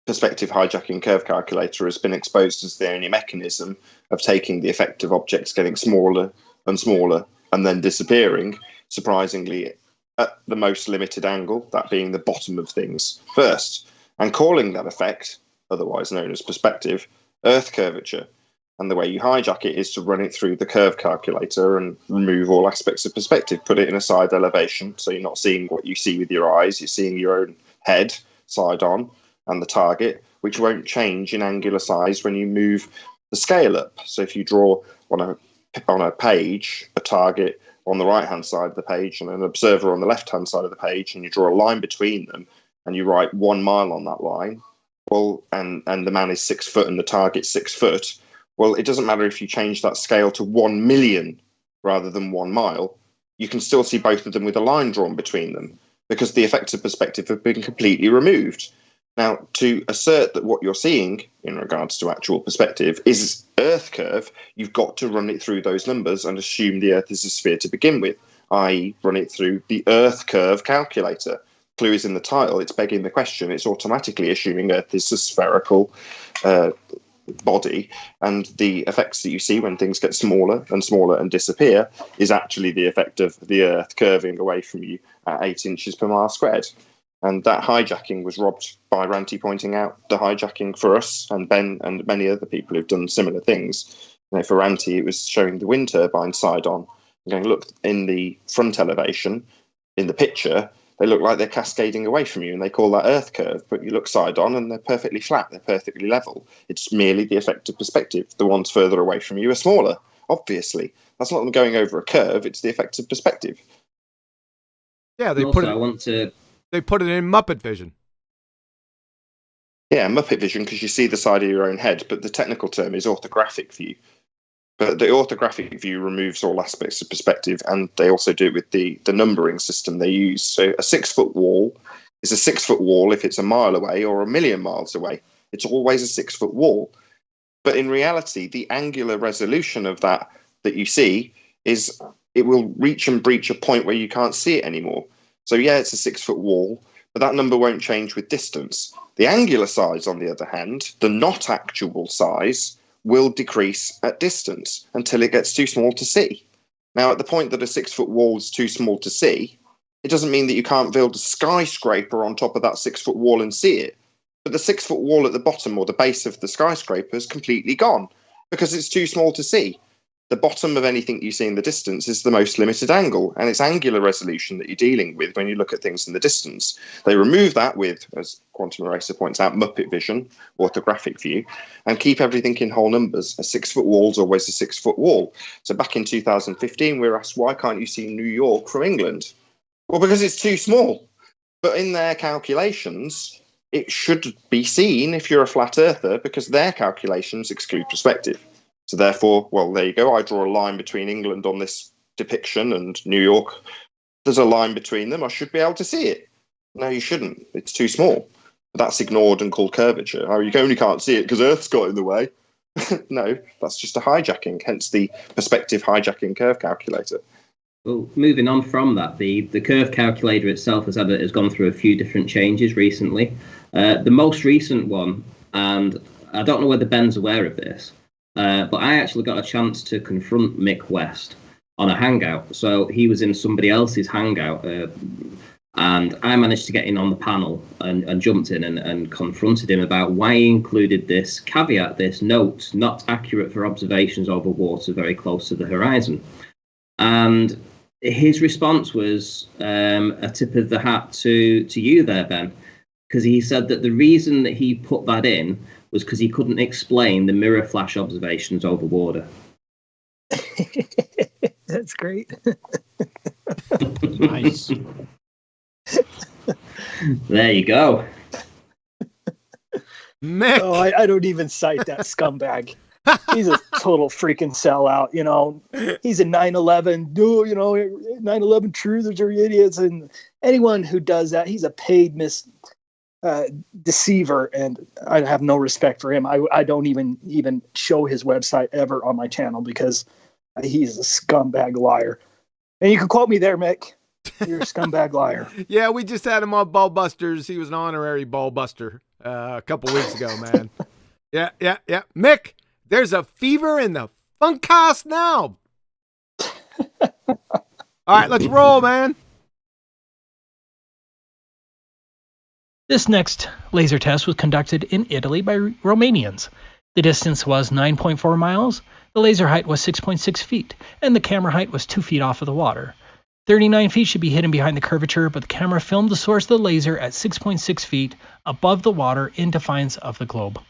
Speaker 4: perspective hijacking curve calculator has been exposed as the only mechanism of taking the effective objects getting smaller and smaller and then disappearing, surprisingly, at the most limited angle, that being the bottom of things first, and calling that effect, otherwise known as perspective, Earth curvature. And the way you hijack it is to run it through the curve calculator and remove all aspects of perspective, put it in a side elevation, so you're not seeing what you see with your eyes, you're seeing your own head side on, and the target, which won't change in angular size when you move the scale up. So if you draw on a page a target on the right-hand side of the page and an observer on the left-hand side of the page, and you draw a line between them, and you write 1 mile on that line, well, and the man is 6 foot and the target's 6 foot, well, it doesn't matter if you change that scale to 1 million rather than 1 mile, you can still see both of them with a line drawn between them, because the effects of perspective have been completely removed. Now, to assert that what you're seeing in regards to actual perspective is Earth curve, you've got to run it through those numbers and assume the Earth is a sphere to begin with, i.e. run it through the Earth curve calculator. Clue is in the title, it's begging the question, it's automatically assuming Earth is a spherical body, and the effects that you see when things get smaller and disappear is actually the effect of the Earth curving away from you at 8 inches per mile squared. And that hijacking was robbed by Ranty pointing out the hijacking for us and Ben and many other people who've done similar things. For Ranty, it was showing the wind turbine side on. And going, look, in the front elevation, in the picture, they look like they're cascading away from you, and they call that Earth curve. But you look side on, and they're perfectly flat. They're perfectly level. It's merely the effect of perspective. The ones further away from you are smaller, obviously. That's not them going over a curve. It's the effect of perspective.
Speaker 2: Yeah, they put it. They put it in Muppet vision.
Speaker 4: Yeah, Muppet vision, because you see the side of your own head, but the technical term is orthographic view. But the orthographic view removes all aspects of perspective, and they also do it with the numbering system they use. So a 6-foot wall is a 6-foot wall if it's a mile away or 1,000,000 miles away. It's always a 6-foot wall. But in reality, the angular resolution of that you see is it will reach and breach a point where you can't see it anymore. So yeah, it's a 6-foot wall, but that number won't change with distance. The angular size, on the other hand, the not actual size, will decrease at distance until it gets too small to see. Now, at the point that a 6-foot wall is too small to see, it doesn't mean that you can't build a skyscraper on top of that 6-foot wall and see it. But the 6-foot wall at the bottom or the base of the skyscraper is completely gone because it's too small to see. The bottom of anything you see in the distance is the most limited angle, and it's angular resolution that you're dealing with when you look at things in the distance. They remove that with, as Quantum Eraser points out, Muppet vision, orthographic view, and keep everything in whole numbers. A 6-foot wall is always a 6-foot wall. So back in 2015, we were asked, why can't you see New York from England? Well, because it's too small. But in their calculations, it should be seen if you're a flat earther, because their calculations exclude perspective. So therefore, well, there you go. I draw a line between England on this depiction and New York, there's a line between them. I should be able to see it. No, you shouldn't. It's too small. That's ignored and called curvature. Oh, you only can't see it because Earth's got in the way. No, that's just a hijacking, hence the perspective hijacking curve calculator.
Speaker 3: Well, moving on from that, the curve calculator itself has gone through a few different changes recently. The most recent one, and I don't know whether Ben's aware of this, but I actually got a chance to confront Mick West on a hangout. So he was in somebody else's hangout, and I managed to get in on the panel and jumped in and confronted him about why he included this caveat, this note, not accurate for observations over water very close to the horizon. And his response was a tip of the hat to you there, Ben, because he said that the reason that he put that in was because he couldn't explain the mirror flash observations over water.
Speaker 5: That's great.
Speaker 6: Nice.
Speaker 3: There you go.
Speaker 2: Mick.
Speaker 5: Oh, I don't even cite that scumbag. He's a total freaking sellout. You know, he's a 9/11. 9/11 truthers are idiots, and anyone who does that, he's a paid deceiver, and I have no respect for him. I don't even show his website ever on my channel because he's a scumbag liar. And you can quote me there, Mick. You're a scumbag liar.
Speaker 2: Yeah, we just had him on Ballbusters. He was an honorary Ballbuster a couple weeks ago, man. Yeah. Mick, there's a fever in the Funkcast now. All right, let's roll, man.
Speaker 10: This next laser test was conducted in Italy by Romanians. The distance was 9.4 miles, the laser height was 6.6 feet, and the camera height was 2 feet off of the water. 39 feet should be hidden behind the curvature, but the camera filmed the source of the laser at 6.6 feet above the water in defiance of the globe.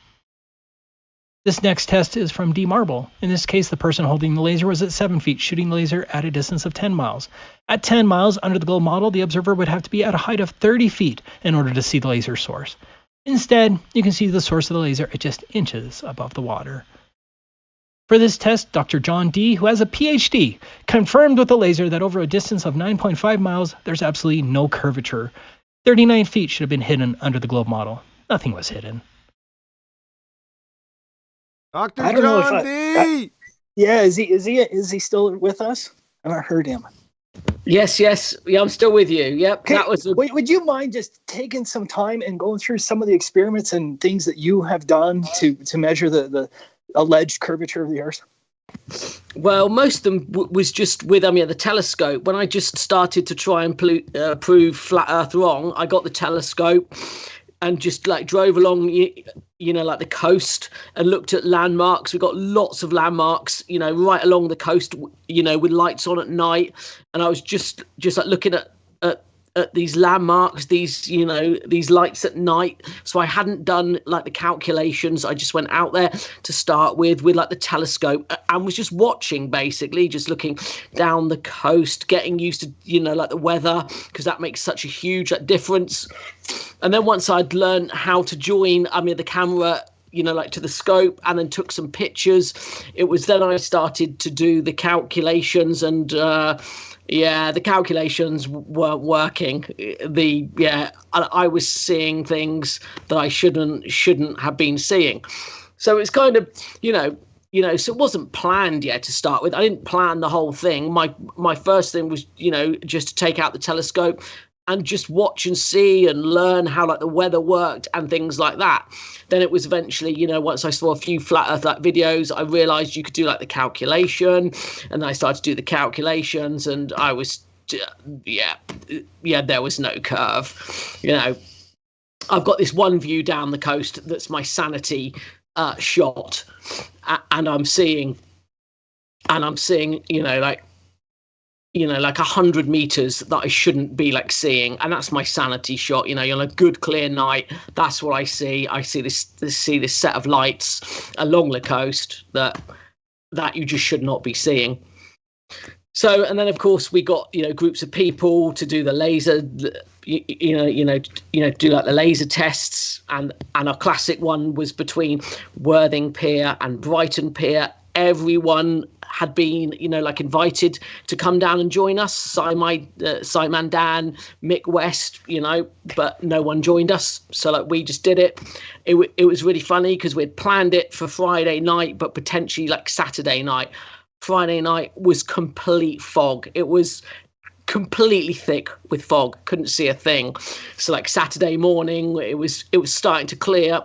Speaker 10: This next test is from D. Marble. In this case, the person holding the laser was at 7 feet, shooting the laser at a distance of 10 miles. At 10 miles under the globe model, the observer would have to be at a height of 30 feet in order to see the laser source. Instead, you can see the source of the laser at just inches above the water. For this test, Dr. John D., who has a PhD, confirmed with the laser that over a distance of 9.5 miles, there's absolutely no curvature. 39 feet should have been hidden under the globe model. Nothing was hidden.
Speaker 2: Dr.
Speaker 5: I don't know
Speaker 2: John D.
Speaker 5: Yeah, is he still with us? I haven't heard him.
Speaker 15: Yes. Yeah, I'm still with you. Yep.
Speaker 5: Okay,
Speaker 15: That was.
Speaker 5: Wait, would you mind just taking some time and going through some of the experiments and things that you have done to measure the alleged curvature of the Earth?
Speaker 15: Well, most of them was just with the telescope. When I just started to try and prove flat Earth wrong, I got the telescope and just drove along, the coast and looked at landmarks. We got lots of landmarks, right along the coast, with lights on at night. And I was just looking at these landmarks, these lights at night. So I hadn't done the calculations. I just went out there to start with the telescope and was just watching, basically just looking down the coast, getting used to the weather, because that makes such a huge difference. And then once I'd learned how to join the camera to the scope and then took some pictures, it was then I started to do the calculations, and the calculations weren't working. I was seeing things that I shouldn't have been seeing. So it's kind of, so it wasn't planned yet to start with. I didn't plan the whole thing. My first thing was, just to take out the telescope and just watch and see and learn how the weather worked and things like that. Then it was eventually, once I saw a few flat Earth videos, I realized you could do the calculation, and I started to do the calculations, and I was, there was no curve. I've got this one view down the coast that's my sanity shot, and I'm seeing 100 meters that I shouldn't be seeing, and that's my sanity shot. On a good clear night, that's what I see. I see this set of lights along the coast that you just should not be seeing. So, and then of course we got groups of people to do the laser, do the laser tests, and our classic one was between Worthing Pier and Brighton Pier. Everyone had been, like invited to come down and join us. Simon Dan, Mick West, but no one joined us. So like we just did it. It was really funny because we'd planned it for Friday night, but potentially like Saturday night. Friday night was complete fog. It was completely thick with fog, couldn't see a thing. So like Saturday morning it was starting to clear,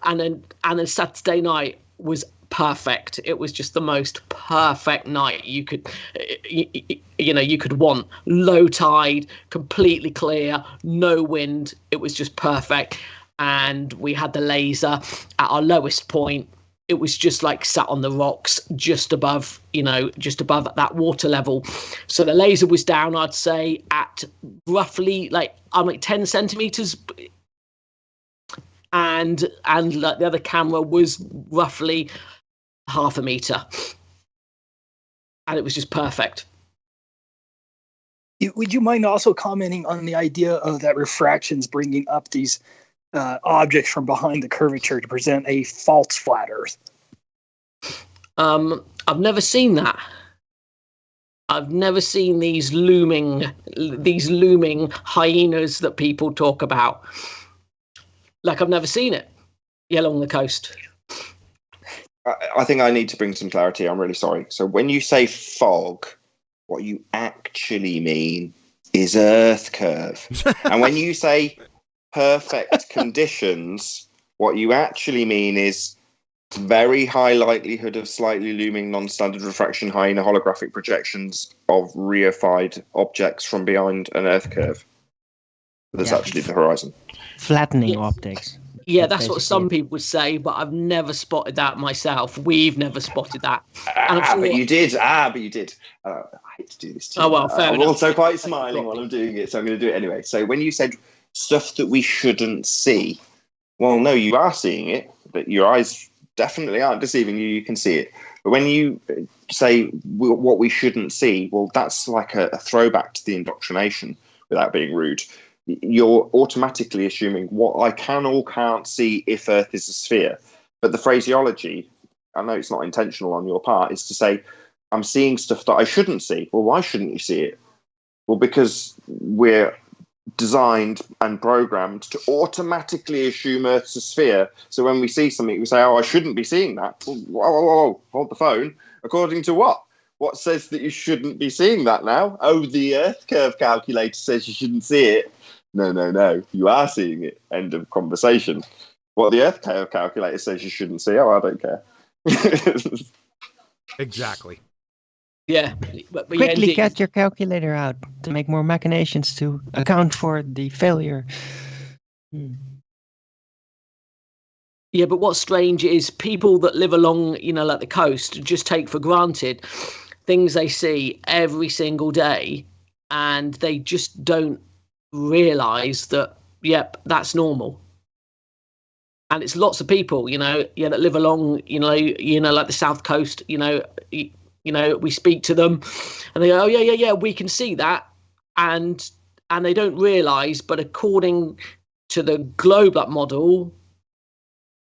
Speaker 15: and then Saturday night was perfect. It was just the most perfect night you could want. Low tide, completely clear, no wind. It was just perfect. And we had the laser at our lowest point. It was just like sat on the rocks just above that water level. So the laser was down, I'd say, at roughly like 10 centimeters. And like the other camera was roughly half a meter. And it was just perfect.
Speaker 5: Would you mind also commenting on the idea of that refractions bringing up these objects from behind the curvature to present a false flat Earth?
Speaker 15: I've never seen that. I've never seen these looming hyenas that people talk about. Like I've never seen it along the coast.
Speaker 4: I think I need to bring some clarity. I'm really sorry. So when you say fog, what you actually mean is Earth curve. And when you say perfect conditions, what you actually mean is very high likelihood of slightly looming non-standard refraction hyena holographic projections of reified objects from behind an Earth curve. That's actually the horizon.
Speaker 6: Flattening optics.
Speaker 15: Yeah, that's what some people would say, but I've never spotted that myself. We've never spotted that.
Speaker 4: But you did. I hate to do this to you.
Speaker 15: Oh, well, fair
Speaker 4: I'm
Speaker 15: enough.
Speaker 4: also quite smiling while I'm doing it, so I'm going to do it anyway. So when you said stuff that we shouldn't see, well, no, you are seeing it, but your eyes definitely aren't deceiving you. You can see it. But when you say what we shouldn't see, well, that's like a throwback to the indoctrination, without being rude. You're automatically assuming what I can or can't see if Earth is a sphere. But the phraseology, I know it's not intentional on your part, is to say, I'm seeing stuff that I shouldn't see. Well, why shouldn't you see it? Well, because we're designed and programmed to automatically assume Earth's a sphere. So when we see something, we say, oh, I shouldn't be seeing that. Whoa, hold the phone. According to what? What says that you shouldn't be seeing that now? Oh, the Earth curve calculator says you shouldn't see it. No. You are seeing it. End of conversation. What the Earth curve calculator says you shouldn't see, oh, I don't care.
Speaker 2: Exactly.
Speaker 15: Yeah. But
Speaker 6: Quickly get your calculator out to make more machinations to account for the failure.
Speaker 15: Yeah, but what's strange is people that live along, like the coast, just take for granted things they see every single day, and they just don't realise that, yep, that's normal. And it's lots of people, that live along, like the south coast, we speak to them and they go, oh, yeah, we can see that. And they don't realise, but according to the globe up model,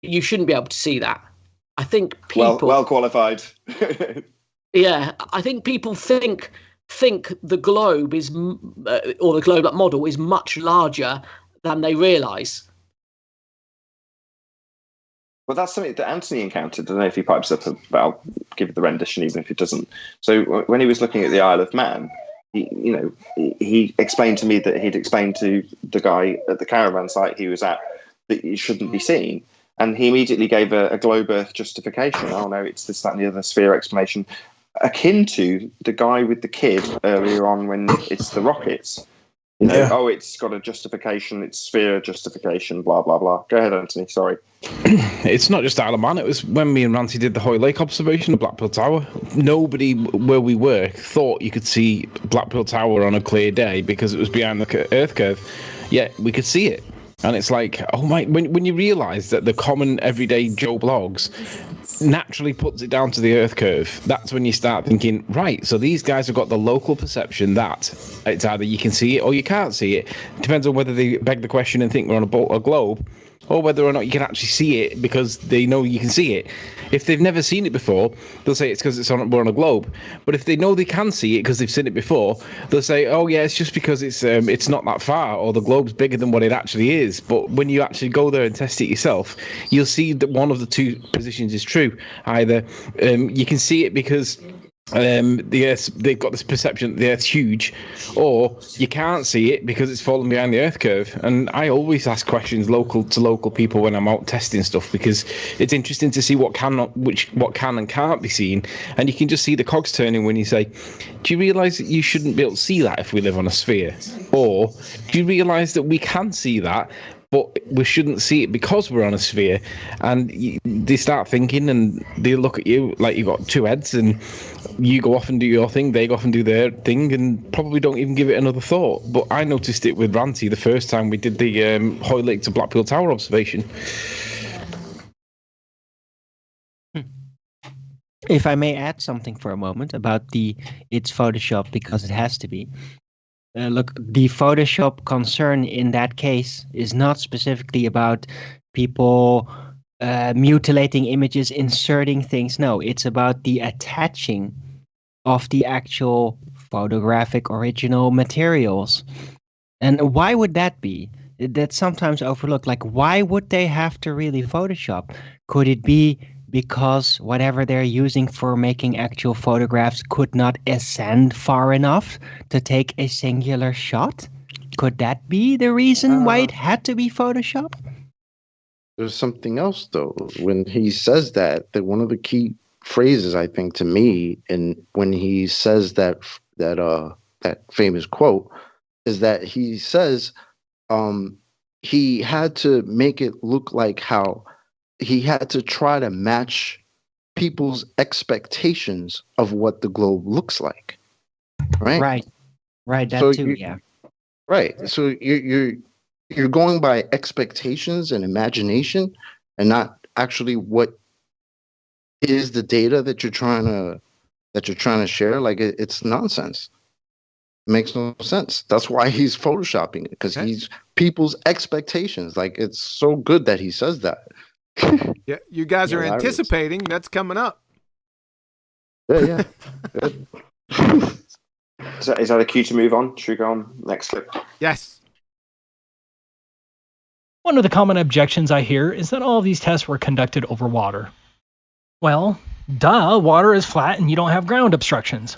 Speaker 15: you shouldn't be able to see that. I think people...
Speaker 4: Well qualified.
Speaker 15: Yeah, I think people think the globe is, or the globe up model is much larger than they realise.
Speaker 4: Well, that's something that Anthony encountered. I don't know if he pipes up, but I'll give it the rendition even if it doesn't. So when he was looking at the Isle of Man, he explained to me that he'd explained to the guy at the caravan site he was at that it shouldn't be seen. And he immediately gave a globe Earth justification. Oh, no, it's this, that, and the other sphere explanation, akin to the guy with the kid earlier on when it's the rockets. Oh, it's got a justification, it's sphere justification, blah, blah, blah. Go ahead, Anthony, sorry.
Speaker 8: It's not just Isle of Man. It was when me and Ranty did the Hoy Lake observation of Blackpool Tower. Nobody where we were thought you could see Blackpool Tower on a clear day because it was behind the Earth curve. Yet we could see it. And it's like, oh my, when you realise that the common everyday Joe Blogs naturally puts it down to the Earth curve, that's when you start thinking, right, so these guys have got the local perception that it's either you can see it or you can't see it. It depends on whether they beg the question and think we're on a globe, or whether or not you can actually see it because they know you can see it. If they've never seen it before, they'll say it's because we're on a globe. But if they know they can see it because they've seen it before, they'll say, oh yeah, it's just because it's not that far, or the globe's bigger than what it actually is. But when you actually go there and test it yourself, you'll see that one of the two positions is true. Either you can see it because the Earth, they've got this perception that the Earth's huge, or you can't see it because it's fallen behind the Earth curve. And I always ask questions local people when I'm out testing stuff, because it's interesting to see what can and can't be seen. And you can just see the cogs turning when you say, do you realise that you shouldn't be able to see that if we live on a sphere? Or do you realise that we can see that, but we shouldn't see it because we're on a sphere? And they start thinking, and they look at you like you've got two heads, and you go off and do your thing, they go off and do their thing, and probably don't even give it another thought. But I noticed it with Ranty the first time we did the Hoy Lake to Blackpool Tower observation.
Speaker 6: If I may add something for a moment about it's Photoshop because it has to be. Look, the Photoshop concern in that case is not specifically about people mutilating images, inserting things. No, it's about the attaching of the actual photographic original materials. And why would that be? That's sometimes overlooked. Like, why would they have to really Photoshop? Could it be because whatever they're using for making actual photographs could not ascend far enough to take a singular shot? Could that be the reason why it had to be Photoshop?
Speaker 9: There's something else though. When he says that one of the key phrases, I think, to me, and when he says that famous quote, is that he says he had to make it look like how he had to try to match people's expectations of what the globe looks like. Right. That so
Speaker 6: too. Yeah.
Speaker 9: Right. So you're going by expectations and imagination, and not actually what is the data that you're trying to share. Like it's nonsense. It makes no sense. That's why he's photoshopping it, because he's people's expectations. Like, it's so good that he says that.
Speaker 2: Yeah, you guys are anticipating that's coming up.
Speaker 9: Yeah.
Speaker 4: Is that a cue to move on? Should we go on next clip?
Speaker 2: Yes.
Speaker 10: One of the common objections I hear is that all of these tests were conducted over water. Well, duh, water is flat and you don't have ground obstructions.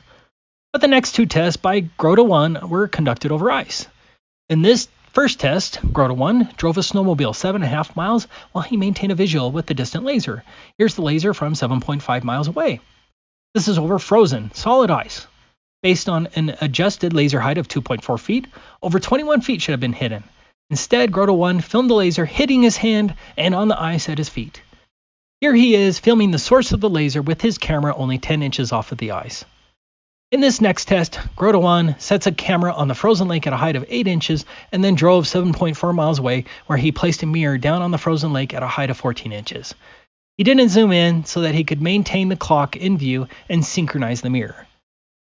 Speaker 10: But the next two tests by Grota 1 were conducted over ice. In this first test, Grota 1 drove a snowmobile 7.5 miles while he maintained a visual with the distant laser. Here's the laser from 7.5 miles away. This is over frozen, solid ice. Based on an adjusted laser height of 2.4 feet, over 21 feet should have been hidden. Instead, Grota 1 filmed the laser hitting his hand and on the ice at his feet. Here he is filming the source of the laser with his camera only 10 inches off of the ice. In this next test, Grota 1 sets a camera on the frozen lake at a height of 8 inches and then drove 7.4 miles away, where he placed a mirror down on the frozen lake at a height of 14 inches. He didn't zoom in so that he could maintain the clock in view and synchronize the mirror.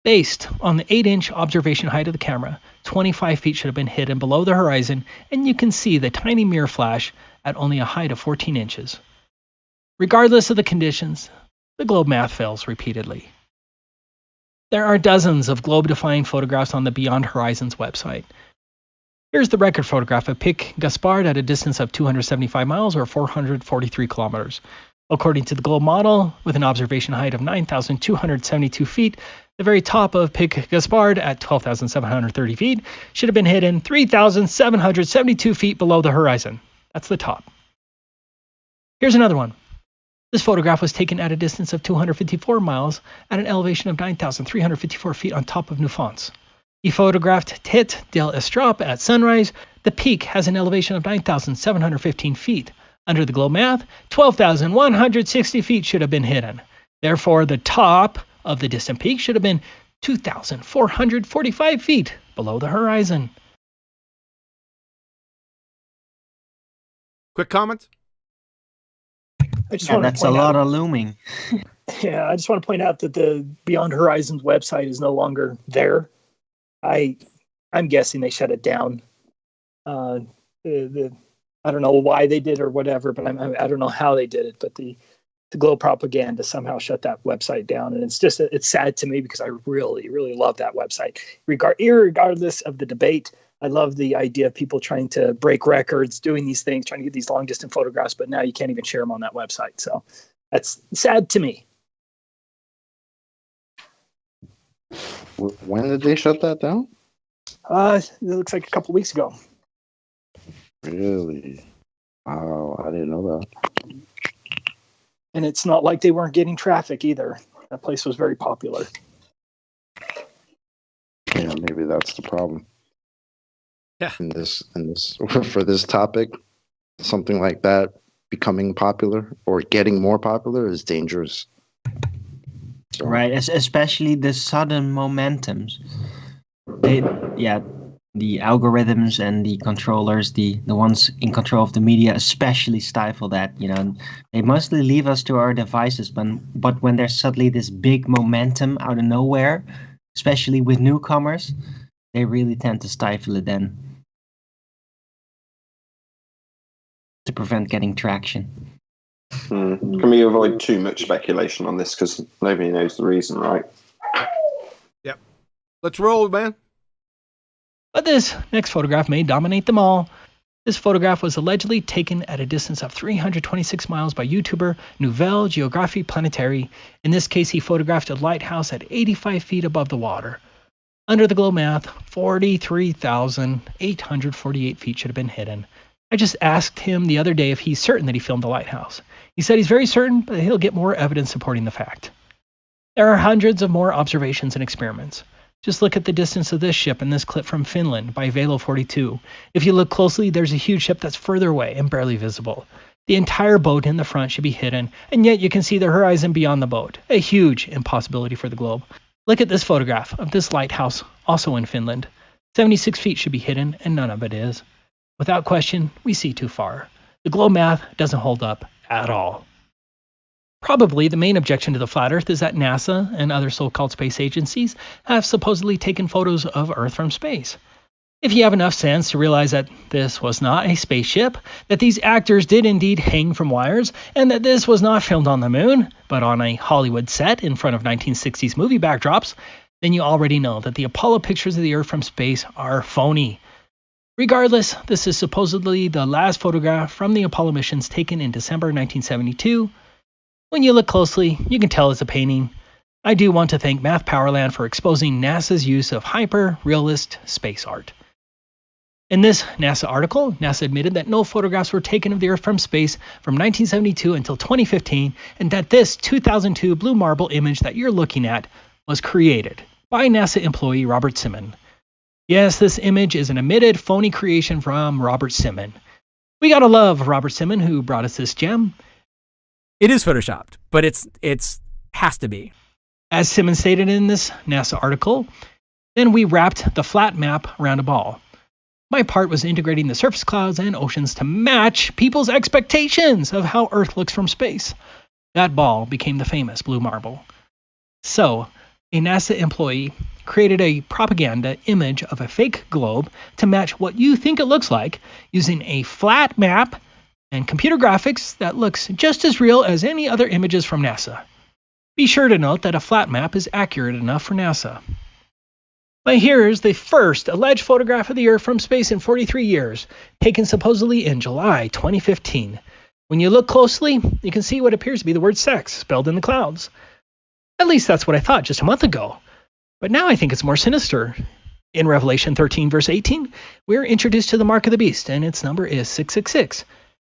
Speaker 10: Based on the 8-inch observation height of the camera, 25 feet should have been hidden below the horizon, and you can see the tiny mirror flash at only a height of 14 inches. Regardless of the conditions, the globe math fails repeatedly. There are dozens of globe-defying photographs on the Beyond Horizons website. Here's the record photograph of Pic Gaspard at a distance of 275 miles or 443 kilometers. According to the globe model, with an observation height of 9,272 feet, the very top of Pic Gaspard at 12,730 feet should have been hidden 3,772 feet below the horizon. That's the top. Here's another one. This photograph was taken at a distance of 254 miles at an elevation of 9,354 feet on top of Neufons. He photographed Tête de l'Estrade at sunrise. The peak has an elevation of 9,715 feet. Under the globe math, 12,160 feet should have been hidden. Therefore, the top of the distant peak should have been 2,445 feet below the horizon.
Speaker 2: Quick comment?
Speaker 6: That's a lot of looming.
Speaker 5: Yeah, I just want to point out that the Beyond Horizons website is no longer there. I'm guessing they shut it down. I I don't know why they did or whatever, but I don't know how they did it. But the Globe propaganda somehow shut that website down, and it's sad to me because I really, really love that website. Irregardless of the debate, I love the idea of people trying to break records, doing these things, trying to get these long distance photographs, but now you can't even share them on that website. So that's sad to me.
Speaker 9: When did they shut that down?
Speaker 5: It looks like a couple weeks ago.
Speaker 9: Really? Wow, I didn't know that.
Speaker 5: And it's not like they weren't getting traffic either. That place was very popular.
Speaker 9: Yeah, maybe that's the problem.
Speaker 2: Yeah.
Speaker 9: In this for this topic, something like that becoming popular or getting more popular is dangerous. So.
Speaker 6: Right, especially the sudden momentums. The algorithms and the controllers, the ones in control of the media, especially stifle that. They mostly leave us to our devices, but when there's suddenly this big momentum out of nowhere, especially with newcomers, they really tend to stifle it then to prevent getting traction.
Speaker 4: Can we avoid too much speculation on this because nobody knows the reason, right?
Speaker 2: Yep. Let's roll, man.
Speaker 10: But this next photograph may dominate them all. This photograph was allegedly taken at a distance of 326 miles by YouTuber Nouvelle Géographie Planétaire. In this case, he photographed a lighthouse at 85 feet above the water. Under the globe math, 43,848 feet should have been hidden. I just asked him the other day if he's certain that he filmed the lighthouse. He said he's very certain, but he'll get more evidence supporting the fact. There are hundreds of more observations and experiments. Just look at the distance of this ship in this clip from Finland by Velo 42. If you look closely, there's a huge ship that's further away and barely visible. The entire boat in the front should be hidden, and yet you can see the horizon beyond the boat. A huge impossibility for the globe. Look at this photograph of this lighthouse, also in Finland. 76 feet should be hidden, and none of it is. Without question, we see too far. The globe math doesn't hold up at all. Probably the main objection to the flat Earth is that NASA and other so-called space agencies have supposedly taken photos of Earth from space. If you have enough sense to realize that this was not a spaceship, that these actors did indeed hang from wires, and that this was not filmed on the moon, but on a Hollywood set in front of 1960s movie backdrops, then you already know that the Apollo pictures of the Earth from space are phony. Regardless, this is supposedly the last photograph from the Apollo missions taken in December 1972. When you look closely, you can tell it's a painting. I do want to thank Math Powerland for exposing NASA's use of hyper-realist space art. In this NASA article, NASA admitted that no photographs were taken of the Earth from space from 1972 until 2015, and that this 2002 blue marble image that you're looking at was created by NASA employee Robert Simon. Yes, this image is an admitted phony creation from Robert Simon. We gotta love Robert Simon, who brought us this gem.
Speaker 16: It is photoshopped, but it's has to be.
Speaker 10: As Simon stated in this NASA article, then we wrapped the flat map around a ball. My part was integrating the surface clouds and oceans to match people's expectations of how Earth looks from space. That ball became the famous blue marble. So, a NASA employee created a propaganda image of a fake globe to match what you think it looks like using a flat map and computer graphics that looks just as real as any other images from NASA. Be sure to note that a flat map is accurate enough for NASA. But here's the first alleged photograph of the Earth from space in 43 years, taken supposedly in July 2015. When you look closely, you can see what appears to be the word sex spelled in the clouds. At least that's what I thought just a month ago. But now I think it's more sinister. In Revelation 13, verse 18, we're introduced to the mark of the beast, and its number is 666.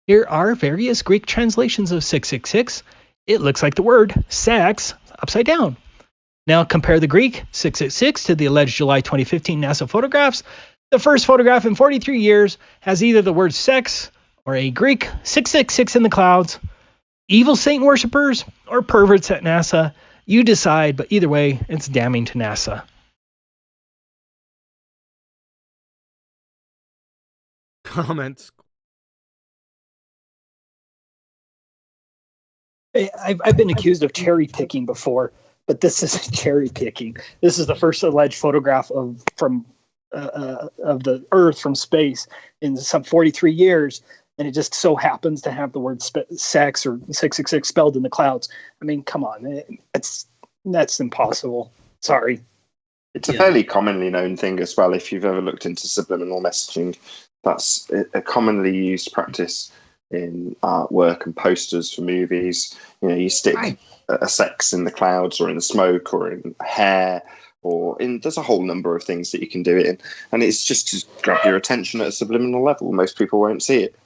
Speaker 10: Here are various Greek translations of 666. It looks like the word sex upside down. Now compare the Greek 666 to the alleged July 2015 NASA photographs. The first photograph in 43 years has either the word sex or a Greek 666 in the clouds. Evil Satan worshippers or perverts at NASA, you decide, but either way, it's damning to NASA.
Speaker 2: Comments?
Speaker 5: I've been accused of cherry picking before, but this isn't cherry picking. This is the first alleged photograph of the Earth from space in some 43 years. and it just so happens to have the word sex or 666 spelled in the clouds. I mean, come on, that's impossible. Sorry.
Speaker 4: It's a fairly commonly known thing as well. If you've ever looked into subliminal messaging, that's a commonly used practice in artwork and posters for movies. You know, you stick a sex in the clouds or in the smoke or in hair or in, there's a whole number of things that you can do it in. And it's just to grab your attention at a subliminal level. Most people won't see it,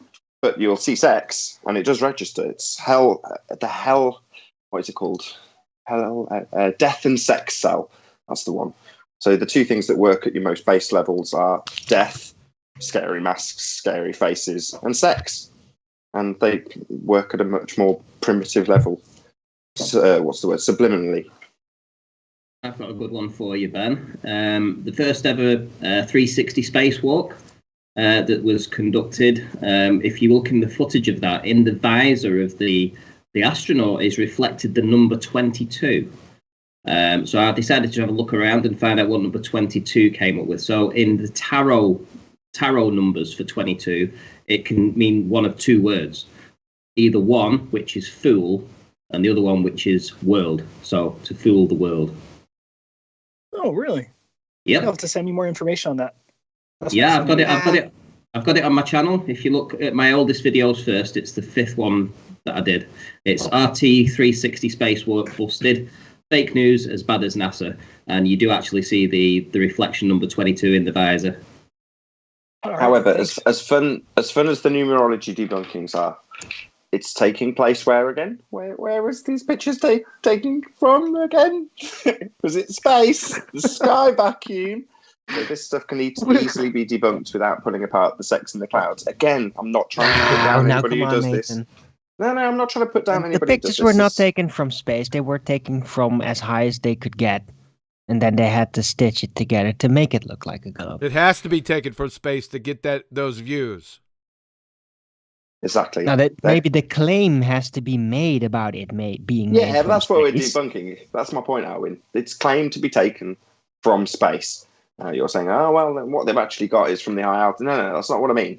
Speaker 4: but you'll see sex and it does register. It's what is it called? Death and sex cell. That's the one. So the two things that work at your most base levels are death, scary masks, scary faces, and sex. And they work at a much more primitive level. What's the word? Subliminally.
Speaker 3: I've got a good one for you, Ben. The first ever 360 spacewalk that was conducted. If you look in the footage of that, in the visor of the astronaut is reflected the number 22. So I decided to have a look around and find out what number 22 came up with. So in the tarot numbers for 22, it can mean one of two words. Either one, which is fool, and the other one, which is world. So to fool the world.
Speaker 5: Oh, really?
Speaker 3: Yep.
Speaker 5: You'll have to send me more information on that.
Speaker 3: I've got it on my channel. If you look at my oldest videos first, it's the 5th one that I did. It's RT360 spacewalk busted. Fake news as bad as NASA, and you do actually see the reflection number 22 in the visor.
Speaker 4: However, as fun as the numerology debunkings are, it's taking place where again? Where was these pictures taken from again? Was it space? The sky vacuum? So this stuff can easily be debunked without pulling apart the sex in the clouds. Again, I'm not trying to put down anybody who does this. No, I'm not trying to put down anybody.
Speaker 6: The pictures were not taken from space. They were taken from as high as they could get. And then they had to stitch it together to make it look like a globe.
Speaker 2: It has to be taken from space to get those views.
Speaker 4: Exactly.
Speaker 6: Now maybe the claim has to be made about it being made.
Speaker 4: Yeah, that's
Speaker 6: from
Speaker 4: what we're
Speaker 6: space.
Speaker 4: debunking. That's my point, Alwyn. It's claimed to be taken from space. You're saying, oh, well, then what they've actually got is from the high altitude. No, that's not what I mean.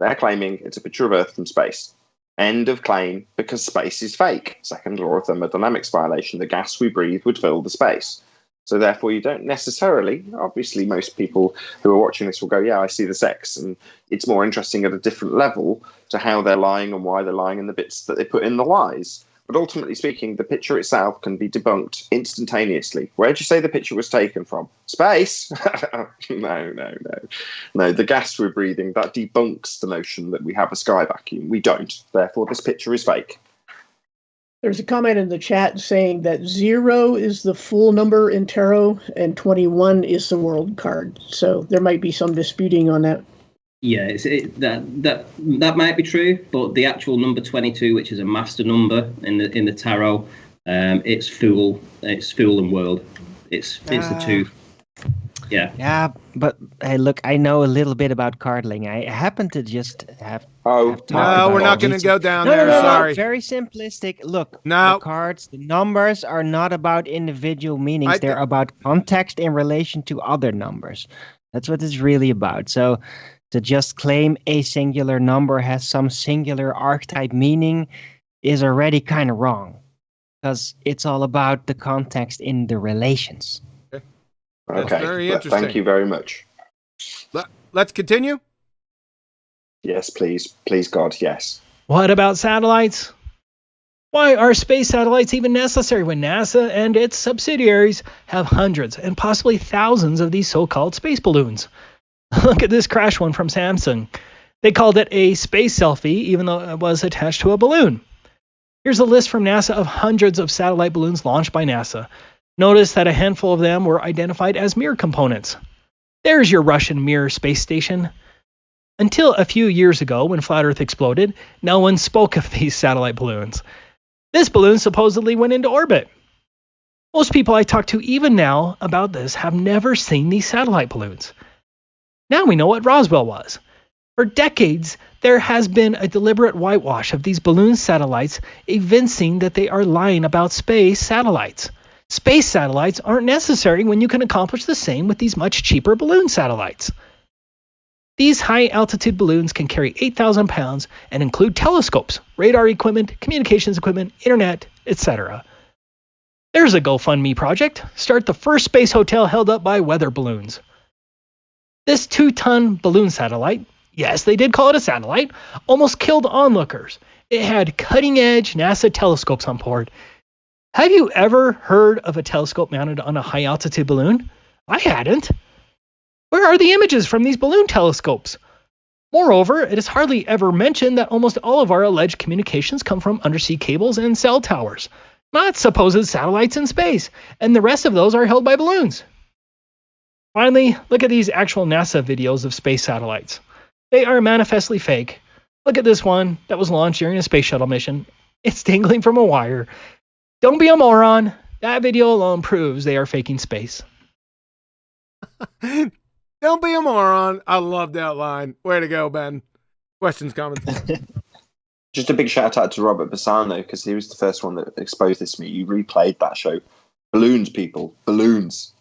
Speaker 4: They're claiming it's a picture of Earth from space. End of claim, because space is fake. Second law of thermodynamics violation. The gas we breathe would fill the space. So therefore, you don't necessarily, obviously, most people who are watching this will go, yeah, I see the sex. And it's more interesting at a different level to how they're lying and why they're lying and the bits that they put in the lies. But ultimately speaking, the picture itself can be debunked instantaneously. Where'd you say the picture was taken from? Space? No, the gas we're breathing, that debunks the notion that we have a sky vacuum. We don't. Therefore, this picture is fake.
Speaker 1: There's a comment in the chat saying that 0 is the full number in tarot and 21 is the world card. So there might be some disputing on that.
Speaker 3: Yeah, that might be true, but the actual number 22, which is a master number in the tarot, it's fool and world. It's the two. Yeah.
Speaker 6: Yeah, but hey, look, I know a little bit about cardling. I happen to just have.
Speaker 2: No, we're not going to go down there.
Speaker 6: No,
Speaker 2: sorry.
Speaker 6: Very simplistic. Look,
Speaker 2: no.
Speaker 6: The cards, the numbers are not about individual meanings. They're about context in relation to other numbers. That's what it's really about. So to just claim a singular number has some singular archetype meaning is already kind of wrong, because it's all about the context in the relations.
Speaker 4: Okay,
Speaker 2: very interesting.
Speaker 4: Thank you very much.
Speaker 2: Let's continue.
Speaker 4: Yes, please. Please, God, yes.
Speaker 10: What about satellites? Why are space satellites even necessary when NASA and its subsidiaries have hundreds and possibly thousands of these so-called space balloons? Look at this crash one from Samsung. They called it a space selfie, even though it was attached to a balloon. Here's a list from NASA of hundreds of satellite balloons launched by NASA. Notice that a handful of them were identified as Mir components. There's your Russian Mir space station. Until a few years ago, when Flat Earth exploded, no one spoke of these satellite balloons. This balloon supposedly went into orbit. Most people I talk to even now about this have never seen these satellite balloons. Now we know what Roswell was. For decades, there has been a deliberate whitewash of these balloon satellites, evincing that they are lying about space satellites. Space satellites aren't necessary when you can accomplish the same with these much cheaper balloon satellites. These high-altitude balloons can carry 8,000 pounds and include telescopes, radar equipment, communications equipment, internet, etc. There's a GoFundMe project. Start the first space hotel held up by weather balloons. This 2-ton balloon satellite, yes, they did call it a satellite, almost killed onlookers. It had cutting-edge NASA telescopes on board. Have you ever heard of a telescope mounted on a high-altitude balloon? I hadn't. Where are the images from these balloon telescopes? Moreover, it is hardly ever mentioned that almost all of our alleged communications come from undersea cables and cell towers, not supposed satellites in space, and the rest of those are held by balloons. Finally, look at these actual NASA videos of space satellites. They are manifestly fake. Look at this one that was launched during a space shuttle mission. It's dangling from a wire. Don't be a moron. That video alone proves they are faking space.
Speaker 2: Don't be a moron. I love that line. Way to go, Ben. Questions, comments?
Speaker 4: Just a big shout out to Robert Bassano, because he was the first one that exposed this to me. You replayed that show. Balloons, people. Balloons.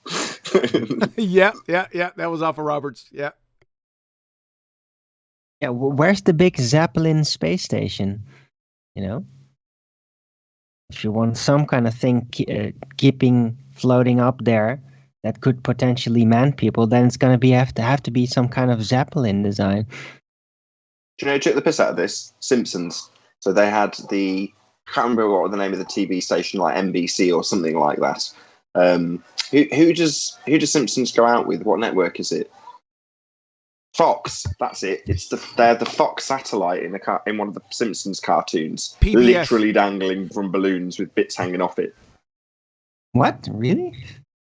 Speaker 2: Yeah. That was off of Roberts. Yeah.
Speaker 6: Yeah, where's the big Zeppelin space station? You know? If you want some kind of thing keeping floating up there that could potentially man people, then it's going to have to be some kind of Zeppelin design.
Speaker 4: Do you know who took the piss out of this? Simpsons. So they had I can't remember what the name of the TV station, like NBC or something like that. Who does Simpsons go out with? What network is it? Fox. That's it. They're the Fox satellite in one of the Simpsons cartoons,
Speaker 2: PBS.
Speaker 4: literally dangling from balloons with bits hanging off it.
Speaker 6: What? Really?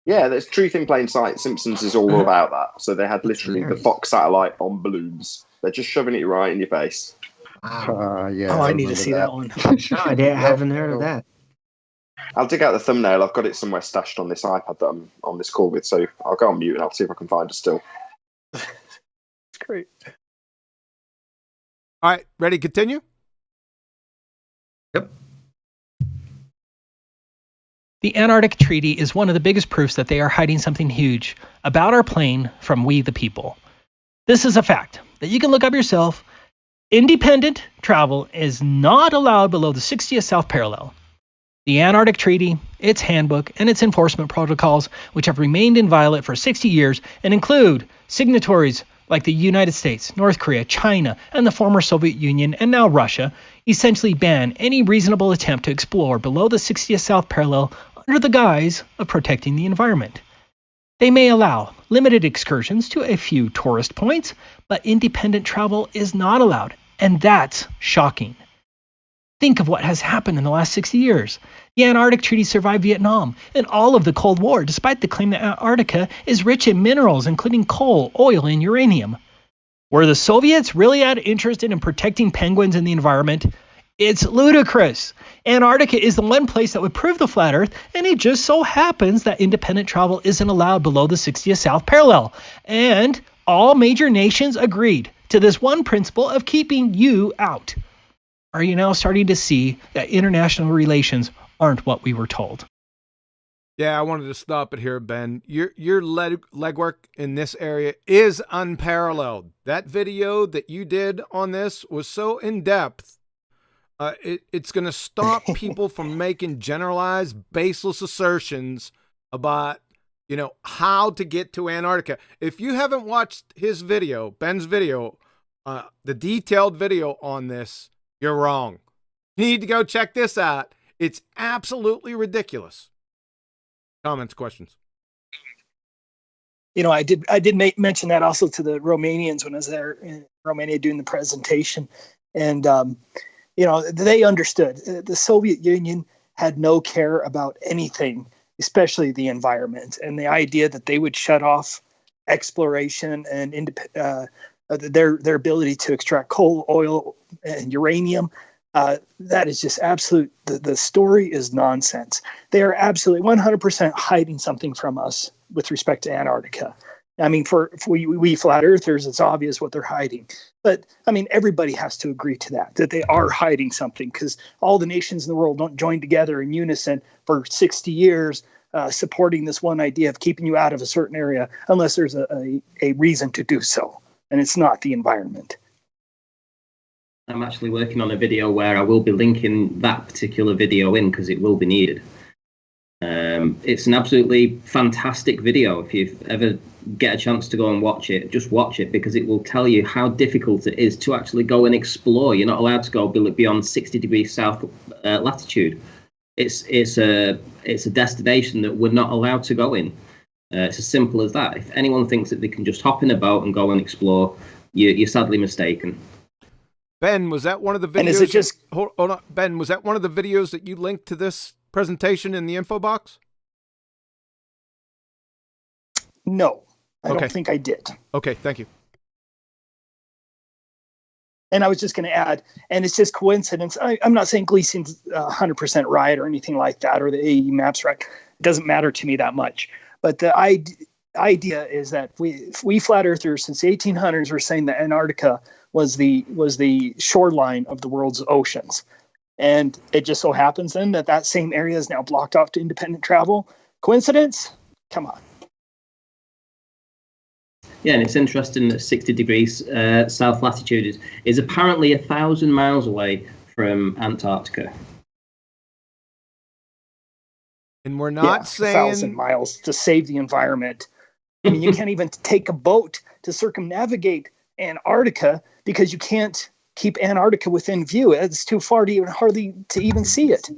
Speaker 4: Yeah, there's truth in plain sight. Simpsons is all about that. So they had literally the Fox satellite on balloons. They're just shoving it right in your face.
Speaker 5: Yeah. Oh, I need to see that one.
Speaker 6: No, I haven't heard of that.
Speaker 4: I'll dig out the thumbnail. I've got it somewhere stashed on this iPad that I'm on this call with, so I'll go on mute and I'll see if I can find it still.
Speaker 5: It's great.
Speaker 2: All right, ready to continue?
Speaker 6: Yep.
Speaker 10: The Antarctic Treaty is one of the biggest proofs that they are hiding something huge about our plane from we the people. This is a fact that you can look up yourself. Independent travel is not allowed below the 60th south parallel. The Antarctic Treaty, its handbook, and its enforcement protocols, which have remained inviolate for 60 years and include signatories like the United States, North Korea, China, and the former Soviet Union, and now Russia, essentially ban any reasonable attempt to explore below the 60th south parallel under the guise of protecting the environment. They may allow limited excursions to a few tourist points, but independent travel is not allowed, and that's shocking. Think of what has happened in the last 60 years. The Antarctic Treaty survived Vietnam and all of the Cold War, despite the claim that Antarctica is rich in minerals, including coal, oil, and uranium. Were the Soviets really interested in protecting penguins and the environment? It's ludicrous. Antarctica is the one place that would prove the flat Earth, and it just so happens that independent travel isn't allowed below the 60th south parallel. And all major nations agreed to this one principle of keeping you out. Are you now starting to see that international relations aren't what we were told?
Speaker 2: Yeah, I wanted to stop it here, Ben. Your legwork in this area is unparalleled. That video that you did on this was so in-depth. It's going to stop people from making generalized, baseless assertions about, how to get to Antarctica. If you haven't watched his video, Ben's video, the detailed video on this, you're wrong. You need to go check this out. It's absolutely ridiculous. Comments, questions?
Speaker 5: I did mention that also to the Romanians when I was there in Romania doing the presentation. And, they understood. The Soviet Union had no care about anything, especially the environment. And the idea that they would shut off exploration and their ability to extract coal, oil, and uranium, that is just absolute. The story is nonsense. They are absolutely 100% hiding something from us with respect to Antarctica. I mean, for we flat earthers, it's obvious what they're hiding. But I mean, everybody has to agree to that they are hiding something, because all the nations in the world don't join together in unison for 60 years supporting this one idea of keeping you out of a certain area unless there's a reason to do so. and it's not the environment.
Speaker 3: I'm actually working on a video where I will be linking that particular video in because it will be needed. It's an absolutely fantastic video. If you ever get a chance to go and watch it, just watch it, because it will tell you how difficult it is to actually go and explore. You're not allowed to go beyond 60 degrees south latitude. It's a destination that we're not allowed to go in. It's as simple as that. If anyone thinks that they can just hop in a boat and go and explore, you're sadly mistaken.
Speaker 2: Ben, was that one of the videos?
Speaker 5: And is it just
Speaker 2: hold on, Ben? Was that one of the videos that you linked to this presentation in the info box?
Speaker 5: No, I don't think I did.
Speaker 2: Okay, thank you.
Speaker 5: And I was just going to add, and it's just coincidence. I'm not saying Gleason's 100% right or anything like that, or the AE map's right. It doesn't matter to me that much. But the idea is that we flat earthers since the 1800s were saying that Antarctica was the shoreline of the world's oceans. And it just so happens then that same area is now blocked off to independent travel. Coincidence? Come on.
Speaker 3: Yeah, and it's interesting that 60 degrees south latitude is apparently 1,000 miles away from Antarctica.
Speaker 2: And we're not saying
Speaker 5: 1,000 miles to save the environment. I mean, you can't even take a boat to circumnavigate Antarctica because you can't keep Antarctica within view. It's too far to even see it.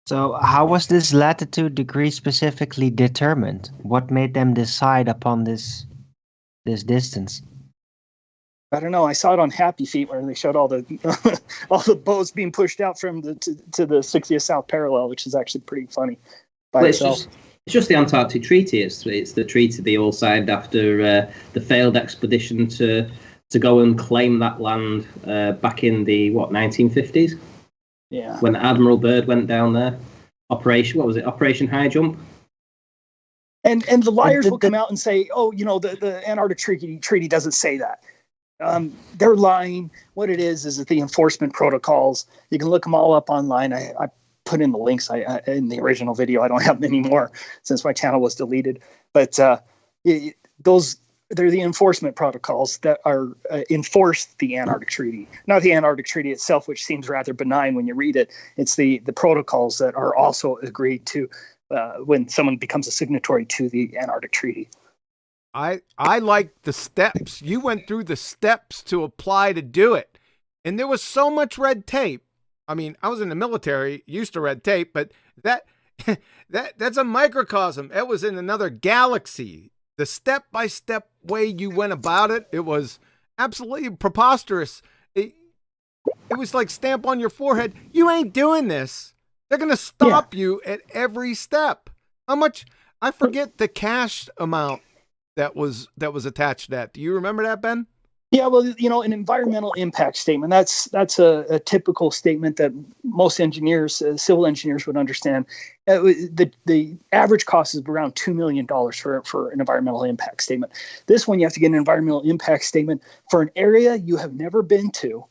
Speaker 6: So how was this latitude degree specifically determined? What made them decide upon this distance?
Speaker 5: I don't know. I saw it on Happy Feet where they showed all the all the boats being pushed out from to the 60th South parallel, which is actually pretty funny by itself.
Speaker 3: It's just the Antarctic Treaty. It's the treaty they all signed after the failed expedition to go and claim that land back in the 1950s.
Speaker 5: Yeah.
Speaker 3: When Admiral Byrd went down there, Operation High Jump.
Speaker 5: And the liars will come out and say, oh, the Antarctic Treaty doesn't say that. They're lying. What it is that the enforcement protocols, you can look them all up online. I put in the links in the original video. I don't have many more since my channel was deleted. But they're the enforcement protocols that are enforce the Antarctic Treaty. Not the Antarctic Treaty itself, which seems rather benign when you read it. It's the protocols that are also agreed to when someone becomes a signatory to the Antarctic Treaty.
Speaker 2: I like the steps. You went through the steps to apply to do it. And there was so much red tape. I mean, I was in the military, used to red tape, but that's a microcosm. It was in another galaxy. The step-by-step way you went about it, it was absolutely preposterous. It was like stamp on your forehead. You ain't doing this. They're going to stop you at every step. How much? I forget the cash amount that was attached to that. Do you remember that, Ben?
Speaker 5: Yeah, well, an environmental impact statement, that's a typical statement that most engineers, civil engineers would understand. The average cost is around $2 million for an environmental impact statement. This one, you have to get an environmental impact statement for an area you have never been to,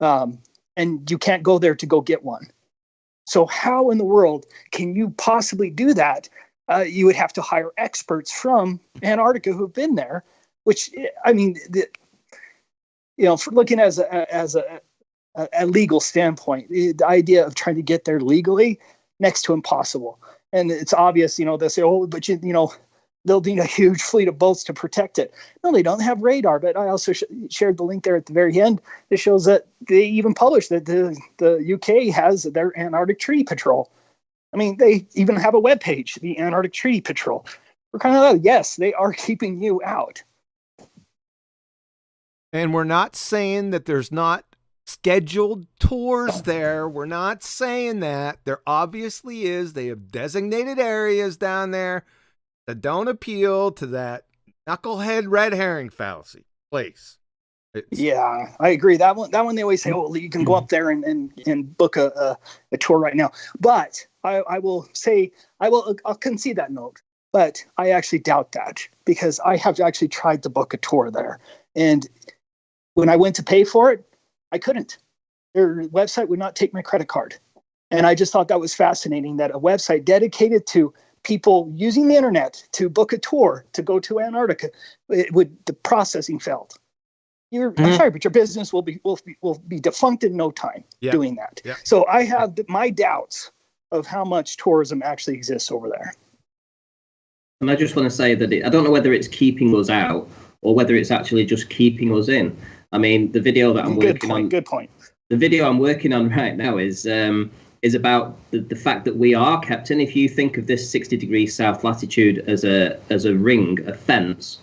Speaker 5: and you can't go there to go get one. So how in the world can you possibly do that? You would have to hire experts from Antarctica who've been there, which, I mean, for looking as a legal standpoint, the idea of trying to get there legally, next to impossible. And it's obvious, they'll say, oh, but they'll need a huge fleet of boats to protect it. No, they don't have radar. But I also shared the link there at the very end that shows that they even published that the UK has their Antarctic Treaty Patrol. I mean, they even have a webpage, the Antarctic Treaty Patrol. We're kind of, yes, they are keeping you out.
Speaker 2: And we're not saying that there's not scheduled tours there. We're not saying that. There obviously is. They have designated areas down there that don't appeal to that knucklehead red herring fallacy place.
Speaker 5: Yeah, I agree. That one they always say, oh, you can go up there and book a tour right now. But I will say, I'll concede that note. But I actually doubt that because I have actually tried to book a tour there. And when I went to pay for it, I couldn't. Their website would not take my credit card. And I just thought that was fascinating that a website dedicated to people using the internet to book a tour to go to Antarctica, the processing failed. I'm sorry, but your business will be defunct in no time doing that.
Speaker 2: Yep.
Speaker 5: So I have my doubts of how much tourism actually exists over there.
Speaker 3: And I just want to say that I don't know whether it's keeping us out or whether it's actually just keeping us in. I mean, the video that I'm working on.
Speaker 5: Good point.
Speaker 3: The video I'm working on right now is about the fact that we are kept in. If you think of this 60 degrees south latitude as a ring, a fence,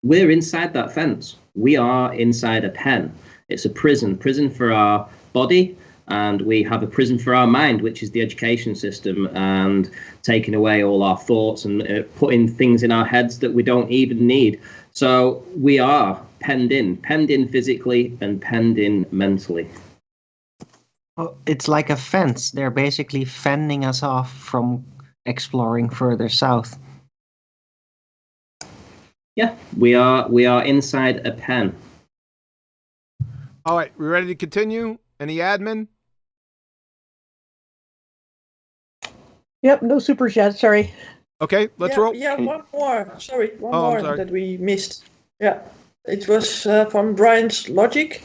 Speaker 3: we're inside that fence. We are inside a pen. It's a prison for our body, and we have a prison for our mind, which is the education system, and taking away all our thoughts and putting things in our heads that we don't even need. So we are penned in physically and penned in mentally.
Speaker 6: Well, it's like a fence. They're basically fending us off from exploring further south.
Speaker 3: Yeah, we are inside a pen.
Speaker 2: All right, we ready to continue? Any admin?
Speaker 1: Yep, no super chat, sorry.
Speaker 2: Okay, let's roll.
Speaker 11: Yeah, one more. Sorry, one
Speaker 2: Oh, I'm
Speaker 11: more
Speaker 2: sorry.
Speaker 11: that we missed. Yeah, it was from Brian's Logic.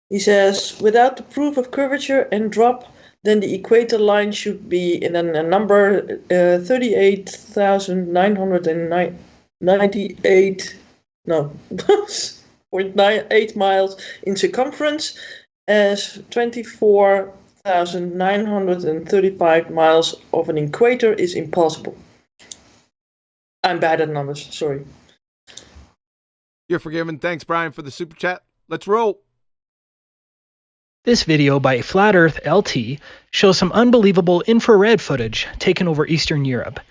Speaker 11: He says, without the proof of curvature and drop, then the equator line should be in a number 38,998, no, 0.98 miles in circumference, as 24,935 miles of an equator is impossible. I'm bad at numbers, sorry.
Speaker 2: You're forgiven. Thanks, Brian, for the super chat. Let's roll.
Speaker 10: This video by Flat Earth LT shows some unbelievable infrared footage taken over Eastern Europe.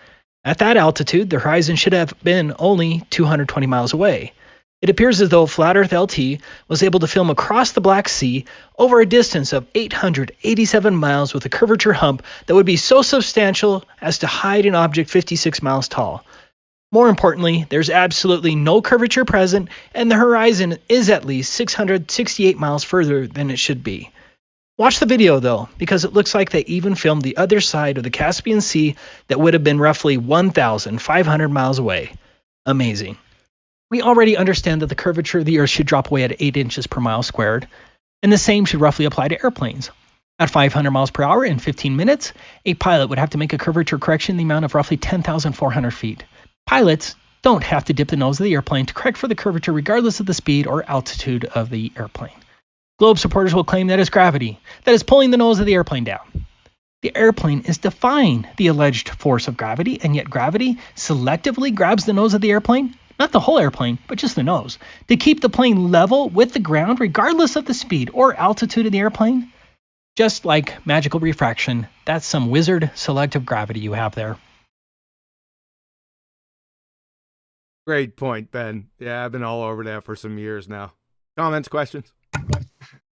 Speaker 10: At that altitude, the horizon should have been only 220 miles away. It appears as though Flat Earth LT was able to film across the Black Sea over a distance of 887 miles with a curvature hump that would be so substantial as to hide an object 56 miles tall. More importantly, there's absolutely no curvature present, and the horizon is at least 668 miles further than it should be. Watch the video though, because it looks like they even filmed the other side of the Caspian Sea that would have been roughly 1,500 miles away. Amazing. We already understand that the curvature of the Earth should drop away at 8 inches per mile squared, and the same should roughly apply to airplanes. At 500 miles per hour in 15 minutes, a pilot would have to make a curvature correction in the amount of roughly 10,400 feet. Pilots don't have to dip the nose of the airplane to correct for the curvature regardless of the speed or altitude of the airplane. Globe supporters will claim that it's gravity that is pulling the nose of the airplane down. The airplane is defying the alleged force of gravity, and yet gravity selectively grabs the nose of the airplane, not the whole airplane, but just the nose, to keep the plane level with the ground regardless of the speed or altitude of the airplane. Just like magical refraction, that's some wizard selective gravity you have there.
Speaker 2: Great point, Ben. Yeah, I've been all over that for some years now. Comments, questions?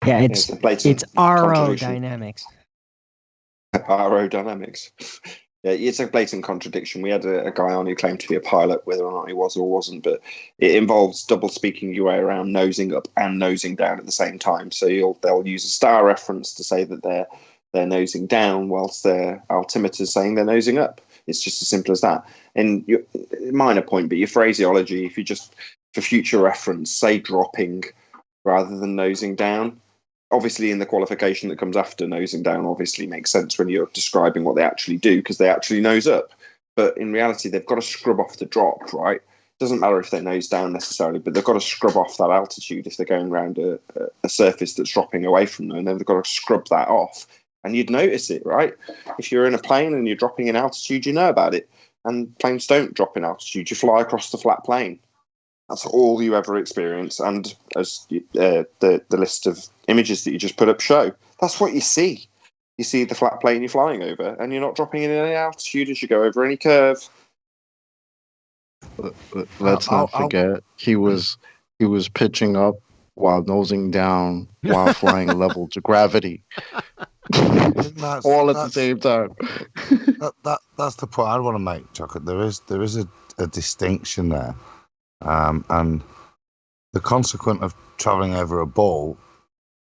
Speaker 6: Yeah, it's aerodynamics.
Speaker 4: Aerodynamics. Yeah, it's a blatant contradiction. We had a guy on who claimed to be a pilot, whether or not he was or wasn't, but it involves double speaking your way around, nosing up and nosing down at the same time. So they'll use a star reference to say that they're nosing down, whilst their altimeter is saying they're nosing up. It's just as simple as that. And minor point, but your phraseology, if you just, for future reference, say dropping rather than nosing down. Obviously, in the qualification that comes after nosing down, obviously makes sense when you're describing what they actually do, because they actually nose up. But in reality, they've got to scrub off the drop, right? Doesn't matter if they nose down necessarily, but they've got to scrub off that altitude if they're going around a surface that's dropping away from them. And then they've got to scrub that off. And you'd notice it, right? If you're in a plane and you're dropping in altitude, you know about it. And planes don't drop in altitude. You fly across the flat plane. That's all you ever experience. And as the list of images that you just put up show, that's what you see. You see the flat plane you're flying over, and you're not dropping in any altitude as you go over any curve.
Speaker 9: Let's not forget, he was pitching up while nosing down while flying level to gravity. All at the same time.
Speaker 7: That's the point I want to make, Chuck. There is a distinction there. And the consequence of traveling over a ball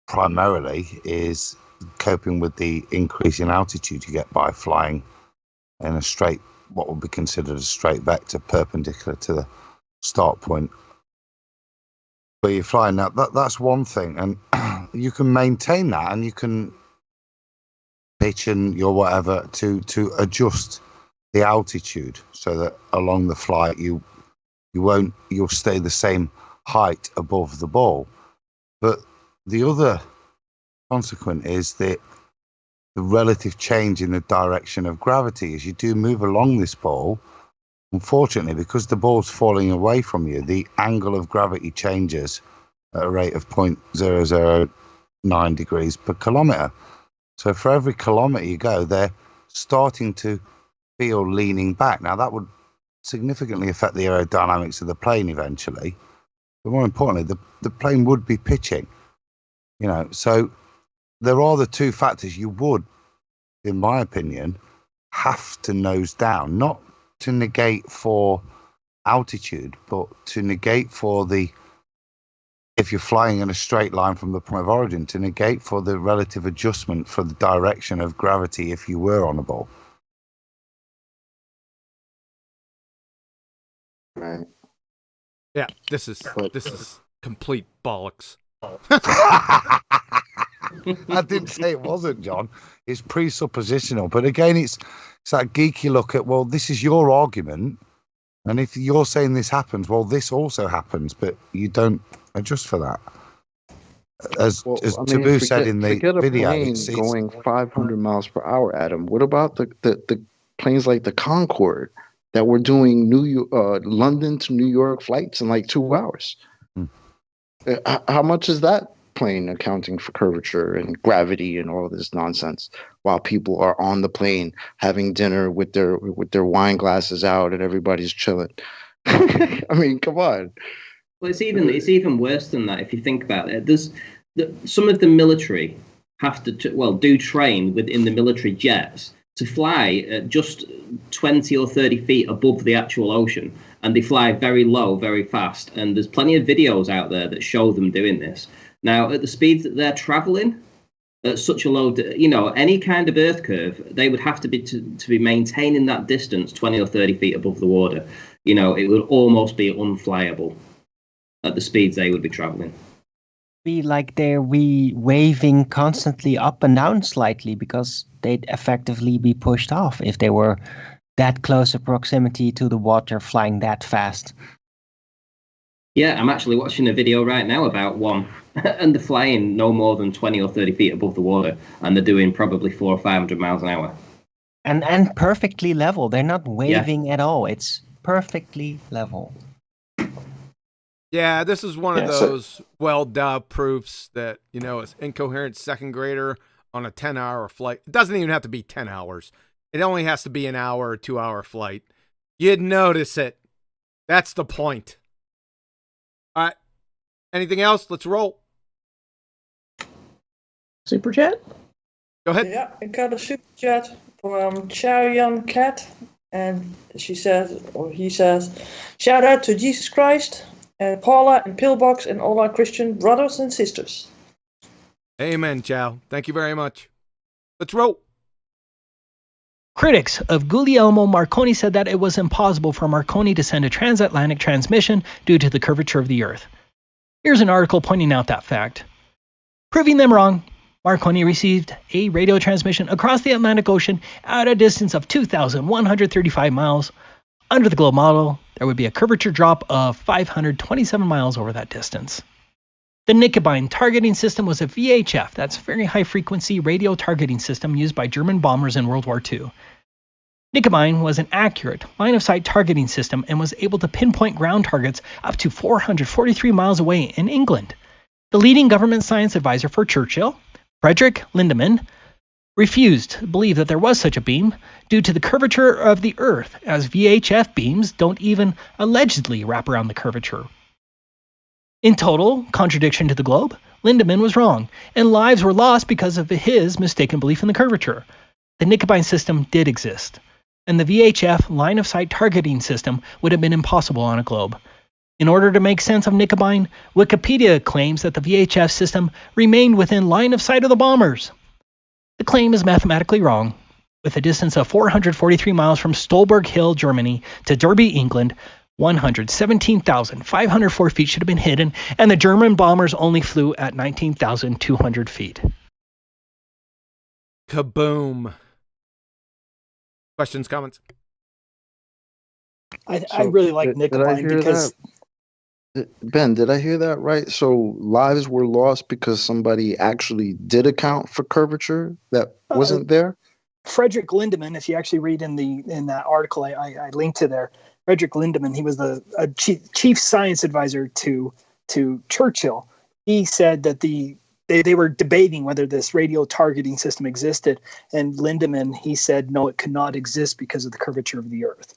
Speaker 7: primarily is coping with the increase in altitude you get by flying in a straight, what would be considered a straight vector perpendicular to the start point where you're flying. Now, that's one thing, and you can maintain that, and you can pitch and your whatever to adjust the altitude so that along the flight you'll stay the same height above the ball. But the other consequence is that the relative change in the direction of gravity as you do move along this ball. Unfortunately, because the ball's falling away from you, the angle of gravity changes at a rate of 0.009 degrees per kilometre. So for every kilometre you go, they're starting to feel leaning back. Now, that would significantly affect the aerodynamics of the plane eventually. But more importantly, the plane would be pitching. So there are the two factors you would, in my opinion, have to nose down, not to negate for altitude, but to negate for if you're flying in a straight line from the point of origin, to negate for the relative adjustment for the direction of gravity if you were on a ball.
Speaker 9: Right.
Speaker 2: Yeah, this is complete bollocks.
Speaker 7: I didn't say it wasn't, John. It's presuppositional. But again, it's that geeky look at, well, this is your argument. And if you're saying this happens, well, this also happens, but you don't adjust for that. As Taboo said in the video,
Speaker 9: it's going 500 miles per hour, Adam. What about the planes like the Concorde that were doing London to New York flights in like 2 hours? How much is that plane accounting for curvature and gravity and all of this nonsense while people are on the plane having dinner with their wine glasses out and everybody's chilling? I mean, come on.
Speaker 3: Well, it's even worse than that if you think about it. There's some of the military have to do train within the military jets to fly at just 20 or 30 feet above the actual ocean, and they fly very low, very fast. And there's plenty of videos out there that show them doing this. Now, at the speeds that they're traveling, at such a low, any kind of earth curve, they would have to be maintaining that distance 20 or 30 feet above the water. It would almost be unflyable at the speeds they would be traveling.
Speaker 6: Be like they're waving constantly up and down slightly because they'd effectively be pushed off if they were that close a proximity to the water flying that fast.
Speaker 3: Yeah, I'm actually watching a video right now about one, and they're flying no more than 20 or 30 feet above the water, and they're doing probably 400 or 500 miles an hour.
Speaker 6: And perfectly level. They're not waving at all. It's perfectly level.
Speaker 2: Yeah, this is one of those well-dubbed proofs that, it's incoherent second grader on a 10-hour flight. It doesn't even have to be 10 hours. It only has to be an hour or 2-hour flight. You'd notice it. That's the point. All right. Anything else? Let's roll.
Speaker 1: Super chat?
Speaker 2: Go ahead.
Speaker 11: Yeah, I got a super chat from Chow Cat, and he says, shout out to Jesus Christ, and Paula and Pillbox and all our Christian brothers and sisters.
Speaker 2: Amen, Chow. Thank you very much. Let's roll.
Speaker 10: Critics of Guglielmo Marconi said that it was impossible for Marconi to send a transatlantic transmission due to the curvature of the Earth. Here's an article pointing out that fact. Proving them wrong, Marconi received a radio transmission across the Atlantic Ocean at a distance of 2,135 miles. Under the globe model, there would be a curvature drop of 527 miles over that distance. The Knickebein targeting system was a VHF, that's very high-frequency radio targeting system used by German bombers in World War II. Knickebein was an accurate line-of-sight targeting system and was able to pinpoint ground targets up to 443 miles away in England. The leading government science advisor for Churchill, Frederick Lindemann, refused to believe that there was such a beam due to the curvature of the Earth, as VHF beams don't even allegedly wrap around the curvature. In total contradiction to the globe, Lindemann was wrong, and lives were lost because of his mistaken belief in the curvature. The Knickebein system did exist, and the VHF line-of-sight targeting system would have been impossible on a globe. In order to make sense of Knickebein, Wikipedia claims that the VHF system remained within line of sight of the bombers. The claim is mathematically wrong. With a distance of 443 miles from Stolberg Hill, Germany, to Derby, England, 117,504 feet should have been hidden, and the German bombers only flew at 19,200 feet.
Speaker 2: Kaboom. Questions, comments?
Speaker 5: I really like Nickelbine because
Speaker 9: Ben, did I hear that right? So lives were lost because somebody actually did account for curvature that wasn't there?
Speaker 5: Frederick Lindemann, if you actually read in that article I linked to there, Frederick Lindemann, he was the chief science advisor to Churchill. He said that they were debating whether this radio targeting system existed, and Lindemann, he said no, it could not exist because of the curvature of the Earth.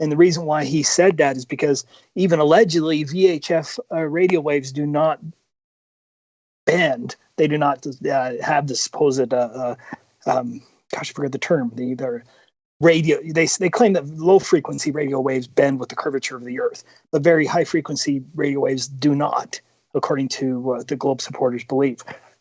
Speaker 5: And the reason why he said that is because even allegedly VHF radio waves do not bend. They do not have the supposed gosh, I forgot the term. They're radio. They claim that low frequency radio waves bend with the curvature of the Earth, but very high frequency radio waves do not, according to the Globe supporters' belief.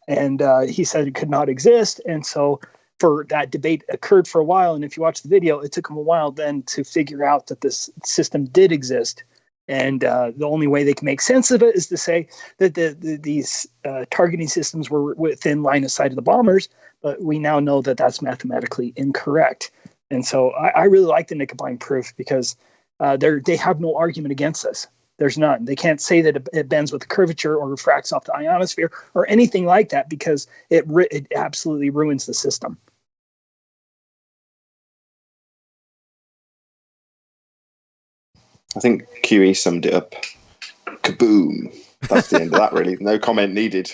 Speaker 5: And he said it could not exist, and so for that debate occurred for a while. And if you watch the video, it took them a while then to figure out that this system did exist. And the only way they can make sense of it is to say that these targeting systems were within line of sight of the bombers, but we now know that that's mathematically incorrect. And so I really like the Nickelbine proof because they have no argument against this. There's none. They can't say that it bends with the curvature or refracts off the ionosphere or anything like that because it absolutely ruins the system.
Speaker 4: I think QE summed it up. Kaboom. That's the end of that, really. No comment needed.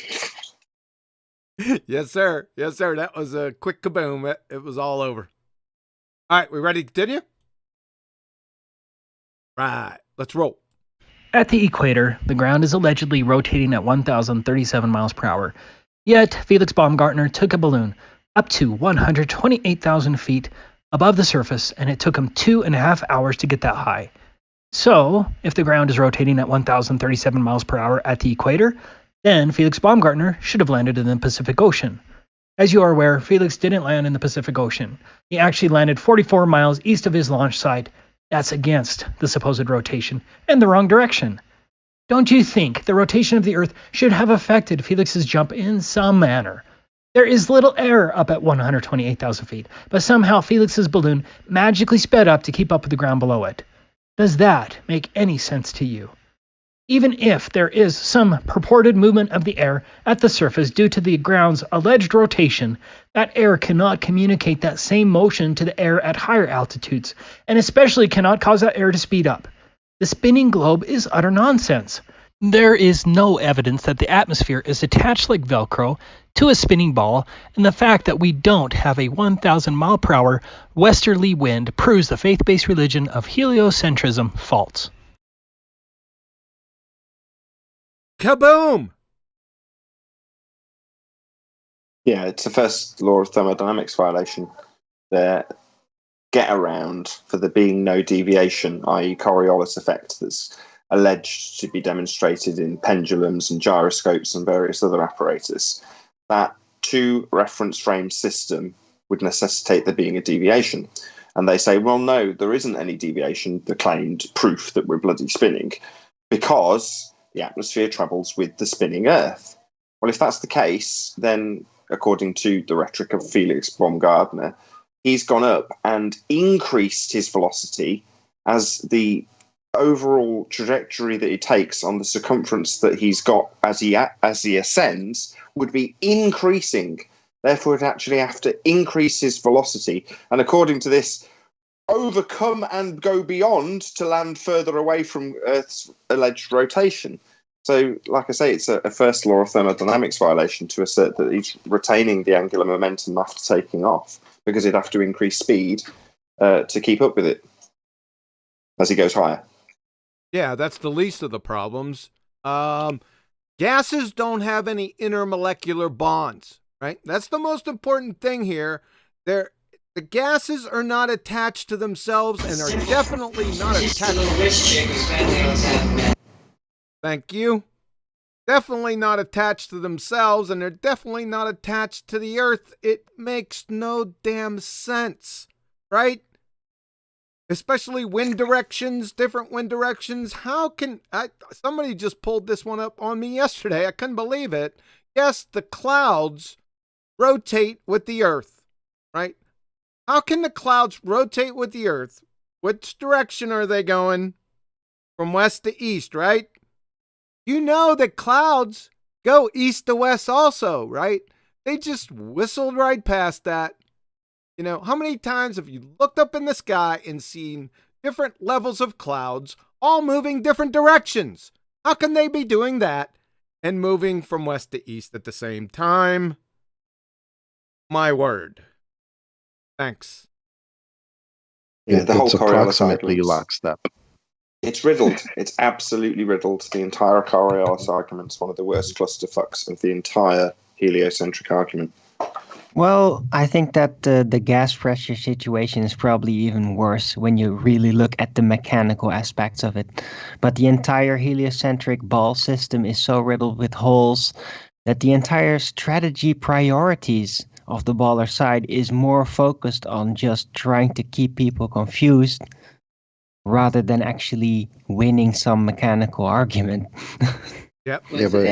Speaker 2: Yes, sir. Yes, sir. That was a quick kaboom. It was all over. All right, we ready to continue? Right, let's roll.
Speaker 10: At the equator, the ground is allegedly rotating at 1,037 miles per hour. Yet, Felix Baumgartner took a balloon up to 128,000 feet above the surface, and it took him 2.5 hours to get that high. So, if the ground is rotating at 1,037 miles per hour at the equator, then Felix Baumgartner should have landed in the Pacific Ocean. As you are aware, Felix didn't land in the Pacific Ocean. He actually landed 44 miles east of his launch site. That's against the supposed rotation and the wrong direction. Don't you think the rotation of the Earth should have affected Felix's jump in some manner? There is little air up at 128,000 feet, but somehow Felix's balloon magically sped up to keep up with the ground below it. Does that make any sense to you? Even if there is some purported movement of the air at the surface due to the ground's alleged rotation, that air cannot communicate that same motion to the air at higher altitudes, and especially cannot cause that air to speed up. The spinning globe is utter nonsense. There is no evidence that the atmosphere is attached like Velcro to a spinning ball, and the fact that we don't have a 1,000 mile per hour westerly wind proves the faith-based religion of heliocentrism false.
Speaker 2: Kaboom!
Speaker 4: Yeah, it's the first law of thermodynamics violation. The get around for there being no deviation, i.e. Coriolis effect, that's alleged to be demonstrated in pendulums and gyroscopes and various other apparatus. That two reference frame system would necessitate there being a deviation. And they say, well, no, there isn't any deviation, the claimed proof that we're bloody spinning, because the atmosphere travels with the spinning Earth. Well, if that's the case, then according to the rhetoric of Felix Baumgartner, he's gone up and increased his velocity as the overall trajectory that he takes on the circumference that he's got as he ascends would be increasing. Therefore, he'd actually have to increase his velocity. And according to this, overcome and go beyond to land further away from Earth's alleged rotation. So, like I say, it's a first law of thermodynamics violation to assert that he's retaining the angular momentum after taking off, because he'd have to increase speed to keep up with it as he goes higher.
Speaker 2: Yeah, that's the least of the problems. Gases don't have any intermolecular bonds, right? That's the most important thing here. The gases are not attached to themselves and are definitely not attached. Thank you. Definitely not attached to themselves, and they're definitely not attached to the Earth. It makes no damn sense, right? especially wind directions, different wind directions. How can somebody just pulled this one up on me yesterday? I couldn't believe it. Yes, the clouds rotate with the earth, right? How can the clouds rotate with the earth? Which direction are they going? From west to east, right? You know that clouds go east to west also, right? They just whistled right past that. You know, how many times have you looked up in the sky and seen different levels of clouds all moving different directions? How can they be doing that and moving from west to east at the same time? My word. Thanks.
Speaker 4: Yeah, the whole
Speaker 9: It's
Speaker 4: Coriolis
Speaker 9: approximately
Speaker 4: argument.
Speaker 9: lockstep.
Speaker 4: It's riddled. It's absolutely riddled. The entire Coriolis argument is one of the worst clusterfucks of the entire heliocentric argument.
Speaker 6: Well, I think that the gas pressure situation is probably even worse when you really look at the mechanical aspects of it. But the entire heliocentric ball system is so riddled with holes that the entire strategy priorities of the baller side is more focused on just trying to keep people confused rather than actually winning some mechanical argument.
Speaker 2: Yep.
Speaker 9: Yeah, but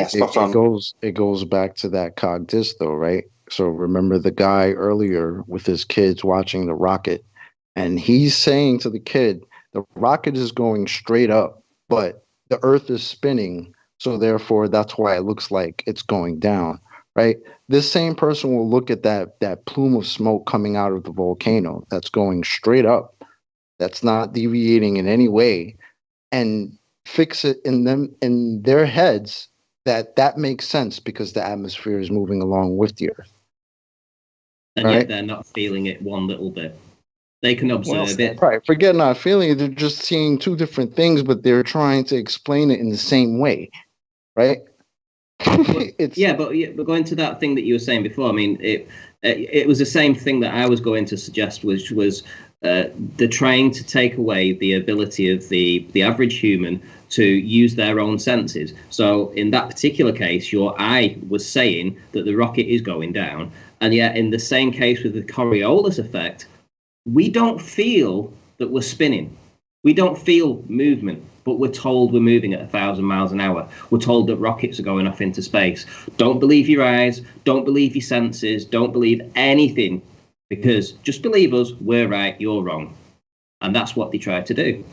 Speaker 9: it goes back to that cogdis though, right? So remember the guy earlier with his kids watching the rocket, and he's saying to the kid, the rocket is going straight up, but the earth is spinning, so therefore that's why it looks like it's going down, right? This same person will look at that plume of smoke coming out of the volcano that's going straight up, that's not deviating in any way, and fix it in their heads that makes sense because the atmosphere is moving along with the earth.
Speaker 3: And yet they're not feeling it one little bit. They can observe it.
Speaker 9: Right. Forget not feeling it. They're just seeing two different things, but they're trying to explain it in the same way. Right?
Speaker 3: But going to that thing that you were saying before, I mean, it was the same thing that I was going to suggest, which was they're trying to take away the ability of the average human to use their own senses. So in that particular case, your eye was saying that the rocket is going down. And yet in the same case with the Coriolis effect, we don't feel that we're spinning. We don't feel movement, but we're told we're moving at 1,000 miles an hour. We're told that rockets are going off into space. Don't believe your eyes. Don't believe your senses. Don't believe anything, because just believe us. We're right. You're wrong. And that's what they try to do.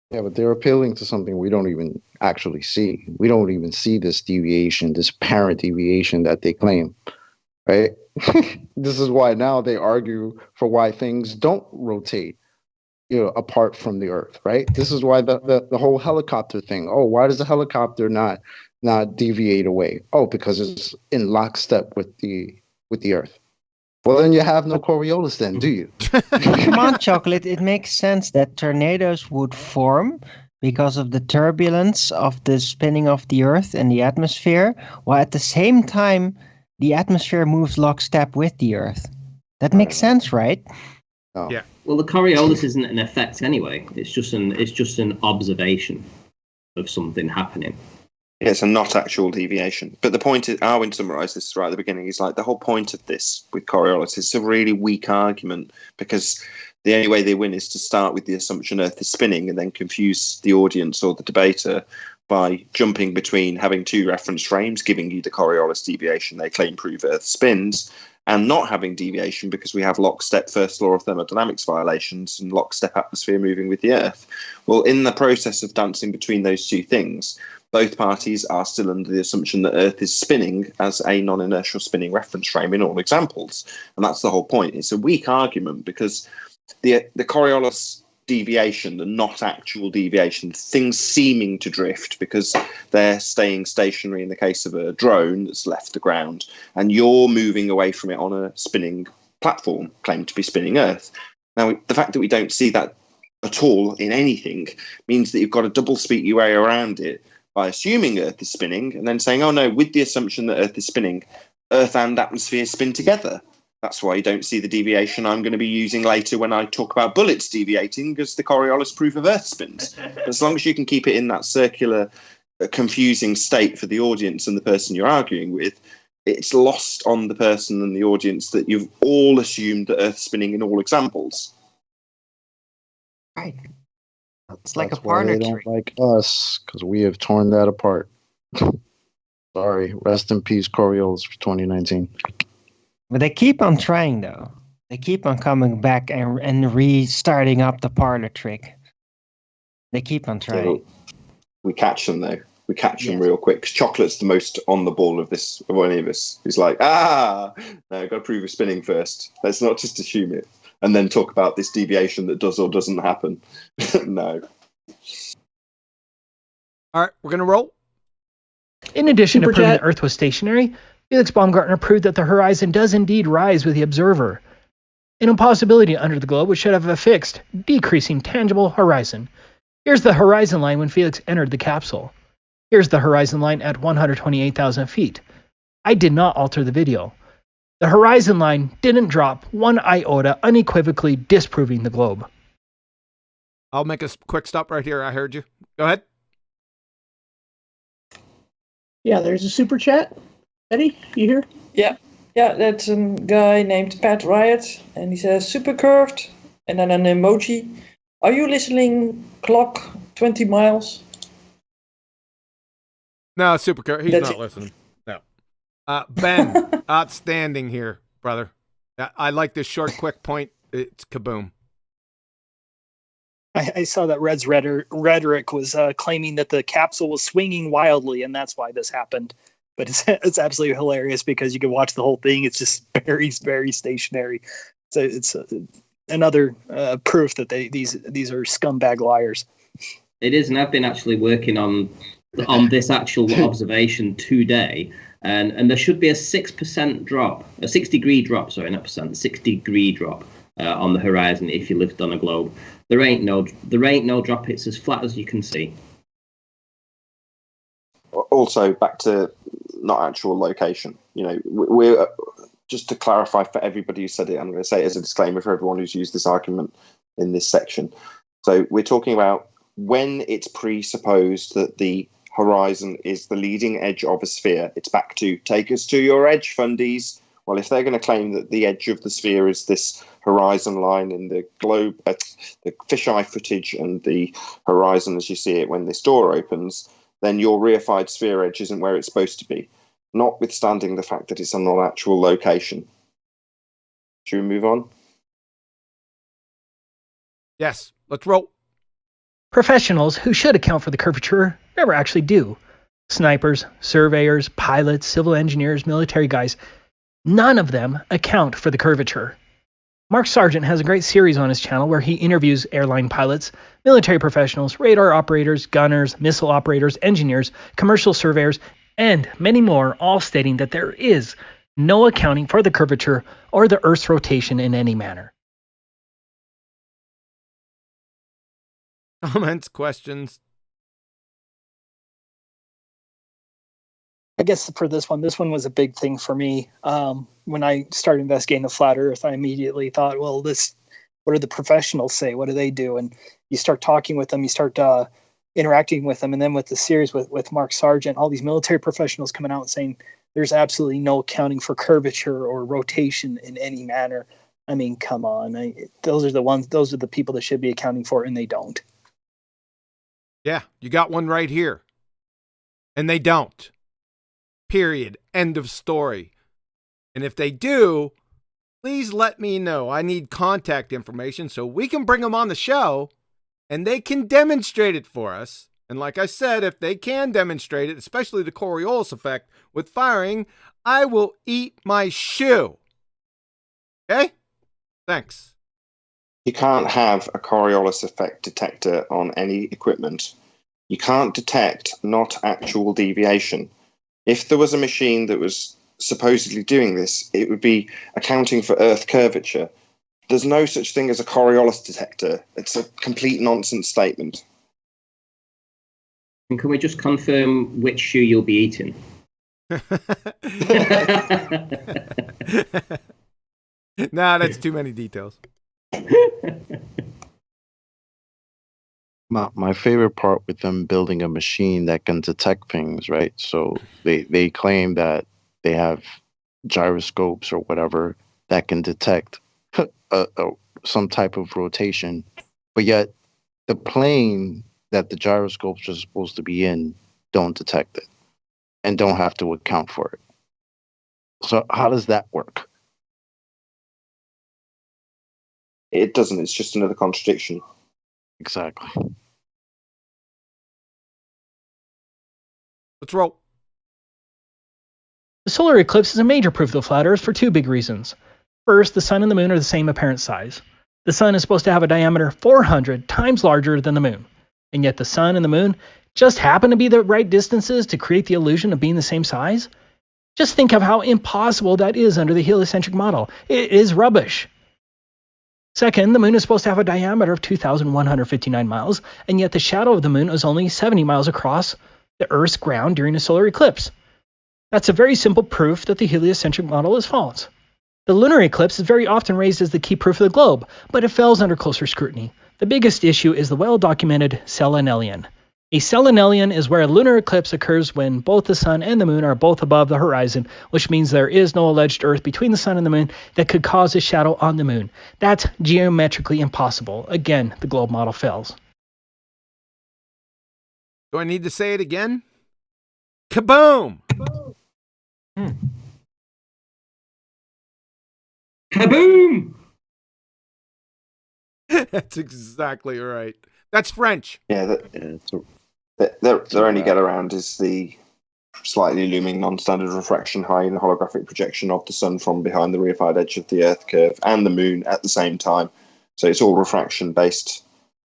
Speaker 9: Yeah, but they're appealing to something we don't even actually see. We don't even see this deviation, this apparent deviation that they claim. Right? This is why now they argue for why things don't rotate, apart from the earth, right? This is why the whole helicopter thing. Oh, why does the helicopter not deviate away? Oh, because it's in lockstep with the earth. Well, then you have no Coriolis then, do you?
Speaker 6: Come on, Chocolate. It makes sense that tornadoes would form because of the turbulence of the spinning of the earth and the atmosphere, while at the same time the atmosphere moves lockstep with the earth. That makes sense, right?
Speaker 9: Oh.
Speaker 2: Yeah.
Speaker 3: Well, the Coriolis isn't an effect anyway. It's just an observation of something happening.
Speaker 4: Yeah, it's a not actual deviation. But the point is, Arwin summarised this right at the beginning, is like the whole point of this with Coriolis is a really weak argument, because the only way they win is to start with the assumption Earth is spinning and then confuse the audience or the debater by jumping between having two reference frames, giving you the Coriolis deviation they claim prove Earth spins, and not having deviation because we have lockstep first law of thermodynamics violations and lockstep atmosphere moving with the Earth. Well, in the process of dancing between those two things, both parties are still under the assumption that Earth is spinning as a non-inertial spinning reference frame in all examples. And that's the whole point. It's a weak argument because the Coriolis deviation, the not actual deviation, things seeming to drift because they're staying stationary in the case of a drone that's left the ground, and you're moving away from it on a spinning platform claimed to be spinning Earth. Now, the fact that we don't see that at all in anything means that you've got to double speak your way around it by assuming Earth is spinning and then saying, oh no, with the assumption that Earth is spinning, Earth and atmosphere spin together. That's why you don't see the deviation I'm going to be using later when I talk about bullets deviating, because the Coriolis proof of Earth spins. As long as you can keep it in that circular, confusing state for the audience and the person you're arguing with, it's lost on the person and the audience that you've all assumed that Earth's spinning in all examples.
Speaker 6: Right. It's like
Speaker 17: That's
Speaker 6: a
Speaker 17: why
Speaker 6: parlor
Speaker 17: they don't
Speaker 6: trick.
Speaker 17: like us, because we have torn that apart. Sorry. Rest in peace, Coriolis for 2019.
Speaker 6: But they keep on trying, though. They keep on coming back and restarting up the parlor trick. They keep on trying.
Speaker 4: We catch them, though. We catch them
Speaker 6: Yes.
Speaker 4: real quick. 'Cause Chocolate's the most on the ball of any of us. He's like, no, I've got to prove a spinning first. Let's not just assume it. And then talk about this deviation that does or doesn't happen. No.
Speaker 2: All right, we're going to roll.
Speaker 10: In addition to
Speaker 1: Super
Speaker 10: proving
Speaker 1: chat.
Speaker 10: the Earth was stationary, Felix Baumgartner proved that the horizon does indeed rise with the observer. An impossibility under the globe which should have a fixed, decreasing, tangible horizon. Here's the horizon line when Felix entered the capsule. Here's the horizon line at 128,000 feet. I did not alter the video. The horizon line didn't drop one iota, unequivocally disproving the globe.
Speaker 2: I'll make a quick stop right here. I heard you. Go ahead.
Speaker 1: Yeah, there's a super chat. Eddie, you here?
Speaker 11: Yeah, that's a guy named Pat Riot, and he says super curved, and then an emoji. Are you listening? Clock 20 miles.
Speaker 2: No, Super. He's
Speaker 11: That's
Speaker 2: not
Speaker 11: it.
Speaker 2: listening. No. Ben, outstanding here, brother. I like this short, quick point. It's kaboom.
Speaker 5: I saw that Red's rhetoric was claiming that the capsule was swinging wildly, and that's why this happened. But it's absolutely hilarious because you can watch the whole thing. It's just very, very stationary. So it's another proof that these are scumbag liars.
Speaker 3: It is, and I've been actually working on this actual observation today, and there should be a 6% drop, a 6-degree drop, sorry, not percent, 6-degree drop on the horizon if you lived on a globe. There ain't no drop. It's as flat as you can see.
Speaker 4: Also, back to not actual location. We're just to clarify for everybody who said it. I'm going to say it as a disclaimer for everyone who's used this argument in this section. So we're talking about when it's presupposed that the horizon is the leading edge of a sphere. It's back to take us to your edge, fundies. Well, if they're going to claim that the edge of the sphere is this horizon line in the globe, the fisheye footage and the horizon as you see it when this door opens, then your reified sphere edge isn't where it's supposed to be, notwithstanding the fact that it's a non-actual location. Should we move on?
Speaker 2: Yes, let's roll.
Speaker 10: Professionals who should account for the curvature never actually do. Snipers, surveyors, pilots, civil engineers, military guys, none of them account for the curvature. Mark Sargent has a great series on his channel where he interviews airline pilots, military professionals, radar operators, gunners, missile operators, engineers, commercial surveyors, and many more, all stating that there is no accounting for the curvature or the Earth's rotation in any manner.
Speaker 2: Comments, questions?
Speaker 5: I guess for this one was a big thing for me. When I started investigating the flat Earth, I immediately thought, well, what do the professionals say? What do they do? And you start talking with them, you start interacting with them, and then with the series with Mark Sargent, all these military professionals coming out and saying there's absolutely no accounting for curvature or rotation in any manner. I mean, come on. Those are the people that should be accounting for it, and they don't.
Speaker 2: Yeah, you got one right here. And they don't. Period. End of story. And if they do, please let me know. I need contact information so we can bring them on the show and they can demonstrate it for us. And like I said, if they can demonstrate it, especially the Coriolis effect with firing, I will eat my shoe. Okay? Thanks.
Speaker 4: You can't have a Coriolis effect detector on any equipment. You can't detect not actual deviation. If there was a machine that was supposedly doing this, it would be accounting for Earth curvature. There's no such thing as a Coriolis detector. It's a complete nonsense statement.
Speaker 3: And can we just confirm which shoe you'll be eating?
Speaker 2: Nah, that's too many details.
Speaker 17: My favorite part with them building a machine that can detect things, right? So they claim that they have gyroscopes or whatever that can detect some type of rotation, but yet the plane that the gyroscopes are supposed to be in don't detect it and don't have to account for it. So how does that work?
Speaker 4: It doesn't. It's just another contradiction.
Speaker 17: Exactly.
Speaker 2: Let's roll.
Speaker 10: The solar eclipse is a major proof of the flat Earth for two big reasons. First, the sun and the moon are the same apparent size. The sun is supposed to have a diameter 400 times larger than the moon, and yet the sun and the moon just happen to be the right distances to create the illusion of being the same size? Just think of how impossible that is under the heliocentric model. It is rubbish. Second, the moon is supposed to have a diameter of 2,159 miles, and yet the shadow of the moon is only 70 miles across the Earth's ground during a solar eclipse. That's a very simple proof that the heliocentric model is false. The lunar eclipse is very often raised as the key proof of the globe, but it fails under closer scrutiny. The biggest issue is the well-documented selenelion. A selenelion is where a lunar eclipse occurs when both the sun and the moon are both above the horizon, which means there is no alleged Earth between the sun and the moon that could cause a shadow on the moon. That's geometrically impossible. Again, the globe model fails.
Speaker 2: Do I need to say it again? Kaboom!
Speaker 3: Kaboom!
Speaker 2: That's exactly right. That's French.
Speaker 4: Yeah, their only get around is the slightly looming non-standard refraction high in the holographic projection of the sun from behind the reified edge of the Earth curve and the moon at the same time. So it's all refraction-based,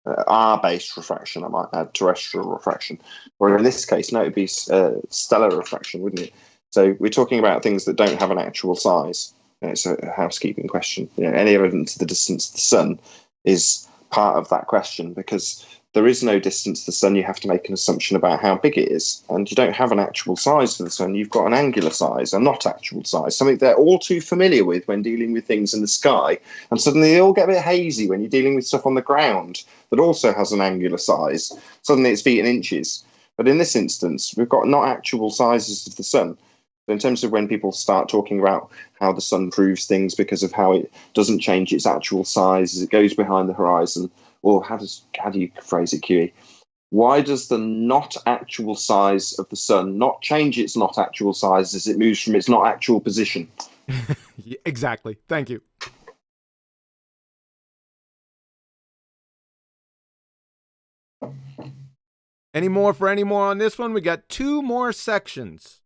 Speaker 4: R-based refraction, I might add, terrestrial refraction. Or in this case, no, it'd be stellar refraction, wouldn't it? So we're talking about things that don't have an actual size. It's a housekeeping question. Any evidence of the distance to the sun is part of that question, because there is no distance to the sun. You have to make an assumption about how big it is, and you don't have an actual size for the sun. You've got an angular size, a not actual size, something they're all too familiar with when dealing with things in the sky, and suddenly they all get a bit hazy when you're dealing with stuff on the ground that also has an angular size. Suddenly it's feet and inches. But in this instance, we've got not actual sizes of the sun. In terms of when people start talking about how the sun proves things because of how it doesn't change its actual size as it goes behind the horizon, or how do you phrase it, QE? Why does the not actual size of the sun not change its not actual size as it moves from its not actual position?
Speaker 2: Exactly. Thank you. Any more on this one? We got two more sections.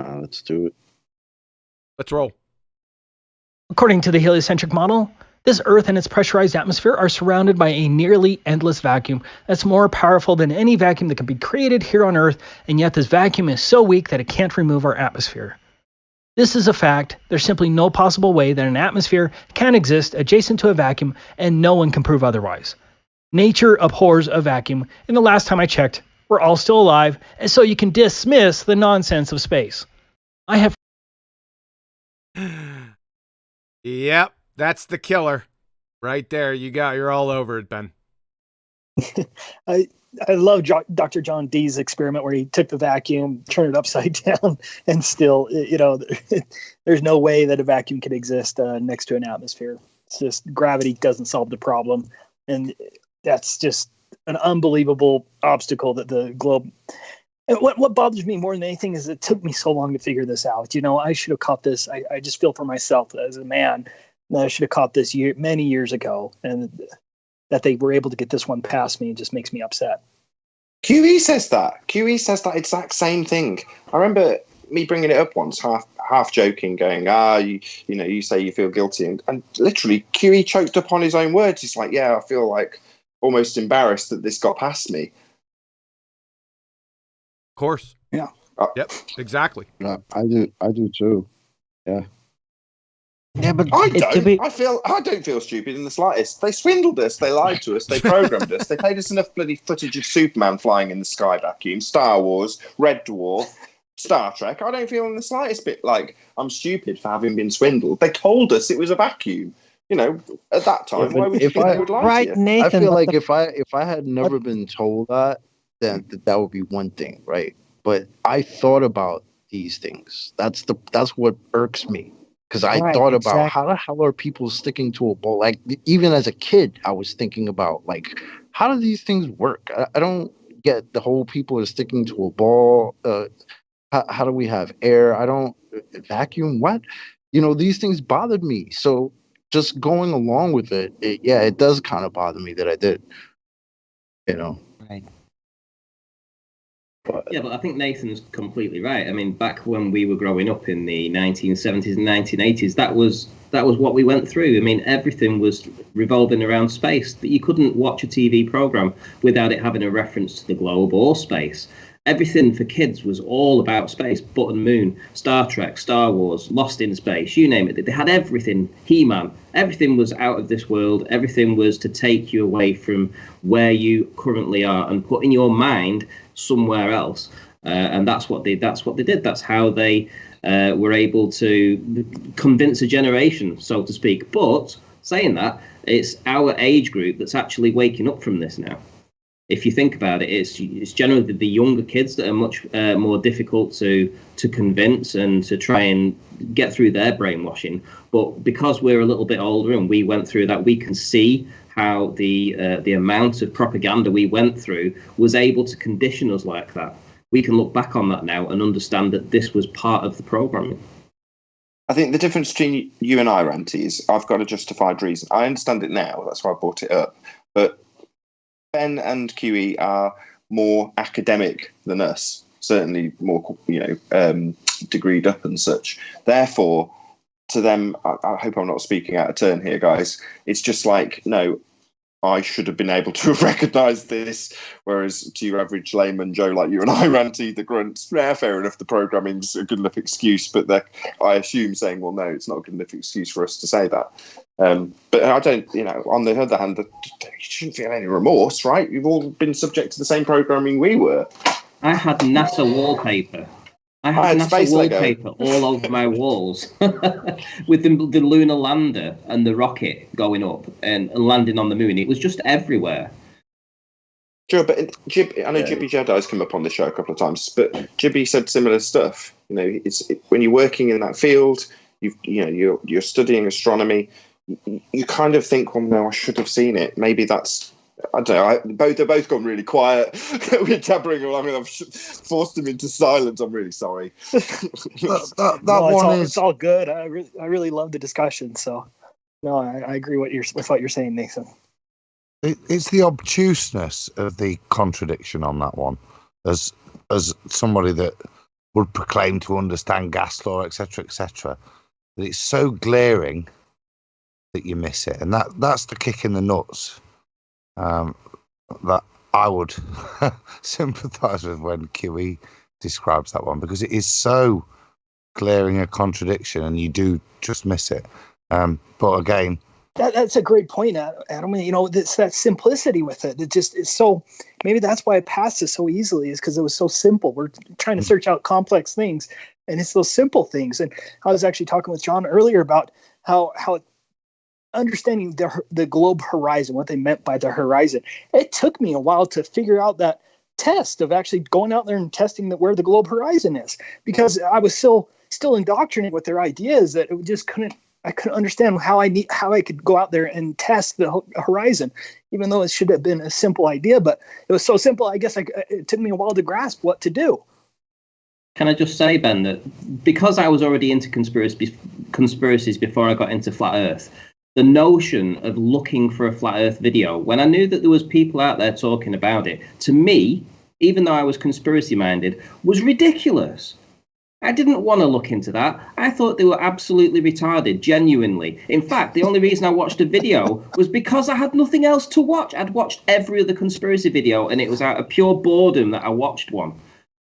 Speaker 17: Let's do it.
Speaker 2: Let's roll.
Speaker 10: According to the heliocentric model, this Earth and its pressurized atmosphere are surrounded by a nearly endless vacuum that's more powerful than any vacuum that can be created here on Earth, and yet this vacuum is so weak that it can't remove our atmosphere. This is a fact. There's simply no possible way that an atmosphere can exist adjacent to a vacuum, and no one can prove otherwise. Nature abhors a vacuum, and the last time I checked, we're all still alive, and so you can dismiss the nonsense of space. I have...
Speaker 2: Yep, that's the killer. Right there, you're all over it, Ben.
Speaker 5: I love Dr. John Dee's experiment where he took the vacuum, turned it upside down, and still, there's no way that a vacuum can exist next to an atmosphere. It's just gravity doesn't solve the problem, and that's just an unbelievable obstacle that the globe. What bothers me more than anything is it took me so long to figure this out. I should have caught this. I just feel for myself as a man that I should have caught this many years ago, and that they were able to get this one past me just makes me upset.
Speaker 4: QE says that. QE says that exact same thing. I remember me bringing it up once, half joking, going, you say you feel guilty, and literally QE choked up on his own words. He's like, yeah, I feel like almost embarrassed that this got past me.
Speaker 2: Of course.
Speaker 5: Yeah.
Speaker 2: Yep. Exactly.
Speaker 17: Yeah, I do too. Yeah.
Speaker 6: Yeah, but
Speaker 4: I don't feel stupid in the slightest. They swindled us. They lied to us. They programmed us. They played us enough bloody footage of Superman flying in the sky vacuum, Star Wars, Red Dwarf, Star Trek. I don't feel in the slightest bit like I'm stupid for having been swindled. They told us it was a vacuum. At that time, why would you think they would lie to you?
Speaker 6: Nathan,
Speaker 17: I feel like if I had never been told that, then that would be one thing, right? But I thought about these things. That's what irks me. Because I
Speaker 6: Right,
Speaker 17: thought about
Speaker 6: exactly.
Speaker 17: how the hell are people sticking to a ball? Like even as a kid, I was thinking about like how do these things work? I don't get the whole people are sticking to a ball. How do we have air? I don't vacuum. What? These things bothered me. So just going along with it, it does kind of bother me that I did.
Speaker 6: Right.
Speaker 3: Yeah, but I think Nathan's completely right. I mean, back when we were growing up in the 1970s and 1980s, that was what we went through. I mean, everything was revolving around space. That you couldn't watch a TV program without it having a reference to the globe or space. Everything for kids was all about space. Button Moon, Star Trek, Star Wars, Lost in Space, you name it. They had everything. He-Man. Everything was out of this world. Everything was to take you away from where you currently are and put in your mind somewhere else. And that's what they did. That's how they were able to convince a generation, so to speak. But saying that, it's our age group that's actually waking up from this now. If you think about it, it's generally the younger kids that are much more difficult to convince and to try and get through their brainwashing. But because we're a little bit older and we went through that, we can see how the amount of propaganda we went through was able to condition us like that. We can look back on that now and understand that this was part of the programming.
Speaker 4: I think the difference between you and I, Ranty, is I've got a justified reason. I understand it now. That's why I brought it up. But Ben and QE are more academic than us, certainly more, degreed up and such. Therefore, to them, I hope I'm not speaking out of turn here, guys. It's just like, no, I should have been able to have recognised this. Whereas to your average layman, Joe, like you and I, Ranty, the grunts, fair enough, the programming's a good enough excuse. But I assume saying, well, no, it's not a good enough excuse for us to say that. But I don't, on the other hand, you shouldn't feel any remorse, right? You've all been subject to the same programming we were.
Speaker 3: I had NASA wallpaper. I had NASA wallpaper all over my walls with the lunar lander and the rocket going up and landing on the moon. It was just everywhere.
Speaker 4: Sure, but I know Jibby Jedi's come up on the show a couple of times, but Jibby said similar stuff. When you're working in that field, you're studying astronomy. You kind of think, well, no, I should have seen it. Maybe that's, I don't know. They're both gone really quiet. We're jabbering along, and I've forced them into silence. I'm really sorry.
Speaker 5: It's all good. I really love the discussion. So, no, I agree with what you're saying, Nathan.
Speaker 7: It's the obtuseness of the contradiction on that one, as somebody that would proclaim to understand gas law, etc., that it's so glaring that you miss it, and that's the kick in the nuts that I would sympathise with when QE describes that one, because it is so glaring a contradiction, and you do just miss it. But again,
Speaker 5: that's a great point, Adam. It's that simplicity with it. It's so, maybe that's why it passes so easily, is because it was so simple. We're trying to search out complex things, and it's those simple things. And I was actually talking with John earlier about how understanding the globe horizon, what they meant by the horizon. It took me a while to figure out that test of actually going out there and testing where the globe horizon is, because I was still indoctrinated with their ideas that it just I couldn't understand how I could go out there and test the horizon, even though it should have been a simple idea. But it was so simple, I guess it took me a while to grasp what to do.
Speaker 3: Can I just say, Ben, that because I was already into conspiracies before I got into Flat Earth, the notion of looking for a Flat Earth video, when I knew that there was people out there talking about it, to me, even though I was conspiracy-minded, was ridiculous. I didn't want to look into that. I thought they were absolutely retarded, genuinely. In fact, the only reason I watched a video was because I had nothing else to watch. I'd watched every other conspiracy video, and it was out of pure boredom that I watched one.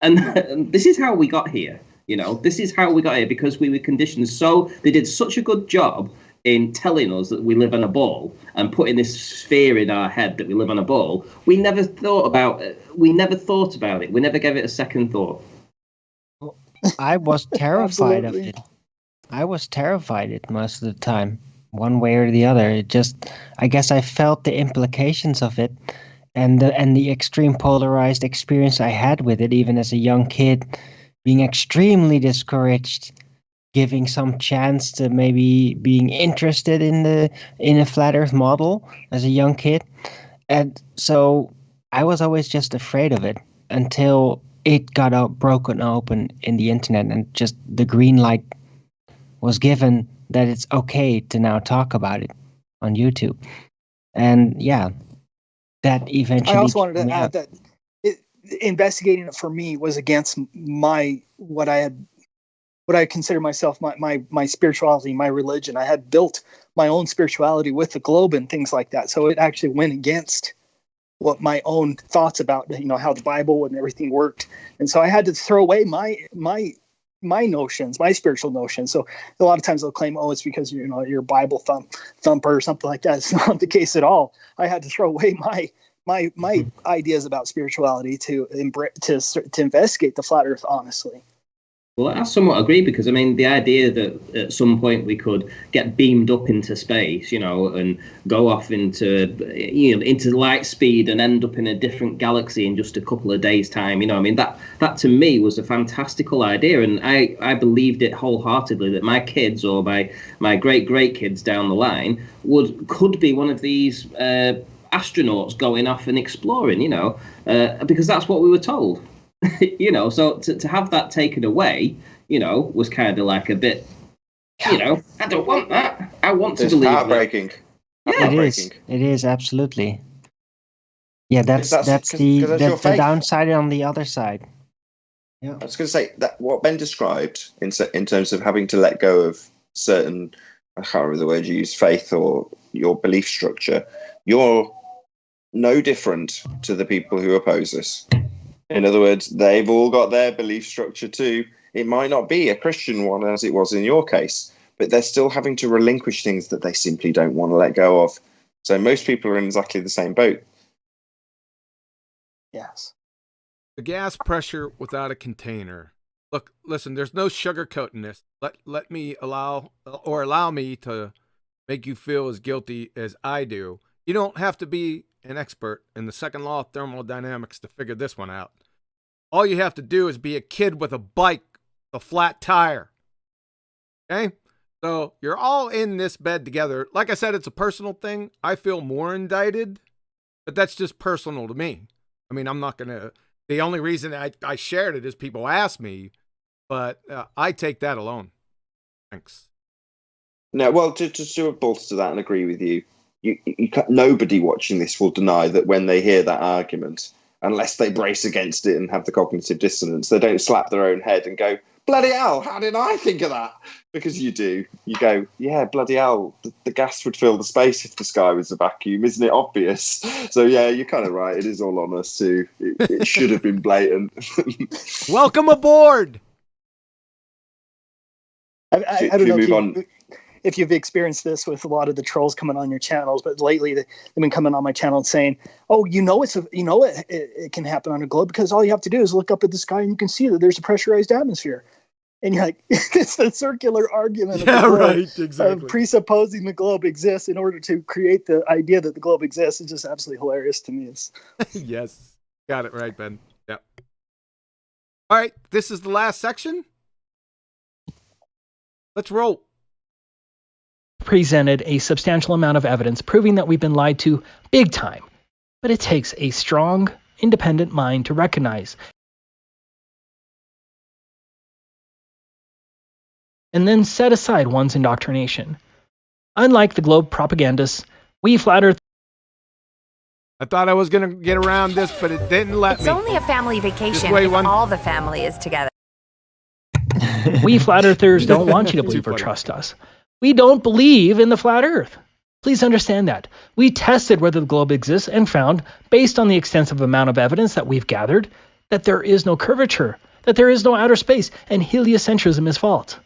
Speaker 3: And this is how we got here. This is how we got here, because we were conditioned. So they did such a good job in telling us that we live on a ball and putting this sphere in our head that we live on a ball. We never thought about it. We never gave it a second thought.
Speaker 6: I was terrified of it. I was terrified it most of the time, one way or the other. I guess I felt the implications of it, and the extreme polarized experience I had with it, even as a young kid, being extremely discouraged, giving some chance to maybe being interested in a flat Earth model as a young kid. And so I was always just afraid of it until it got broken open in the internet and just the green light was given that it's okay to now talk about it on YouTube. And yeah, that eventually.
Speaker 5: I also wanted to add that investigating it for me was against what I consider myself my spirituality, my religion. I had built my own spirituality with the globe and things like that. So it actually went against what my own thoughts about, how the Bible and everything worked. And so I had to throw away my notions, my spiritual notions. So a lot of times they'll claim, it's because you're a Bible thumper or something like that. It's not the case at all. I had to throw away my ideas about spirituality to investigate the flat Earth honestly.
Speaker 3: Well, I somewhat agree, because I mean, the idea that at some point we could get beamed up into space, and go off into light speed and end up in a different galaxy in just a couple of days' time, I mean, that to me was a fantastical idea, and I believed it wholeheartedly that my kids or my great kids down the line could be one of these astronauts going off and exploring, because that's what we were told. So to have that taken away, was kind of like a bit, I don't want that. I want to believe
Speaker 4: heartbreaking.
Speaker 3: Yeah,
Speaker 6: it is absolutely. Yeah, that's the downside on the other side. Yeah,
Speaker 4: I was going to say that what Ben described in terms of having to let go of certain, I can't remember the word you use, faith or your belief structure. You're no different to the people who oppose us. In other words, they've all got their belief structure too. It might not be a Christian one as it was in your case, but they're still having to relinquish things that they simply don't want to let go of. So most people are in exactly the same boat.
Speaker 5: Yes.
Speaker 2: The gas pressure without a container. Look, listen, there's no sugarcoating this. Let me allow me to make you feel as guilty as I do. You don't have to be an expert in the second law of thermodynamics to figure this one out. All you have to do is be a kid with a bike, a flat tire. Okay? So you're all in this bed together. Like I said, it's a personal thing. I feel more indicted, but that's just personal to me. I mean, I'm not going to, the only reason I shared it is people ask me, but I take that alone. Thanks.
Speaker 4: No, well, to do a bolster to that and agree with you, nobody watching this will deny that when they hear that argument, unless they brace against it and have the cognitive dissonance, they don't slap their own head and go, bloody hell, how did I think of that? Because you do. You go, yeah, bloody hell, the gas would fill the space if the sky was a vacuum. Isn't it obvious? So, yeah, you're kind of right. It is all on us, too. It should have been blatant.
Speaker 2: Welcome aboard!
Speaker 5: I don't know if you've experienced this with a lot of the trolls coming on your channels, but lately they've been coming on my channel and saying, it can happen on a globe because all you have to do is look up at the sky and you can see that there's a pressurized atmosphere. And you're like, it's the circular argument of presupposing the globe exists in order to create the idea that the globe exists. Is just absolutely hilarious to me.
Speaker 2: Yes. Got it right, Ben. Yep. All right. This is the last section. Let's roll.
Speaker 10: Presented a substantial amount of evidence proving that we've been lied to big time. But it takes a strong, independent mind to recognize and then set aside one's indoctrination. Unlike the globe propagandists, we flat earth.
Speaker 2: I thought I was going to get around this, but it didn't let me.
Speaker 18: It's only a family vacation if all the family is together.
Speaker 10: We flat earthers don't want you to believe or trust us. We don't believe in the flat earth. Please understand that. We tested whether the globe exists and found, based on the extensive amount of evidence that we've gathered, that there is no curvature, that there is no outer space, and heliocentrism is false.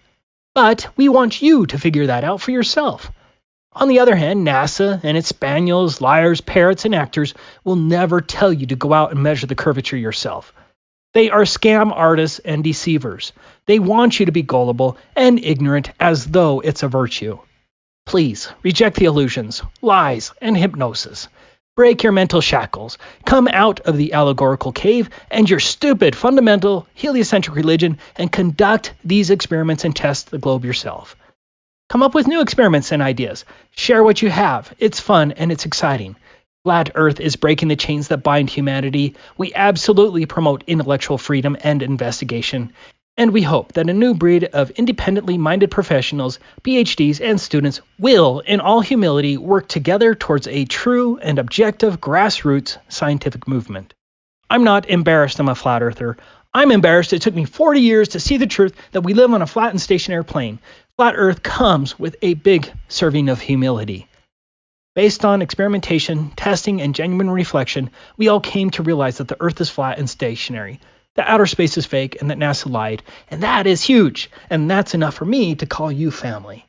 Speaker 10: But we want you to figure that out for yourself. On the other hand, NASA and its spaniels, liars, parrots, and actors will never tell you to go out and measure the curvature yourself. They are scam artists and deceivers. They want you to be gullible and ignorant as though it's a virtue. Please reject the illusions, lies, and hypnosis. Break your mental shackles. Come out of the allegorical cave and your stupid, fundamental, heliocentric religion and conduct these experiments and test the globe yourself. Come up with new experiments and ideas. Share what you have. It's fun and it's exciting. Flat Earth is breaking the chains that bind humanity. We absolutely promote intellectual freedom and investigation. And we hope that a new breed of independently minded professionals, PhDs, and students will, in all humility, work together towards a true and objective grassroots scientific movement. I'm not embarrassed I'm a flat earther. I'm embarrassed it took me 40 years to see the truth that we live on a flat and stationary plane. Flat Earth comes with a big serving of humility. Based on experimentation, testing, and genuine reflection, we all came to realize that the Earth is flat and stationary, that outer space is fake, and that NASA lied. And that is huge. And that's enough for me to call you family.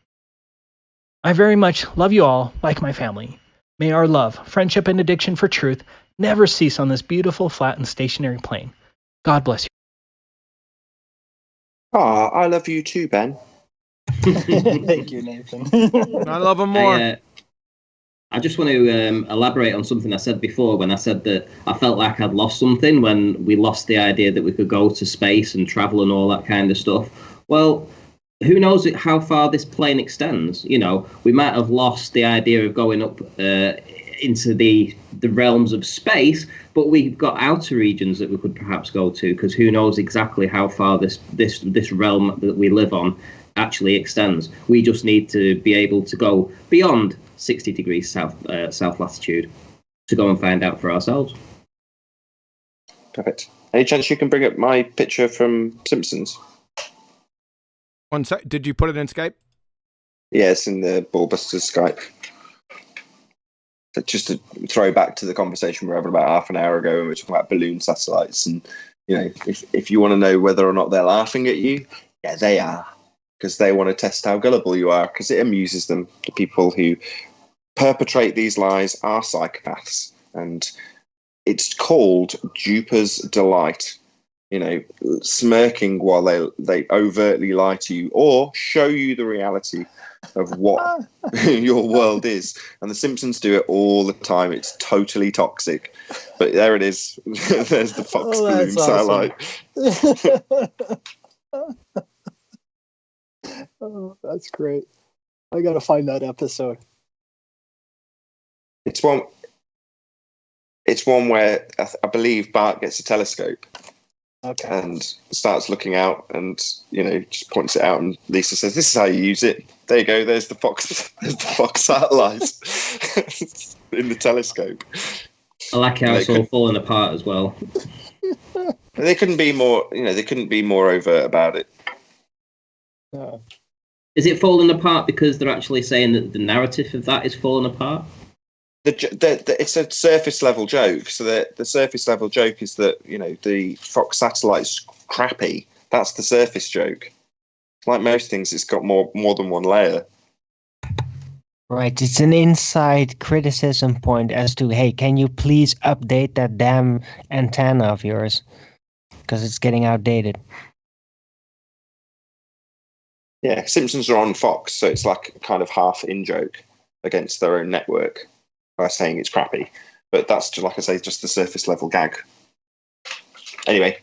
Speaker 10: I very much love you all like my family. May our love, friendship, and addiction for truth never cease on this beautiful, flat, and stationary plane. God bless you.
Speaker 4: Ah, I love you too, Ben.
Speaker 5: Thank you, Nathan.
Speaker 2: I love him more.
Speaker 3: I just want to elaborate on something I said before when I said that I felt like I'd lost something when we lost the idea that we could go to space and travel and all that kind of stuff. Well, who knows how far this plane extends? You know, we might have lost the idea of going up into the realms of space, but we've got outer regions that we could perhaps go to, because who knows exactly how far this realm that we live on actually extends. We just need to be able to go beyond 60 degrees south latitude to go and find out for ourselves.
Speaker 4: Perfect. Any chance you can bring up my picture from Simpsons?
Speaker 2: One sec. Did you put it in Skype?
Speaker 4: Yes, in the Ballbusters Skype. So just to throw back to the conversation we were having about half an hour ago, when we were talking about balloon satellites, and you know, if you want to know whether or not they're laughing at you, yeah, they are, because they want to test how gullible you are, because it amuses them. The people who perpetrate these lies are psychopaths, and it's called duper's delight. You know, smirking while they overtly lie to you or show you the reality of what your world is. And the Simpsons do it all the time. It's totally toxic. But there it is. There's the Fox balloon satellite.
Speaker 5: Oh, that's great. I gotta find that episode.
Speaker 4: It's one where I believe Bart gets a telescope.
Speaker 5: Okay.
Speaker 4: And starts looking out, and you know, just points it out, and Lisa says, "This is how you use it." There you go. There's the Fox satellite in the telescope.
Speaker 3: I like how it's all falling apart as well.
Speaker 4: They couldn't be more. You know, they couldn't be more overt about it.
Speaker 3: Is it falling apart because they're actually saying that the narrative of that is falling apart?
Speaker 4: It's a surface level joke. So the surface level joke is that, you know, the Fox satellite's crappy. That's the surface joke. Like most things, it's got more than one layer.
Speaker 6: Right, it's an inside criticism point as to, hey, can you please update that damn antenna of yours? Because it's getting outdated.
Speaker 4: Yeah, Simpsons are on Fox, so it's like a kind of half in joke against their own network by saying it's crappy. But that's just, like I say, just the surface level gag. Anyway,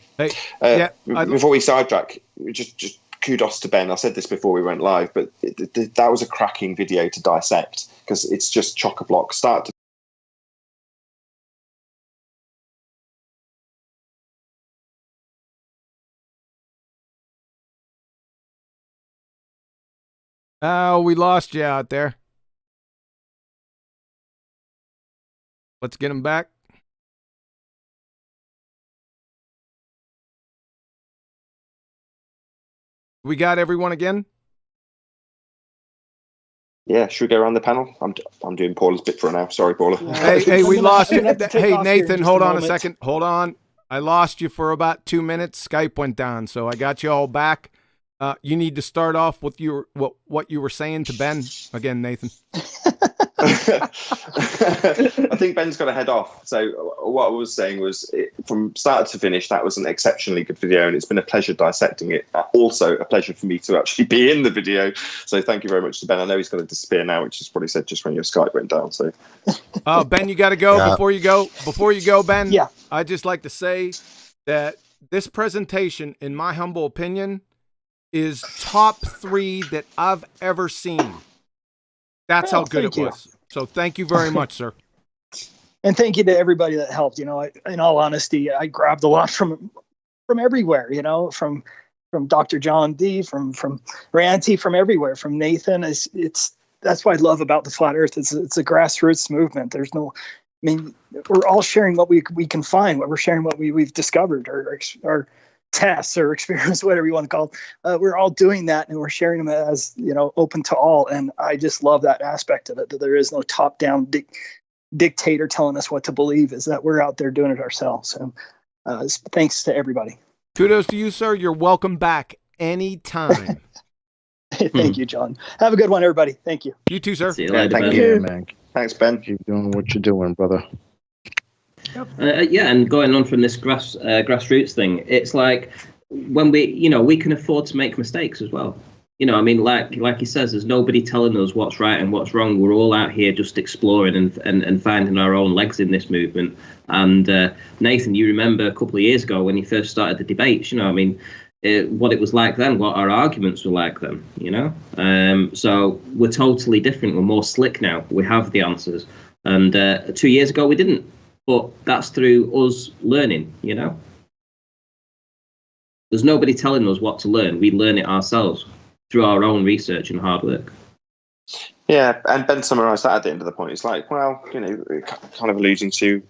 Speaker 4: before we sidetrack, just kudos to Ben. I said this before we went live, but that was a cracking video to dissect, because it's just chock-a-block start to.
Speaker 2: Oh, we lost you out there. Let's get him back. We got everyone again?
Speaker 4: Yeah, should we go around the panel? I'm doing Paula's bit for now. Sorry, Paula.
Speaker 2: Hey, we lost you. Hey, Nathan, hold on a second. Hold on. I lost you for about 2 minutes. Skype went down, so I got you all back. You need to start off with what you were saying to Ben again, Nathan.
Speaker 4: I think Ben's got to head off. So what I was saying was, from start to finish, that was an exceptionally good video, and it's been a pleasure dissecting it. Also, a pleasure for me to actually be in the video. So thank you very much to Ben. I know he's going to disappear now, which is what he said just when your Skype went down. So,
Speaker 2: Ben, you got to go. Before you go, Ben.
Speaker 5: Yeah.
Speaker 2: I'd just like to say that this presentation, in my humble opinion, is top 3 that I've ever seen. That's how good it was. So thank you very much, sir.
Speaker 5: And thank you to everybody that helped. You know, in all honesty, I grabbed a lot from everywhere. You know, from Dr. John D, from Ranty, from everywhere, from Nathan. It's that's what I love about the Flat Earth. It's a grassroots movement. There's no, I mean, we're all sharing what we can find. We're sharing what we've discovered, or tests or experiments, whatever you want to call it. We're all doing that, and we're sharing them as, you know, open to all. And I just love that aspect of it, that there is no top-down dictator telling us what to believe, is that we're out there doing it ourselves. And thanks to everybody.
Speaker 2: Kudos to you, sir. You're welcome back anytime.
Speaker 5: Thank you, John. Have a good one, everybody. Thank you.
Speaker 2: You too, sir.
Speaker 3: See you later,
Speaker 4: thank
Speaker 3: Ben.
Speaker 4: you.
Speaker 17: man.
Speaker 4: Thanks, Ben.
Speaker 17: Keep doing what you're doing, brother.
Speaker 3: Yeah, and going on from this grassroots thing, it's like when we can afford to make mistakes as well. You know, I mean, like he says, there's nobody telling us what's right and what's wrong. We're all out here just exploring and finding our own legs in this movement. And Nathan, you remember a couple of years ago when you first started the debates, you know, I mean, what it was like then, what our arguments were like then, you know? So we're totally different. We're more slick now. We have the answers. And 2 years ago, we didn't. But that's through us learning, you know? There's nobody telling us what to learn. We learn it ourselves through our own research and hard work.
Speaker 4: Yeah, and Ben summarised that at the end of the point. It's like, well, you know, kind of alluding to,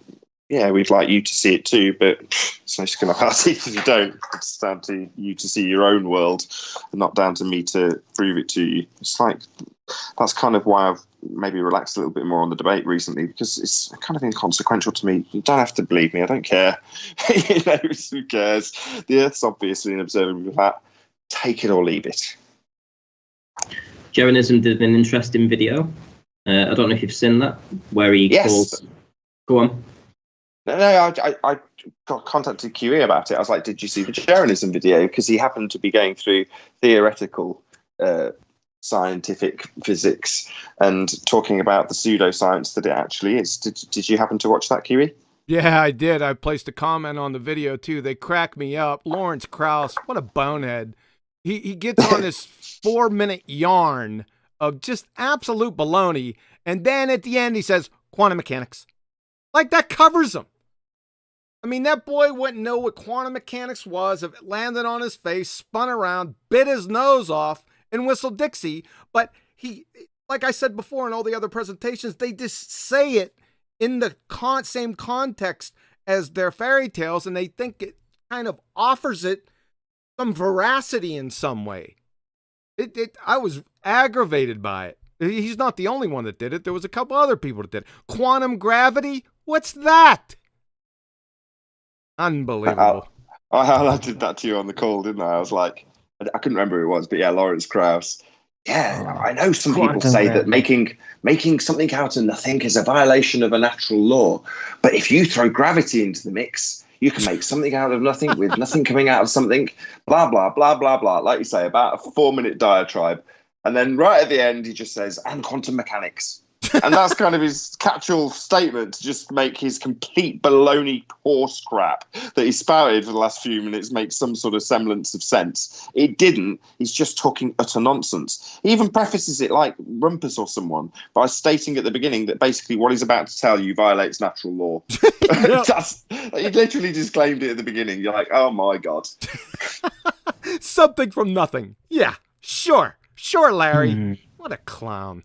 Speaker 4: yeah, we'd like you to see it too, but it's no skin off our teeth if you don't. It's down to you to see your own world, and not down to me to prove it to you. It's like, that's kind of why I've maybe relaxed a little bit more on the debate recently, because it's kind of inconsequential to me. You don't have to believe me. I don't care. You know, who cares? The Earth's obviously an observable fact. Take it or leave it.
Speaker 3: Scientism did an interesting video. I don't know if you've seen that, where he calls. Go on.
Speaker 4: No, I got contacted QE about it. I was like, did you see the Scientism video? Because he happened to be going through theoretical scientific physics and talking about the pseudoscience that it actually is. Did you happen to watch that, QE?
Speaker 2: Yeah, I did. I placed a comment on the video too. They crack me up. Lawrence Krauss, what a bonehead. He gets on this 4-minute yarn of just absolute baloney, and then at the end he says quantum mechanics. Like, that covers him. I mean, that boy wouldn't know what quantum mechanics was if it landed on his face, spun around, bit his nose off, and whistled Dixie. But he, like I said before in all the other presentations, they just say it in the same context as their fairy tales, and they think it kind of offers it some veracity in some way. I was aggravated by it. He's not the only one that did it. There was a couple other people that did it. Quantum gravity? What's that? Unbelievable.
Speaker 4: I did that to you on the call, didn't I? I was like, I couldn't remember who it was, but yeah, Lawrence Krauss. Yeah, I know some people say that making something out of nothing is a violation of a natural law. But if you throw gravity into the mix, you can make something out of nothing with nothing coming out of something, blah, blah, blah, blah, blah. Like you say, about a 4-minute diatribe. And then right at the end, he just says, and quantum mechanics. And that's kind of his catch-all statement to just make his complete baloney horse crap that he spouted for the last few minutes make some sort of semblance of sense. It didn't. He's just talking utter nonsense. He even prefaces it like Rumpus or someone by stating at the beginning that basically what he's about to tell you violates natural law. He literally disclaimed it at the beginning. You're like, oh my God.
Speaker 2: Something from nothing. Yeah, sure. Sure, Larry. What a clown.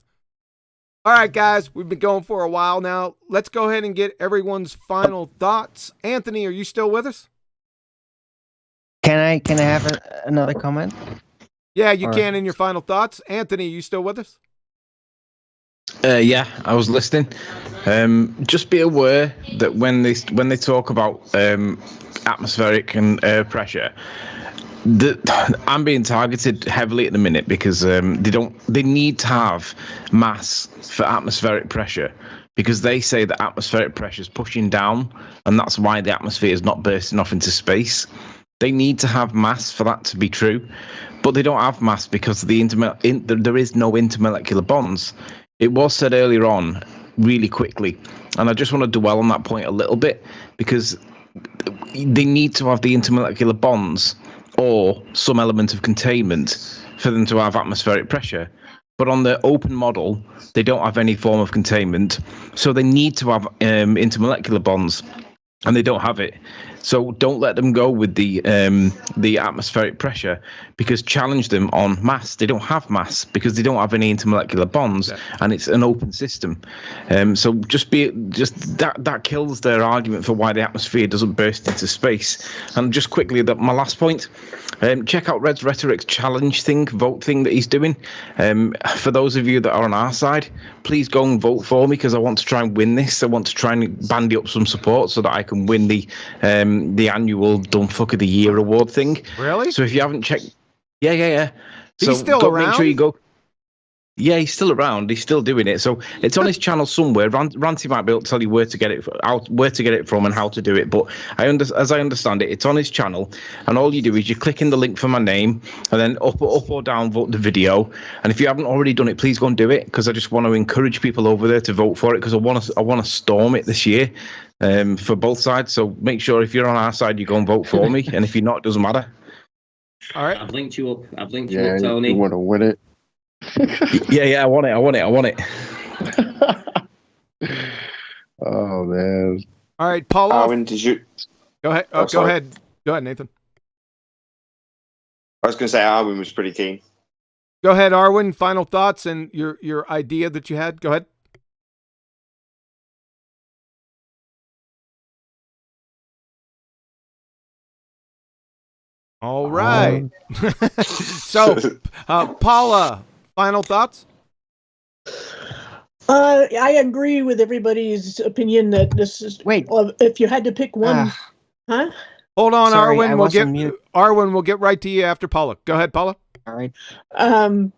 Speaker 2: All right, guys, we've been going for a while now. Let's go ahead and get everyone's final thoughts. Anthony, are you still with us?
Speaker 6: Can I have another comment?
Speaker 2: Yeah, you can in your final thoughts. Anthony, are you still with us?
Speaker 8: Yeah, I was listening. Just be aware that when they talk about atmospheric and air pressure, I'm being targeted heavily at the minute because they need to have mass for atmospheric pressure, because they say that atmospheric pressure is pushing down, and that's why the atmosphere is not bursting off into space. They need to have mass for that to be true, but they don't have mass because there is no intermolecular bonds. It was said earlier on, really quickly, and I just want to dwell on that point a little bit, because they need to have the intermolecular bonds or some element of containment for them to have atmospheric pressure. But on the open model, they don't have any form of containment, so they need to have intermolecular bonds, and they don't have it. So don't let them go with the atmospheric pressure, because challenge them on mass. They don't have mass because they don't have any intermolecular bonds, and it's an open system. So that kills their argument for why the atmosphere doesn't burst into space. And just quickly, my last point. Check out Red's Rhetoric's challenge vote thing that he's doing. For those of you that are on our side, please go and vote for me, because I want to try and win this. I want to try and bandy up some support so that I can win the annual Dumb Fuck of the Year award thing.
Speaker 2: Really?
Speaker 8: So if you haven't checked, yeah.
Speaker 2: He's still around?
Speaker 8: Make sure you go. Yeah, he's still around. He's still doing it. So it's on his channel somewhere. Ranty might be able to tell you where to get it from and how to do it. But as I understand it, it's on his channel, and all you do is you click in the link for my name, and then up or down vote the video. And if you haven't already done it, please go and do it, because I just want to encourage people over there to vote for it, because I want to storm it this year for both sides. So make sure if you're on our side, you go and vote for me, and if you're not, it doesn't matter.
Speaker 2: All right,
Speaker 3: I've linked you up. Tony.
Speaker 9: You want to win it?
Speaker 8: Yeah, I want it.
Speaker 9: Oh man!
Speaker 2: All right, Paul.
Speaker 4: Arwen, did you
Speaker 2: go ahead? Go ahead, Nathan.
Speaker 4: I was going to say Arwen was pretty keen.
Speaker 2: Go ahead, Arwen. Final thoughts and your idea that you had. Go ahead. All right. So, Paula, final thoughts?
Speaker 1: I agree with everybody's opinion that this is. Wait, if you had to pick one, huh?
Speaker 2: Hold on,
Speaker 6: Sorry,
Speaker 2: Arwen. Arwen, we'll get right to you after Paula. Go ahead, Paula.
Speaker 6: All right.
Speaker 1: I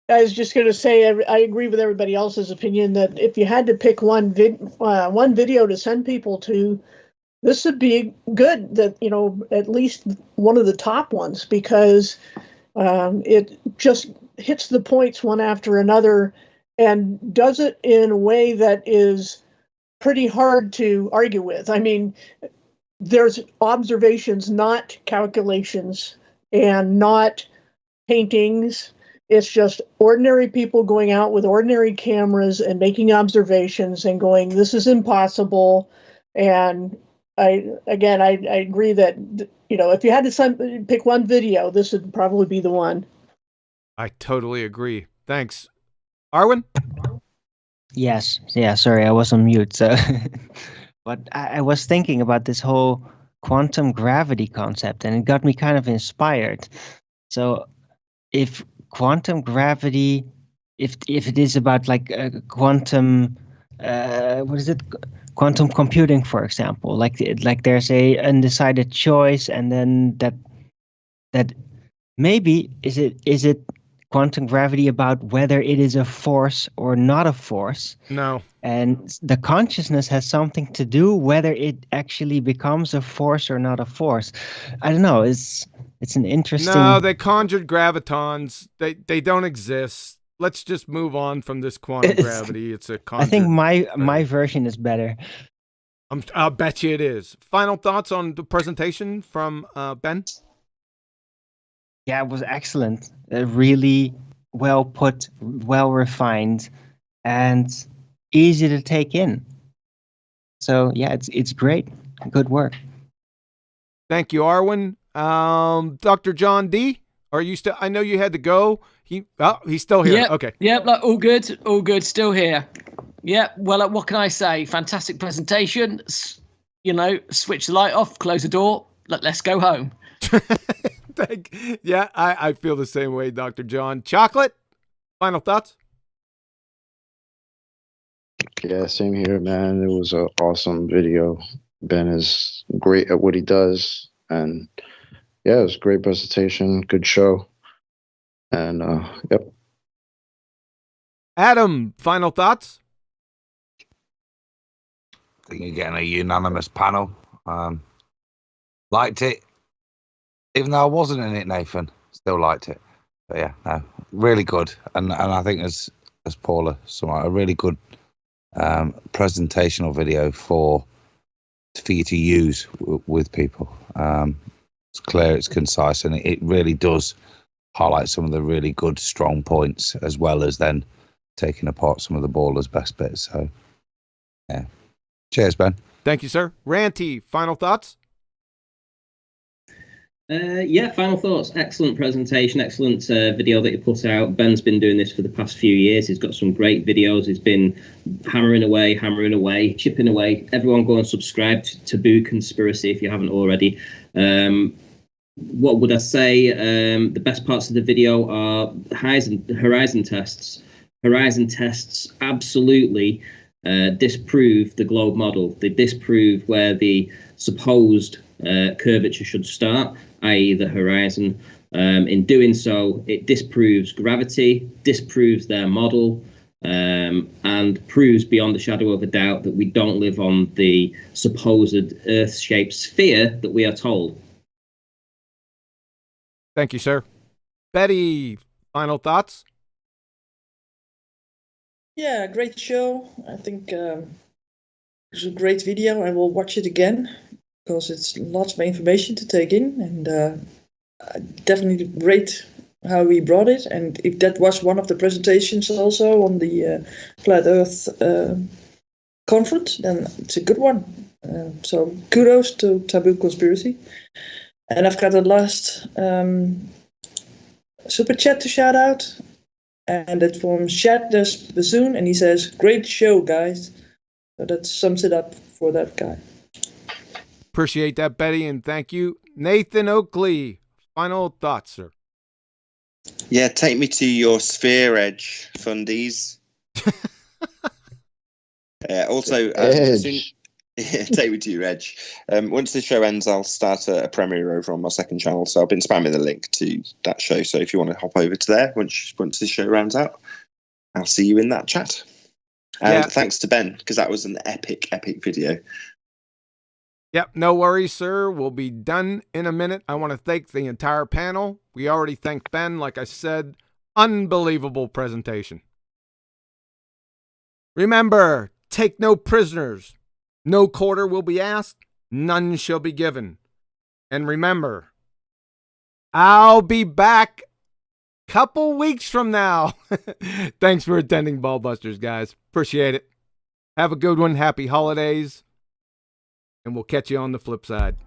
Speaker 1: was just going to say I agree with everybody else's opinion that if you had to pick one video to send people to, this would be good. That at least one of the top ones, because it just hits the points one after another and does it in a way that is pretty hard to argue with. I mean, there's observations, not calculations, and not paintings. It's just ordinary people going out with ordinary cameras and making observations and going, this is impossible. And I agree that, if you had to pick one video, this would probably be the one.
Speaker 2: I totally agree. Thanks. Arwen?
Speaker 6: Yes. Yeah, sorry, I was on mute. So, but I was thinking about this whole quantum gravity concept, and it got me kind of inspired. So if quantum gravity, if it is about like quantum, quantum computing, for example, like there's a undecided choice, and then that maybe is it quantum gravity about whether it is a force or not a force?
Speaker 2: No.
Speaker 6: And the consciousness has something to do whether it actually becomes a force or not a force. I don't know. It's an interesting.
Speaker 2: No, they conjured gravitons. They don't exist. Let's just move on from this quantum gravity. It's a conjured.
Speaker 6: I think my version is better.
Speaker 2: I'll bet you it is. Final thoughts on the presentation from Ben?
Speaker 6: Yeah, it was excellent. Really well put, well refined, and easy to take in. So yeah, it's great. Good work.
Speaker 2: Thank you, Arwen. Dr. John D, are you still? I know you had to go. He's still here.
Speaker 15: Yep.
Speaker 2: Okay.
Speaker 15: Yep. All good. Still here. Yeah. Well, what can I say? Fantastic presentation. Switch the light off, close the door. Let's go home.
Speaker 2: Yeah, I feel the same way, Dr. John. Chocolate, final thoughts?
Speaker 17: Yeah, same here, man. It was an awesome video. Ben is great at what he does, and yeah, it was a great presentation, good show, and yep.
Speaker 2: Adam, final thoughts?
Speaker 7: I think you're getting a unanimous panel. Liked it, even though I wasn't in it, Nathan. Still liked it. But yeah, no, really good. And I think as Paula summarized, a really good presentational video for you to use with people. It's clear, it's concise, and it really does highlight some of the really good, strong points, as well as then taking apart some of the ballers' best bits. So, yeah. Cheers, Ben.
Speaker 2: Thank you, sir. Ranty, final thoughts?
Speaker 3: Yeah, final thoughts. Excellent presentation, excellent video that you put out. Ben's been doing this for the past few years. He's got some great videos. He's been hammering away, chipping away. Everyone go and subscribe to Taboo Conspiracy if you haven't already. What would I say? The best parts of the video are horizon tests. Horizon tests absolutely disprove the globe model. They disprove where the supposed curvature should start, i.e. the horizon. In doing so, it disproves gravity, disproves their model, and proves beyond a shadow of a doubt that we don't live on the supposed Earth-shaped sphere that we are told.
Speaker 2: Thank you, sir. Betty, final thoughts?
Speaker 11: Yeah, great show. I think it's a great video. I will watch it again because it's lots of information to take in, and definitely great how we brought it. And if that was one of the presentations also on the Flat Earth conference, then it's a good one. So kudos to Taboo Conspiracy. And I've got a last super chat to shout out. And it's from Shadness Bassoon, and he says, "Great show, guys." So that sums it up for that guy.
Speaker 2: Appreciate that, Betty, and thank you. Nathan Oakley, final thoughts, sir.
Speaker 4: Yeah, take me to your Sphere Edge fundies. Also, take me to your Edge. Once the show ends, I'll start a premiere over on my second channel. So I've been spamming the link to that show. So if you want to hop over to there once the show rounds out, I'll see you in that chat. And thanks to Ben, because that was an epic video.
Speaker 2: Yep, no worries, sir. We'll be done in a minute. I want to thank the entire panel. We already thanked Ben. Like I said, unbelievable presentation. Remember, take no prisoners. No quarter will be asked, none shall be given. And remember, I'll be back a couple weeks from now. Thanks for attending Ballbusters, guys. Appreciate it. Have a good one. Happy holidays. And we'll catch you on the flip side.